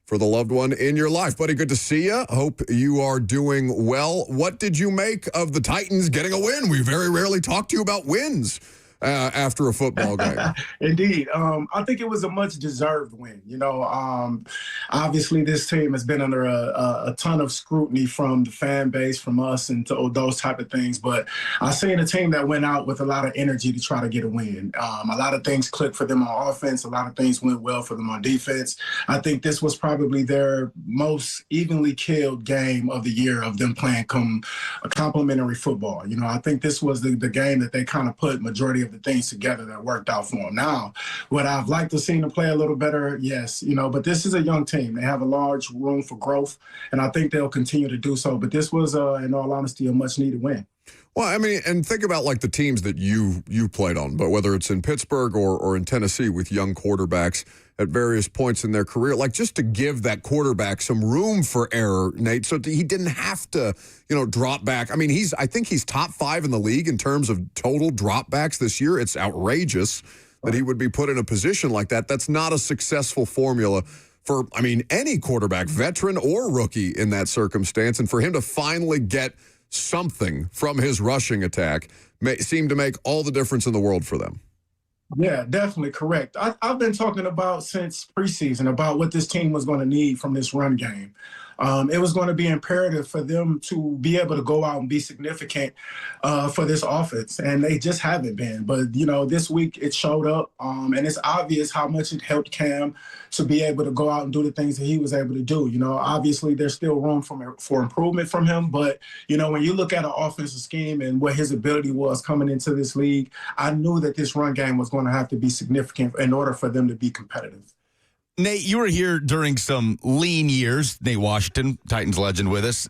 for the loved one in your life. Buddy, good to see you. Hope you are doing well. What did you make of the Titans getting a win? We very rarely talk to you about wins after a football game. Indeed. I think it was a much-deserved win. Obviously this team has been under a ton of scrutiny from the fan base, from us, and those type of things. But I seen a team that went out with a lot of energy to try to get a win. A lot of things clicked for them on offense. A lot of things went well for them on defense. I think this was probably their most evenly killed game of the year of them playing complimentary football. I think this was the game that they kind of put majority of the things together that worked out for them. Now, would I've liked to see them play a little better? Yes, but this is a young team. They have a large room for growth, and I think they'll continue to do so. But this was, in all honesty, a much-needed win. Well, and think about like the teams that you played on, but whether it's in Pittsburgh or in Tennessee with young quarterbacks at various points in their career, like just to give that quarterback some room for error, Nate, so he didn't have to, drop back. I think he's top 5 in the league in terms of total dropbacks this year. It's outrageous that he would be put in a position like that. That's not a successful formula for, any quarterback, veteran or rookie in that circumstance. And for him to finally get something from his rushing attack seemed to make all the difference in the world for them. Yeah, definitely correct. I've been talking about since preseason about what this team was going to need from this run game. It was going to be imperative for them to be able to go out and be significant for this offense, and they just haven't been. But, this week it showed up, and it's obvious how much it helped Cam to be able to go out and do the things that he was able to do. Obviously there's still room for improvement from him, but, when you look at an offensive scheme and what his ability was coming into this league, I knew that this run game was going to have to be significant in order for them to be competitive. Nate, you were here during some lean years. Nate Washington, Titans legend, with us.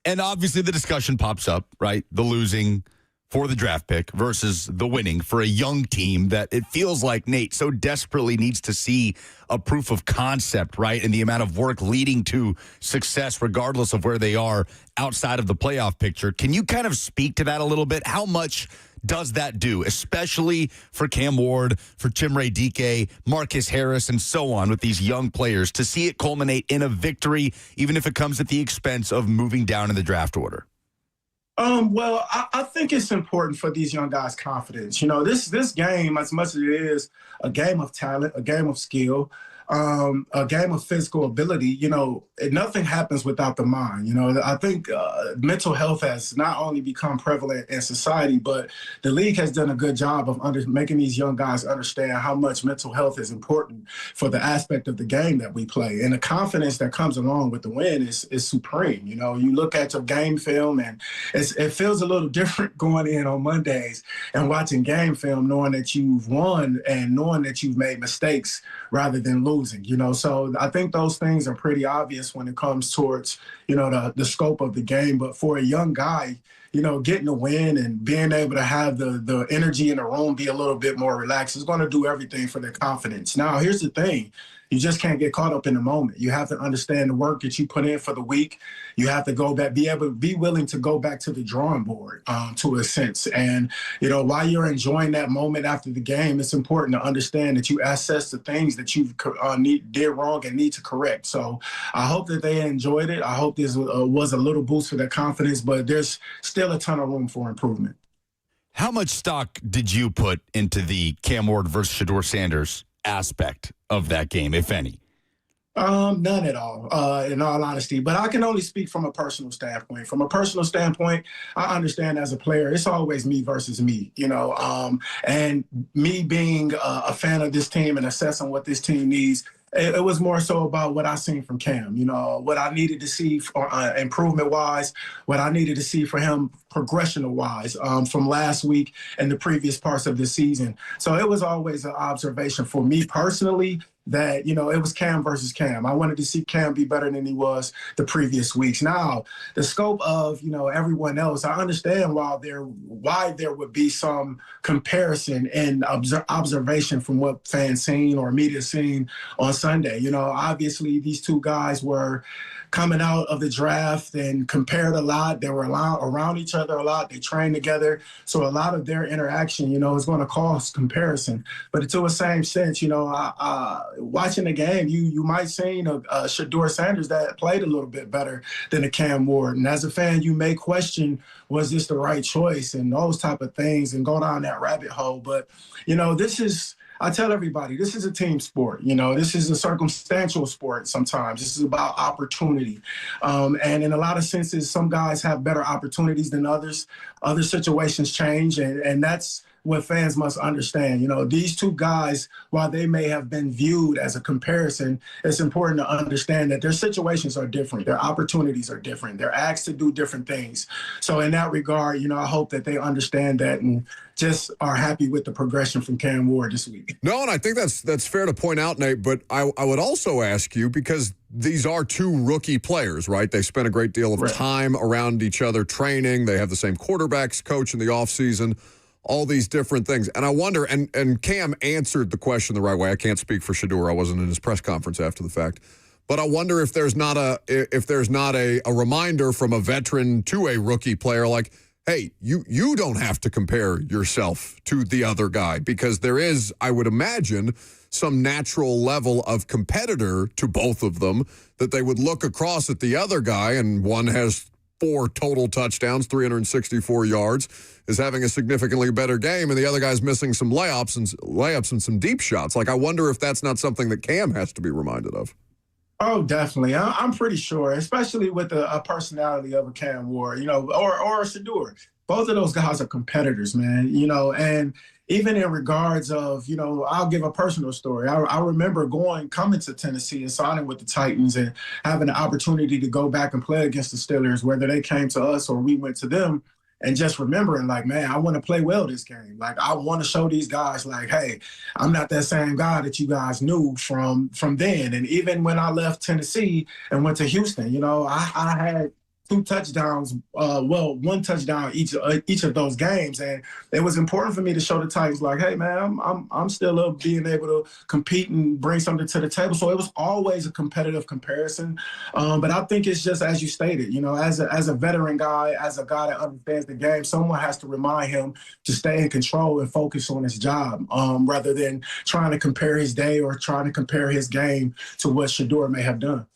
And obviously the discussion pops up, right? The losing for the draft pick versus the winning for a young team that it feels like Nate so desperately needs to see a proof of concept, right? And the amount of work leading to success, regardless of where they are outside of the playoff picture. Can you kind of speak to that a little bit? How much does that do, especially for Cam Ward, for Chimere Dike, Marcus Harris, and so on with these young players, to see it culminate in a victory, even if it comes at the expense of moving down in the draft order? Well, I think it's important for these young guys' confidence. This game, as much as it is a game of talent, a game of skill, a game of physical ability, nothing happens without the mind. I think mental health has not only become prevalent in society, but the league has done a good job of making these young guys understand how much mental health is important for the aspect of the game that we play. And the confidence that comes along with the win is supreme. You look at your game film, and it feels a little different going in on Mondays and watching game film, knowing that you've won and knowing that you've made mistakes rather than losing. So I think those things are pretty obvious when it comes towards, the scope of the game. But for a young guy, getting a win and being able to have the energy in the room be a little bit more relaxed is going to do everything for their confidence. Now, here's the thing. You just can't get caught up in the moment. You have to understand the work that you put in for the week. You have to go back, be willing to go back to the drawing board to a sense. And, while you're enjoying that moment after the game, it's important to understand that you assess the things that you did wrong and need to correct. So I hope that they enjoyed it. I hope this was a little boost for their confidence, but there's still a ton of room for improvement. How much stock did you put into the Cam Ward versus Shedeur Sanders aspect of that game, if any? None at all, in all honesty. But I can only speak from a personal standpoint. From a personal standpoint, I understand as a player, it's always me versus me, and me being a fan of this team and assessing what this team needs. It was more so about what I seen from Cam, what I needed to see for, improvement-wise, what I needed to see for him progression-wise from last week and the previous parts of the season. So it was always an observation for me personally that, it was Cam versus Cam. I wanted to see Cam be better than he was the previous weeks. Now, the scope of, everyone else, I understand why there would be some comparison and observation from what fans seen or media seen on Sunday. Obviously these two guys were coming out of the draft and compared a lot. They were around each other a lot. They trained together. So a lot of their interaction, is going to cause comparison. But to a same sense, watching the game, you might seen a Shedeur Sanders that played a little bit better than a Cam Ward. And as a fan, you may question, was this the right choice and those type of things and go down that rabbit hole. But, I tell everybody, this is a team sport. This is a circumstantial sport sometimes. This is about opportunity. And in a lot of senses, some guys have better opportunities than others. Other situations change, and that's what fans must understand. These two guys, while they may have been viewed as a comparison, it's important to understand that their situations are different. Their opportunities are different. They're asked to do different things. So in that regard, I hope that they understand that and just are happy with the progression from Cam Ward this week. No, and I think that's fair to point out, Nate, but I would also ask you, because these are two rookie players, right? They spent a great deal of time around each other training. They have the same quarterbacks coach in the offseason, all these different things. And I wonder, and Cam answered the question the right way. I can't speak for Shedeur. I wasn't in his press conference after the fact. But I wonder if there's not a reminder from a veteran to a rookie player like, hey, you don't have to compare yourself to the other guy, because there is, I would imagine, some natural level of competitor to both of them that they would look across at the other guy, and one has 4 total touchdowns, 364 yards, is having a significantly better game, and the other guy's missing some layups and some deep shots. Like, I wonder if that's not something that Cam has to be reminded of. Oh, definitely. I'm pretty sure, especially with a personality of a Cam Ward, or a Shedeur. Both of those guys are competitors, man, and even in regards of, I'll give a personal story. I remember coming to Tennessee and signing with the Titans and having the opportunity to go back and play against the Steelers, whether they came to us or we went to them. And just remembering, like, man, I want to play well this game. Like, I want to show these guys, like, hey, I'm not that same guy that you guys knew from then. And even when I left Tennessee and went to Houston, I had 2 touchdowns, 1 touchdown each of those games. And it was important for me to show the Titans, like, hey, man, I'm still being able to compete and bring something to the table. So it was always a competitive comparison. But I think it's just, as you stated, as a veteran guy, as a guy that understands the game, someone has to remind him to stay in control and focus on his job, rather than trying to compare his day or trying to compare his game to what Shedeur may have done.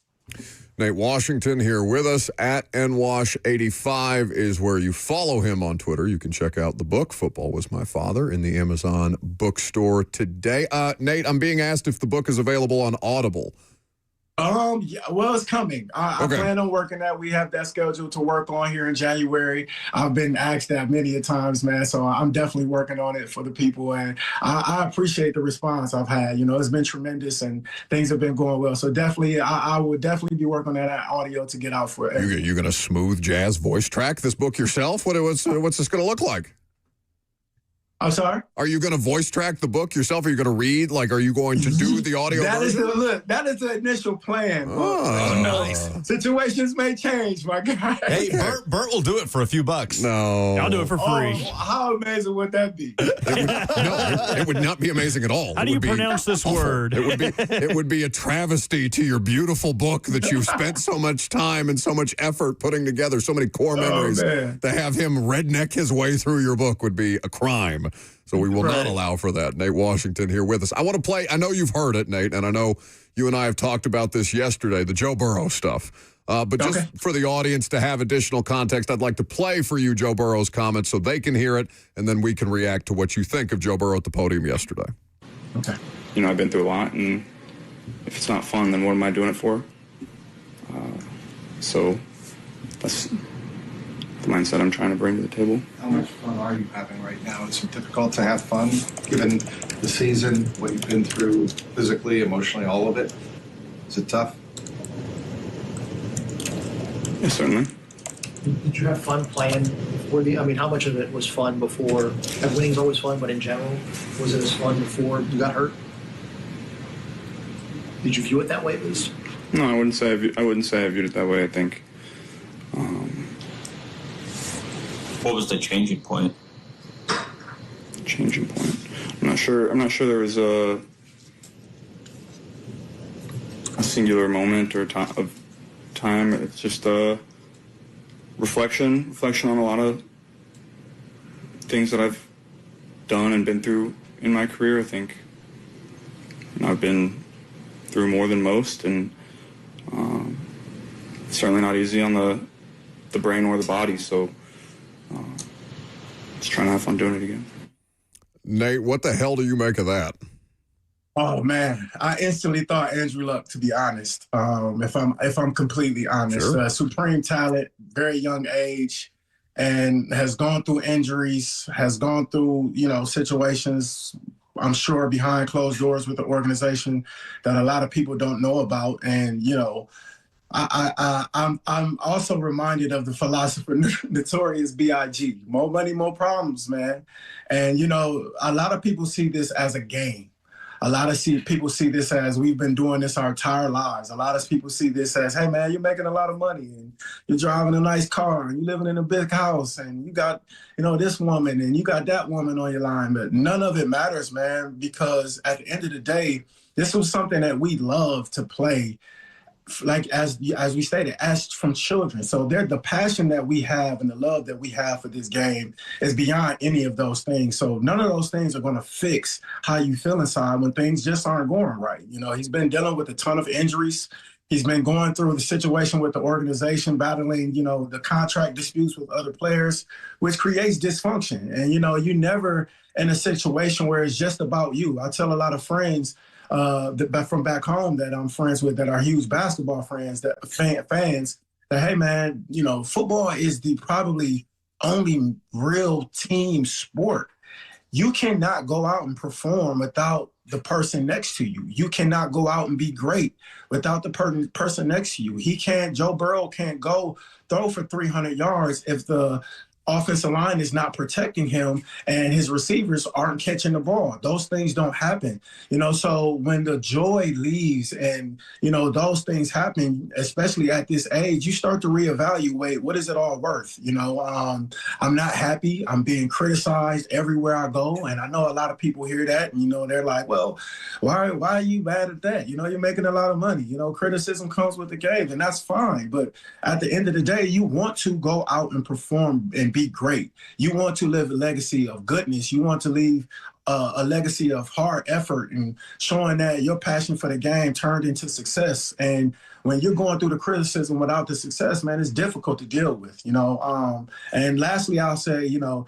Nate Washington here with us at NWash85 is where you follow him on Twitter. You can check out the book, Football Was My Father, in the Amazon bookstore today. Nate, I'm being asked if the book is available on Audible. Yeah, well, it's coming. I plan on working that. We have that scheduled to work on here in January. I've been asked that many a times, man. So I'm definitely working on it for the people, and I appreciate the response I've had. It's been tremendous, and things have been going well. So definitely, I would definitely be working on that audio to get out for it. You going to smooth jazz voice track this book yourself? What's this going to look like? I'm sorry? Are you going to voice track the book yourself? Are you going to read? Like, are you going to do the audio version? That is the initial plan. Oh, nice. Situations may change, my guy. Hey, Bert will do it for a few bucks. No. I'll do it for free. How amazing would that be? It would not be amazing at all. How do you pronounce this word? It would be a travesty to your beautiful book that you've spent so much time and so much effort putting together, so many core memories. To have him redneck his way through your book would be a crime. So we will not allow for that. Nate Washington here with us. I want to play, I know you've heard it, Nate, and I know you and I have talked about this yesterday, the Joe Burrow stuff. But just for the audience to have additional context, I'd like to play for you Joe Burrow's comments so they can hear it, and then we can react to what you think of Joe Burrow at the podium yesterday. Okay. I've been through a lot, and if it's not fun, then what am I doing it for? So that's the mindset I'm trying to bring to the table. How much fun are you having right now? Is it difficult to have fun given the season, what you've been through physically, emotionally, all of it? Is it tough? Yeah, certainly. Did you have fun playing before how much of it was fun before? Winning's always fun, but in general, was it as fun before you got hurt? Did you view it that way, at least? No, I wouldn't say I viewed it that way. I think. What was the changing point? Changing point. I'm not sure there was a singular moment or time. It's just a reflection on a lot of things that I've done and been through in my career. I think I've been through more than most, and it's certainly not easy on the brain or the body. So just trying to have fun doing it again. Nate, what the hell do you make of that? Oh man, I instantly thought Andrew Luck, to be honest. If I'm completely honest, Sure. Supreme talent, very young age, and has gone through injuries, has gone through situations, I'm sure behind closed doors with the organization that a lot of people don't know about, and I'm also reminded of the philosopher Notorious B.I.G. More money, more problems, man. And a lot of people see this as a game. A lot of people see this as we've been doing this our entire lives. A lot of people see this as, hey man, you're making a lot of money and you're driving a nice car and you're living in a big house and you got, this woman and you got that woman on your line. But none of it matters, man, because at the end of the day, this was something that we love to play, like as we stated, as from children. So the passion that we have and the love that we have for this game is beyond any of those things. So none of those things are going to fix how you feel inside when things just aren't going right. He's been dealing with a ton of injuries. He's been going through the situation with the organization, battling, the contract disputes with other players, which creates dysfunction. And, you never in a situation where it's just about you. I tell a lot of friends from back home that I'm friends with that are huge basketball fans, fans that, hey man, football is the probably only real team sport. You cannot go out and perform without the person next to you. You cannot go out and be great without the person next to you. Joe Burrow can't go throw for 300 yards if the offensive line is not protecting him and his receivers aren't catching the ball. Those things don't happen, so when the joy leaves and, those things happen, especially at this age, you start to reevaluate what is it all worth? I'm not happy. I'm being criticized everywhere I go. And I know a lot of people hear that and, they're like, well, why are you mad at that? You're making a lot of money. Criticism comes with the game and that's fine. But at the end of the day, you want to go out and perform and be great. You want to live a legacy of goodness. You want to leave a legacy of hard effort and showing that your passion for the game turned into success. And when you're going through the criticism without the success, man, it's difficult to deal with, you know. And lastly, I'll say, you know,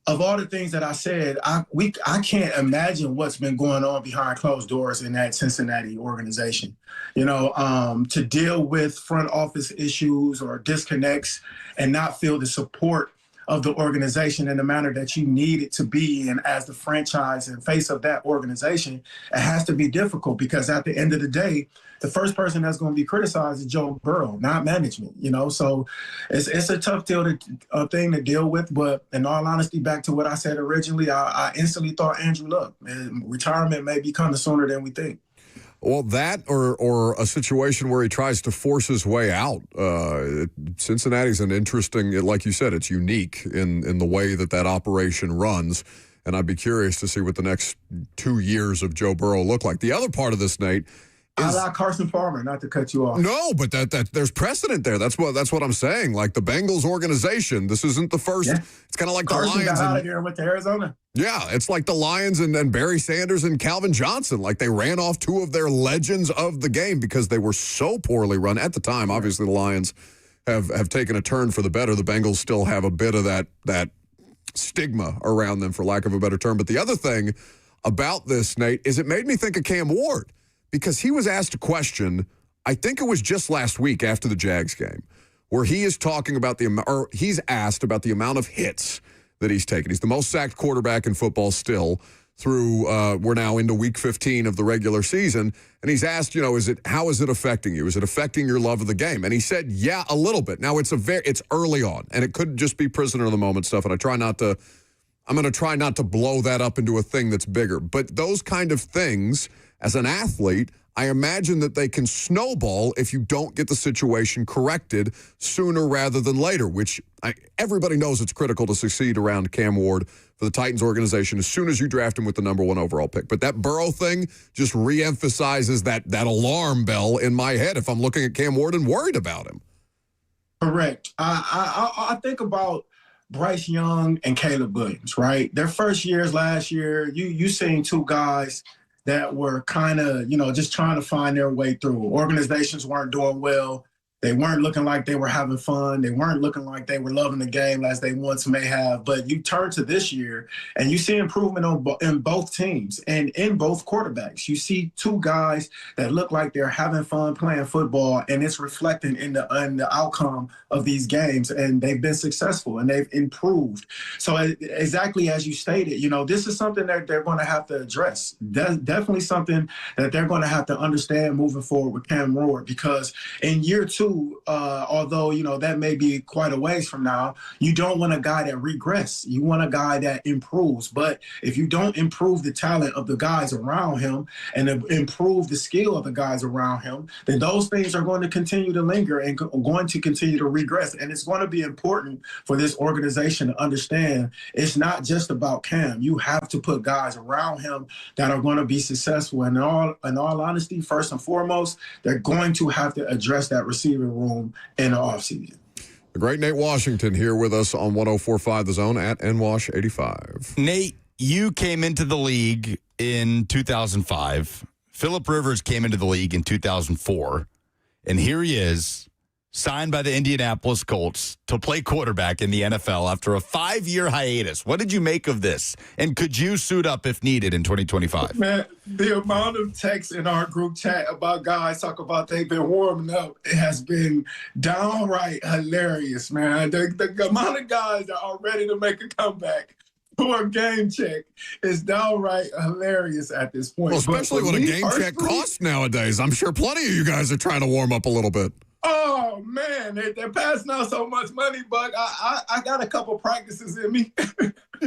of all the things that I said, I can't imagine what's been going on behind closed doors in that Cincinnati organization. You know, to deal with front office issues or disconnects and not feel the support of the organization in the manner that you need it to be. And as the franchise and face of that organization, it has to be difficult because at the end of the day, the first person that's going to be criticized is Joe Burrow, not management, you know? So it's a tough thing to deal with. But in all honesty, back to what I said originally, I instantly thought Andrew Luck, retirement may be coming sooner than we think. Well, that or a situation where he tries to force his way out. Cincinnati's an interesting, like you said, it's unique in the way that operation runs. And I'd be curious to see what the next 2 years of Joe Burrow look like. The other part of this, Nate, I like Carson Palmer, not to cut you off. No, but that there's precedent there. That's what I'm saying. Like the Bengals organization, this isn't the first. Yeah. It's kind of like Carson the Lions. Got out of here and went to Arizona. Yeah, it's like the Lions and Barry Sanders and Calvin Johnson. Like they ran off two of their legends of the game because they were so poorly run at the time. Obviously, the Lions have taken a turn for the better. The Bengals still have a bit of that stigma around them, for lack of a better term. But the other thing about this, Nate, is it made me think of Cam Ward. Because he was asked a question, I think it was just last week after the Jags game, where he is talking about he's asked about the amount of hits that he's taken. He's the most sacked quarterback in football still through, we're now into week 15 of the regular season. And he's asked, you know, how is it affecting you? Is it affecting your love of the game? And he said, yeah, a little bit. Now it's early on and it could just be prisoner of the moment stuff. And I'm going to try not to blow that up into a thing that's bigger. But those kind of things, as an athlete, I imagine that they can snowball if you don't get the situation corrected sooner rather than later, which everybody knows it's critical to succeed around Cam Ward for the Titans organization as soon as you draft him with the #1 overall pick. But that Burrow thing just reemphasizes that alarm bell in my head if I'm looking at Cam Ward and worried about him. Correct. I think about Bryce Young and Caleb Williams, right? Their first years last year, you seen two guys that were kind of, you know, just trying to find their way through. Organizations weren't doing well. They weren't looking like they were having fun. They weren't looking like they were loving the game as they once may have. But you turn to this year and you see improvement in both teams and in both quarterbacks. You see two guys that look like they're having fun playing football, and it's reflecting in the outcome of these games. And they've been successful and they've improved. So exactly as you stated, you know, this is something that they're going to have to address. Definitely something that they're going to have to understand moving forward with Cam Ward, because in year two, although, you know, that may be quite a ways from now, you don't want a guy that regress. You want a guy that improves. But if you don't improve the talent of the guys around him and improve the skill of the guys around him, then those things are going to continue to linger and going to continue to regress. And it's going to be important for this organization to understand it's not just about Cam. You have to put guys around him that are going to be successful. And in all honesty, first and foremost, they're going to have to address that receiver room in the offseason. The great Nate Washington here with us on 104.5 The Zone at NWash85. Nate, you came into the league in 2005. Phillip Rivers came into the league in 2004. And here he is, signed by the Indianapolis Colts to play quarterback in the NFL after a 5-year hiatus. What did you make of this? And could you suit up if needed in 2025? Man, the amount of texts in our group chat about guys talk about they've been warming up, it has been downright hilarious, man. The amount of guys that are ready to make a comeback for a game check is downright hilarious at this point. Well, especially when a game check costs nowadays. I'm sure plenty of you guys are trying to warm up a little bit. Oh, man, they're passing out so much money, Buck. I got a couple practices in me.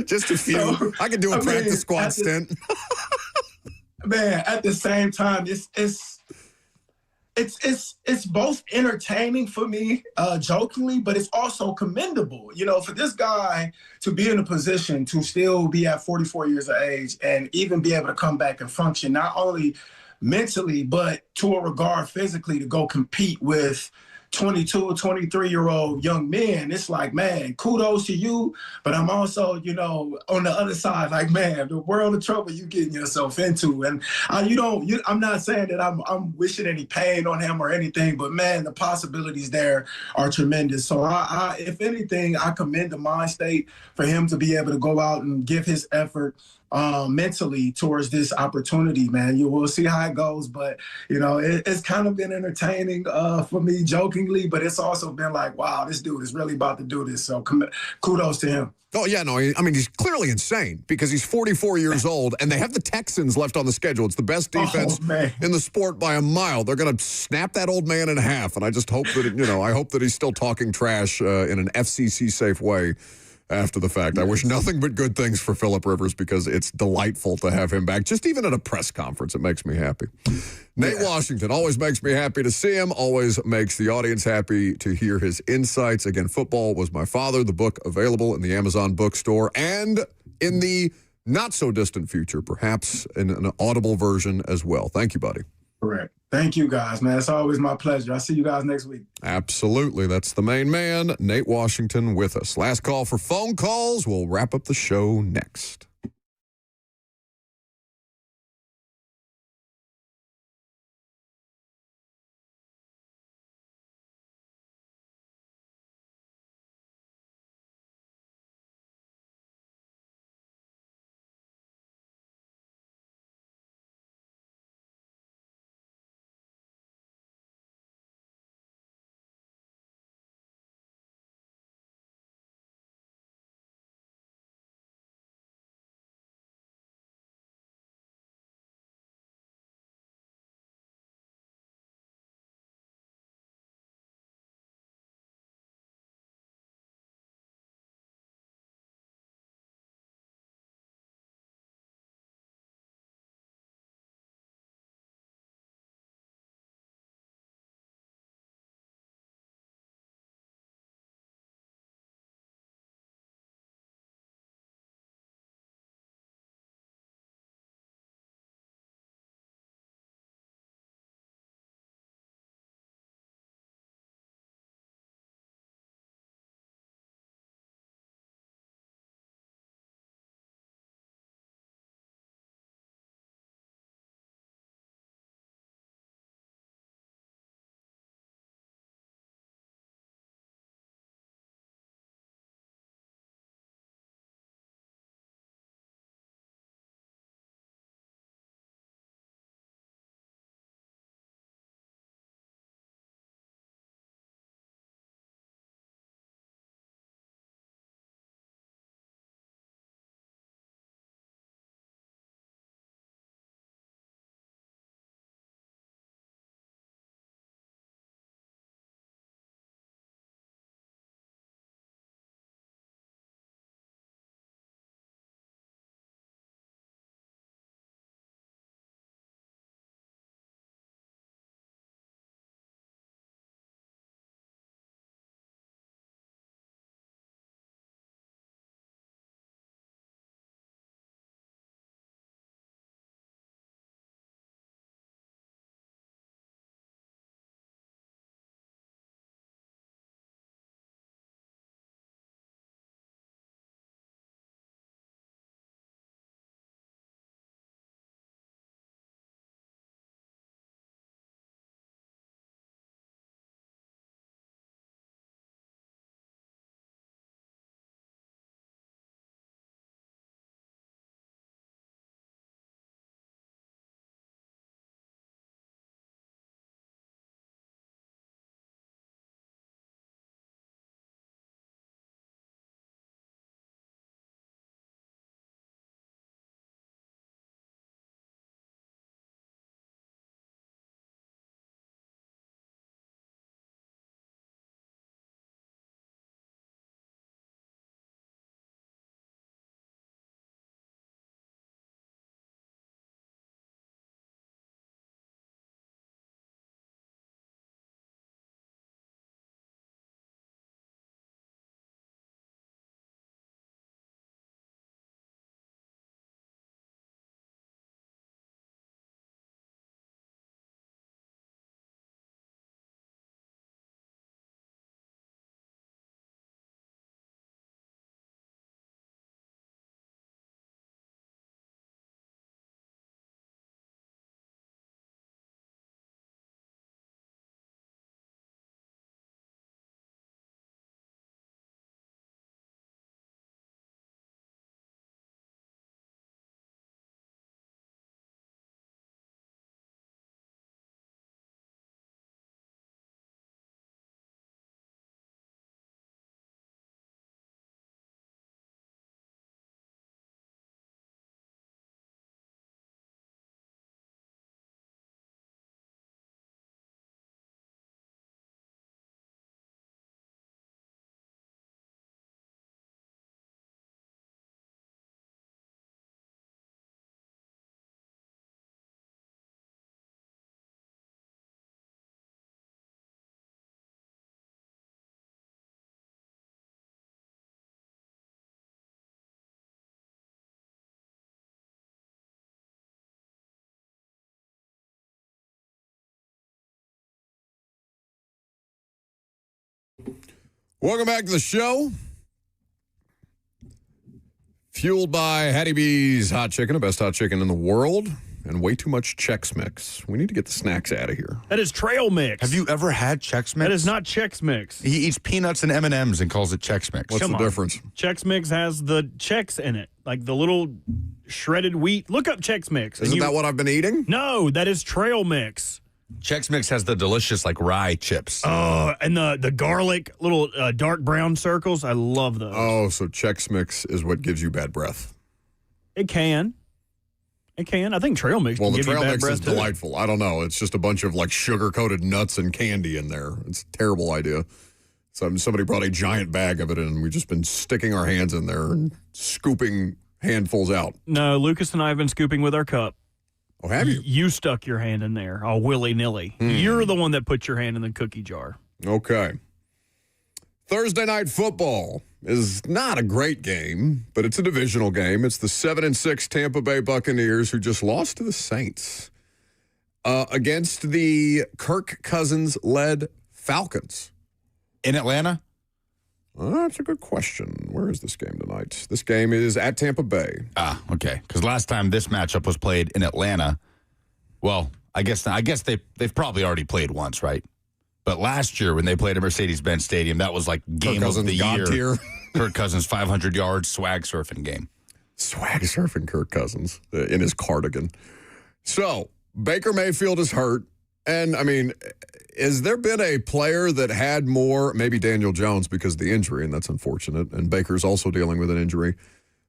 Just a few. So, I could do a practice squad stint. Man, at the same time, it's both entertaining for me, jokingly, but it's also commendable. You know, for this guy to be in a position to still be at 44 years of age and even be able to come back and function, not only mentally, but to a regard physically, to go compete with 22 or 23-year-old young men, it's like, man, kudos to you. But I'm also, on the other side, like, man, the world of trouble you getting yourself into. And I'm not saying that I'm wishing any pain on him or anything, but man, the possibilities there are tremendous. So I if anything, I commend the mind state for him to be able to go out and give his effort mentally towards this opportunity, man. You will see how it goes, but it's kind of been entertaining for me, jokingly, but it's also been like, wow, this dude is really about to do this. So kudos to him. Oh, yeah, no, I mean, he's clearly insane because he's 44 years old, and they have the Texans left on the schedule. It's the best defense in the sport by a mile. They're going to snap that old man in half, and I just hope that, I hope that he's still talking trash in an FCC-safe way after the fact. I wish nothing but good things for Phillip Rivers because it's delightful to have him back. Just even at a press conference, it makes me happy. Nate Washington, always makes me happy to see him, always makes the audience happy to hear his insights. Again, Football Was My Father, the book available in the Amazon bookstore and in the not-so-distant future, perhaps in an Audible version as well. Thank you, buddy. Correct. Thank you, guys, man. It's always my pleasure. I'll see you guys next week. Absolutely. That's the main man, Nate Washington, with us. Last call for phone calls. We'll wrap up the show next. Welcome back to the show. Fueled by Hattie B's Hot Chicken, the best hot chicken in the world, and way too much Chex Mix. We need to get the snacks out of here. That is trail mix. Have you ever had Chex Mix? That is not Chex Mix. He eats peanuts and M&Ms and calls it Chex Mix. What's the difference? Chex Mix has the Chex in it, like the little shredded wheat. Look up Chex Mix. Isn't that what I've been eating? No, that is trail mix. Chex Mix has the delicious, like, rye chips. Oh, and the garlic, little dark brown circles. I love those. Oh, so Chex Mix is what gives you bad breath. It can. It can. I think trail mix Well, can the give you trail bad mix breath is too. delightful. I don't know. It's just a bunch of, like, sugar-coated nuts and candy in there. It's a terrible idea. So somebody brought a giant bag of it in, and we've just been sticking our hands in there and scooping handfuls out. No, Lucas and I have been scooping with our cup. Oh, have you? You stuck your hand in there, all willy-nilly. You're the one that put your hand in the cookie jar. Okay. Thursday Night Football is not a great game, but it's a divisional game. It's the 7-6 Tampa Bay Buccaneers, who just lost to the Saints, against the Kirk Cousins-led Falcons. In Atlanta? That's a good question. Where is this game tonight? This game is at Tampa Bay. Ah, okay. Because last time this matchup was played in Atlanta, well, I guess they've probably already played once, right? But last year when they played at Mercedes-Benz Stadium, that was like game of the year. Kirk Cousins 500 yards swag surfing game. Swag surfing Kirk Cousins in his cardigan. So Baker Mayfield is hurt. And, I mean, has there been a player that had more, maybe Daniel Jones because of the injury, and that's unfortunate, and Baker's also dealing with an injury.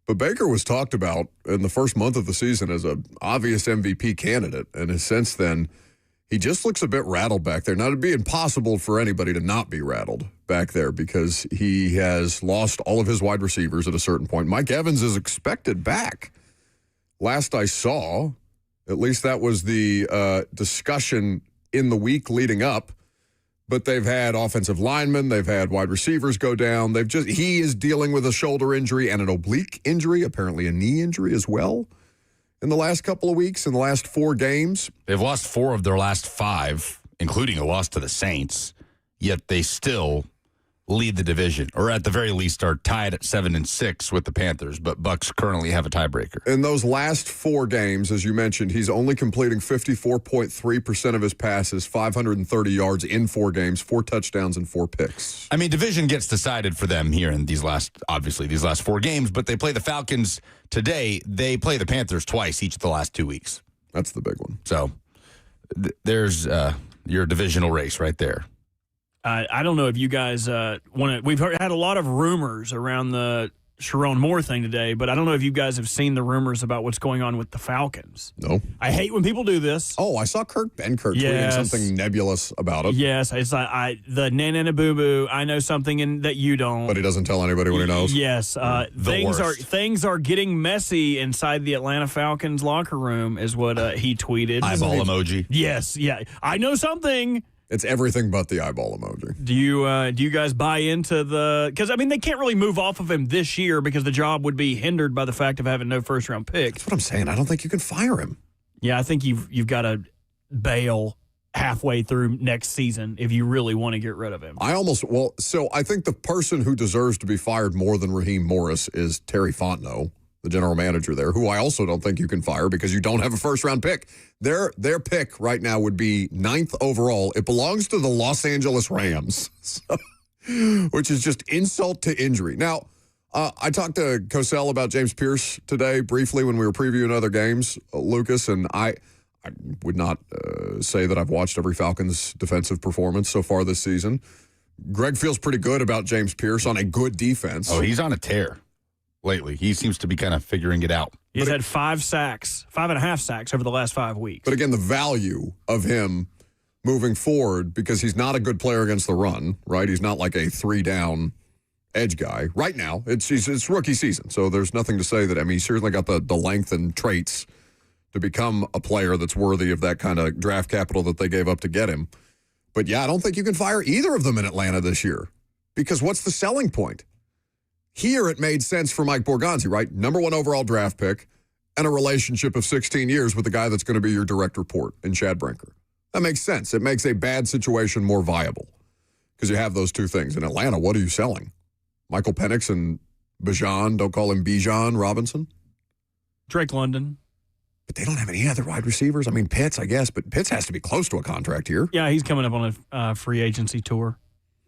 But Baker was talked about in the first month of the season as an obvious MVP candidate, and since then, he just looks a bit rattled back there. Now, it'd be impossible for anybody to not be rattled back there because he has lost all of his wide receivers at a certain point. Mike Evans is expected back. Last I saw, at least that was the discussion in the week leading up. But they've had offensive linemen, they've had wide receivers go down. He is dealing with a shoulder injury and an oblique injury, apparently a knee injury as well, in the last couple of weeks, in the last 4 games. They've lost 4 of their last 5, including a loss to the Saints, yet they still lead the division, or at the very least are tied at 7-6 with the Panthers, but Bucs currently have a tiebreaker. In those last 4 games, as you mentioned, he's only completing 54.3% of his passes, 530 yards in 4 games, 4 touchdowns and 4 picks. I mean, division gets decided for them here in these last 4 games, but they play the Falcons today. They play the Panthers twice each of the last 2 weeks. That's the big one. So there's your divisional race right there. I don't know if you guys want to. We've had a lot of rumors around the Sharon Moore thing today, but I don't know if you guys have seen the rumors about what's going on with the Falcons. No. I hate when people do this. Oh, I saw Kurt Benkert tweeting something nebulous about it. Yes, it's like the na boo boo. I know something that you don't. But he doesn't tell anybody what he knows. Yes, things are getting messy inside the Atlanta Falcons locker room, is what he tweeted. Eyeball emoji. Yes, yeah, I know something. It's everything but the eyeball emoji. Do you guys buy into because I mean they can't really move off of him this year because the job would be hindered by the fact of having no first round pick. That's what I'm saying. I don't think you can fire him. Yeah, I think you've got to bail halfway through next season if you really want to get rid of him. So I think the person who deserves to be fired more than Raheem Morris is Terry Fontenot, the general manager there, who I also don't think you can fire because you don't have a first-round pick. Their pick right now would be 9th overall. It belongs to the Los Angeles Rams, which is just insult to injury. Now, I talked to Cosell about James Pierce today briefly when we were previewing other games, Lucas, and I would not say that I've watched every Falcons defensive performance so far this season. Greg feels pretty good about James Pierce on a good defense. Oh, he's on a tear lately. He seems to be kind of figuring it out. He's had 5.5 sacks over the last 5 weeks. But again, the value of him moving forward, because he's not a good player against the run, right? He's not like a 3-down edge guy. Right now, it's rookie season, so there's nothing to say that. I mean, he's certainly got the length and traits to become a player that's worthy of that kind of draft capital that they gave up to get him. But yeah, I don't think you can fire either of them in Atlanta this year, because what's the selling point? Here, it made sense for Mike Borgonzi, right? Number 1 overall draft pick and a relationship of 16 years with the guy that's going to be your direct report in Chad Brinker. That makes sense. It makes a bad situation more viable because you have those two things. In Atlanta, what are you selling? Michael Penix and Bijan, don't call him Bijan Robinson? Drake London. But they don't have any other wide receivers. I mean, Pitts, I guess, but Pitts has to be close to a contract here. Yeah, he's coming up on a free agency tour.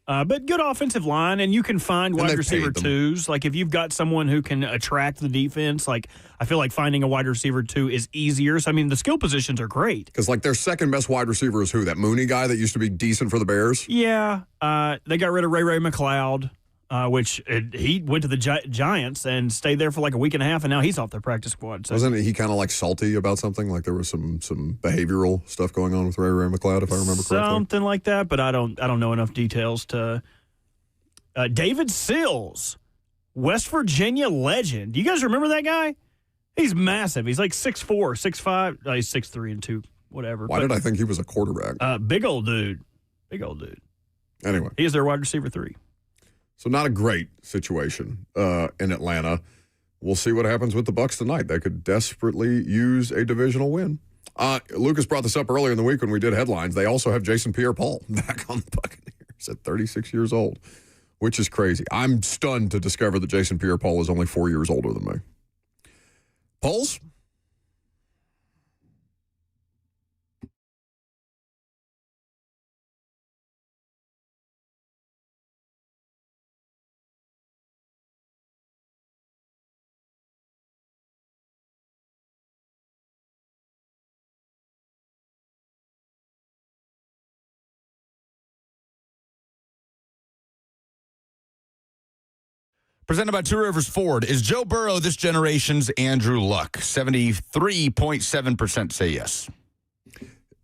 But good offensive line, and you can find wide receiver twos. Like, if you've got someone who can attract the defense, like, I feel like finding a wide receiver two is easier. So, I mean, the skill positions are great. Because, like, their second best wide receiver is who? That Mooney guy that used to be decent for the Bears? Yeah. They got rid of Ray McLeod, which he went to the Giants and stayed there for like a week and a half, and now he's off their practice squad. So. Wasn't he kind of like salty about something? Like there was some behavioral stuff going on with Ray McLeod, if I remember correctly. Something like that, but I don't know enough details to. David Sills, West Virginia legend. Do you guys remember that guy? He's massive. He's like 6'4", 6'5". He's 6'3" and 2, whatever. Why did I think he was a quarterback? Big old dude. Big old dude. Anyway. He is their wide receiver 3. So not a great situation in Atlanta. We'll see what happens with the Bucs tonight. They could desperately use a divisional win. Lucas brought this up earlier in the week when we did headlines. They also have Jason Pierre-Paul back on the Buccaneers at 36 years old, which is crazy. I'm stunned to discover that Jason Pierre-Paul is only 4 years older than me. Polls? Presented by Two Rivers Ford. Is Joe Burrow this generation's Andrew Luck? 73.7% say yes.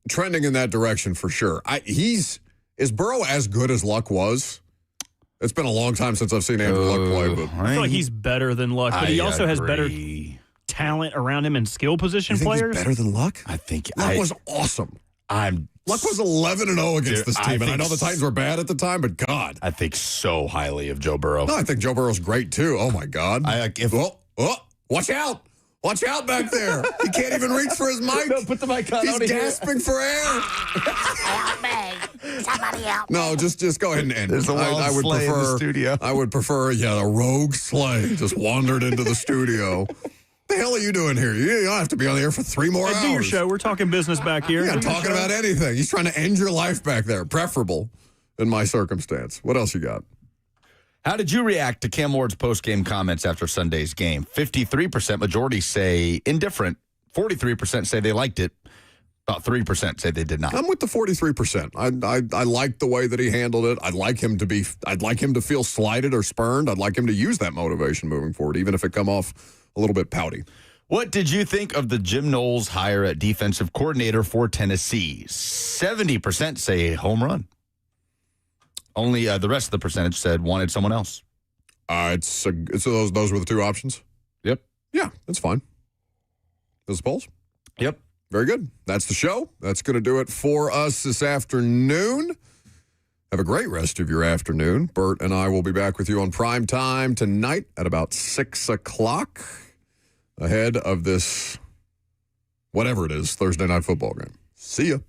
Trending in that direction for sure. Is Burrow as good as Luck was? It's been a long time since I've seen Andrew Luck play, but I feel like he's better than Luck, but he also has better talent around him and skill position players. He's better than Luck? I think Luck was awesome. Luck was 11-0 against this team, and I know the Titans were bad at the time, but God. I think so highly of Joe Burrow. No, I think Joe Burrow's great, too. Oh, my God. Watch out. Watch out back there. He can't even reach for his mic. No, put the mic on. He's gasping for air. Help me. Somebody help me. No, just go ahead and end. There's a wild sleigh in the studio. I would prefer, a rogue sleigh just wandered into the studio. What the hell are you doing here? You don't have to be on the air for 3 more hours. Do your show. We're talking business back here. You're not talking about anything. He's trying to end your life back there. Preferable in my circumstance. What else you got? How did you react to Cam Ward's post-game comments after Sunday's game? 53% majority say indifferent. 43% say they liked it. About 3% say they did not. I'm with the 43%. I like the way that he handled it. I'd like him to feel slighted or spurned. I'd like him to use that motivation moving forward, even if it come off a little bit pouty. What did you think of the Jim Noles hire at defensive coordinator for Tennessee? 70% say home run. Only the rest of the percentage said wanted someone else. So those were the two options? Yep. Yeah, that's fine. Those the polls? Yep. Very good. That's the show. That's going to do it for us this afternoon. Have a great rest of your afternoon. Bert and I will be back with you on prime time tonight at about 6 o'clock ahead of this, whatever it is, Thursday night football game. See ya.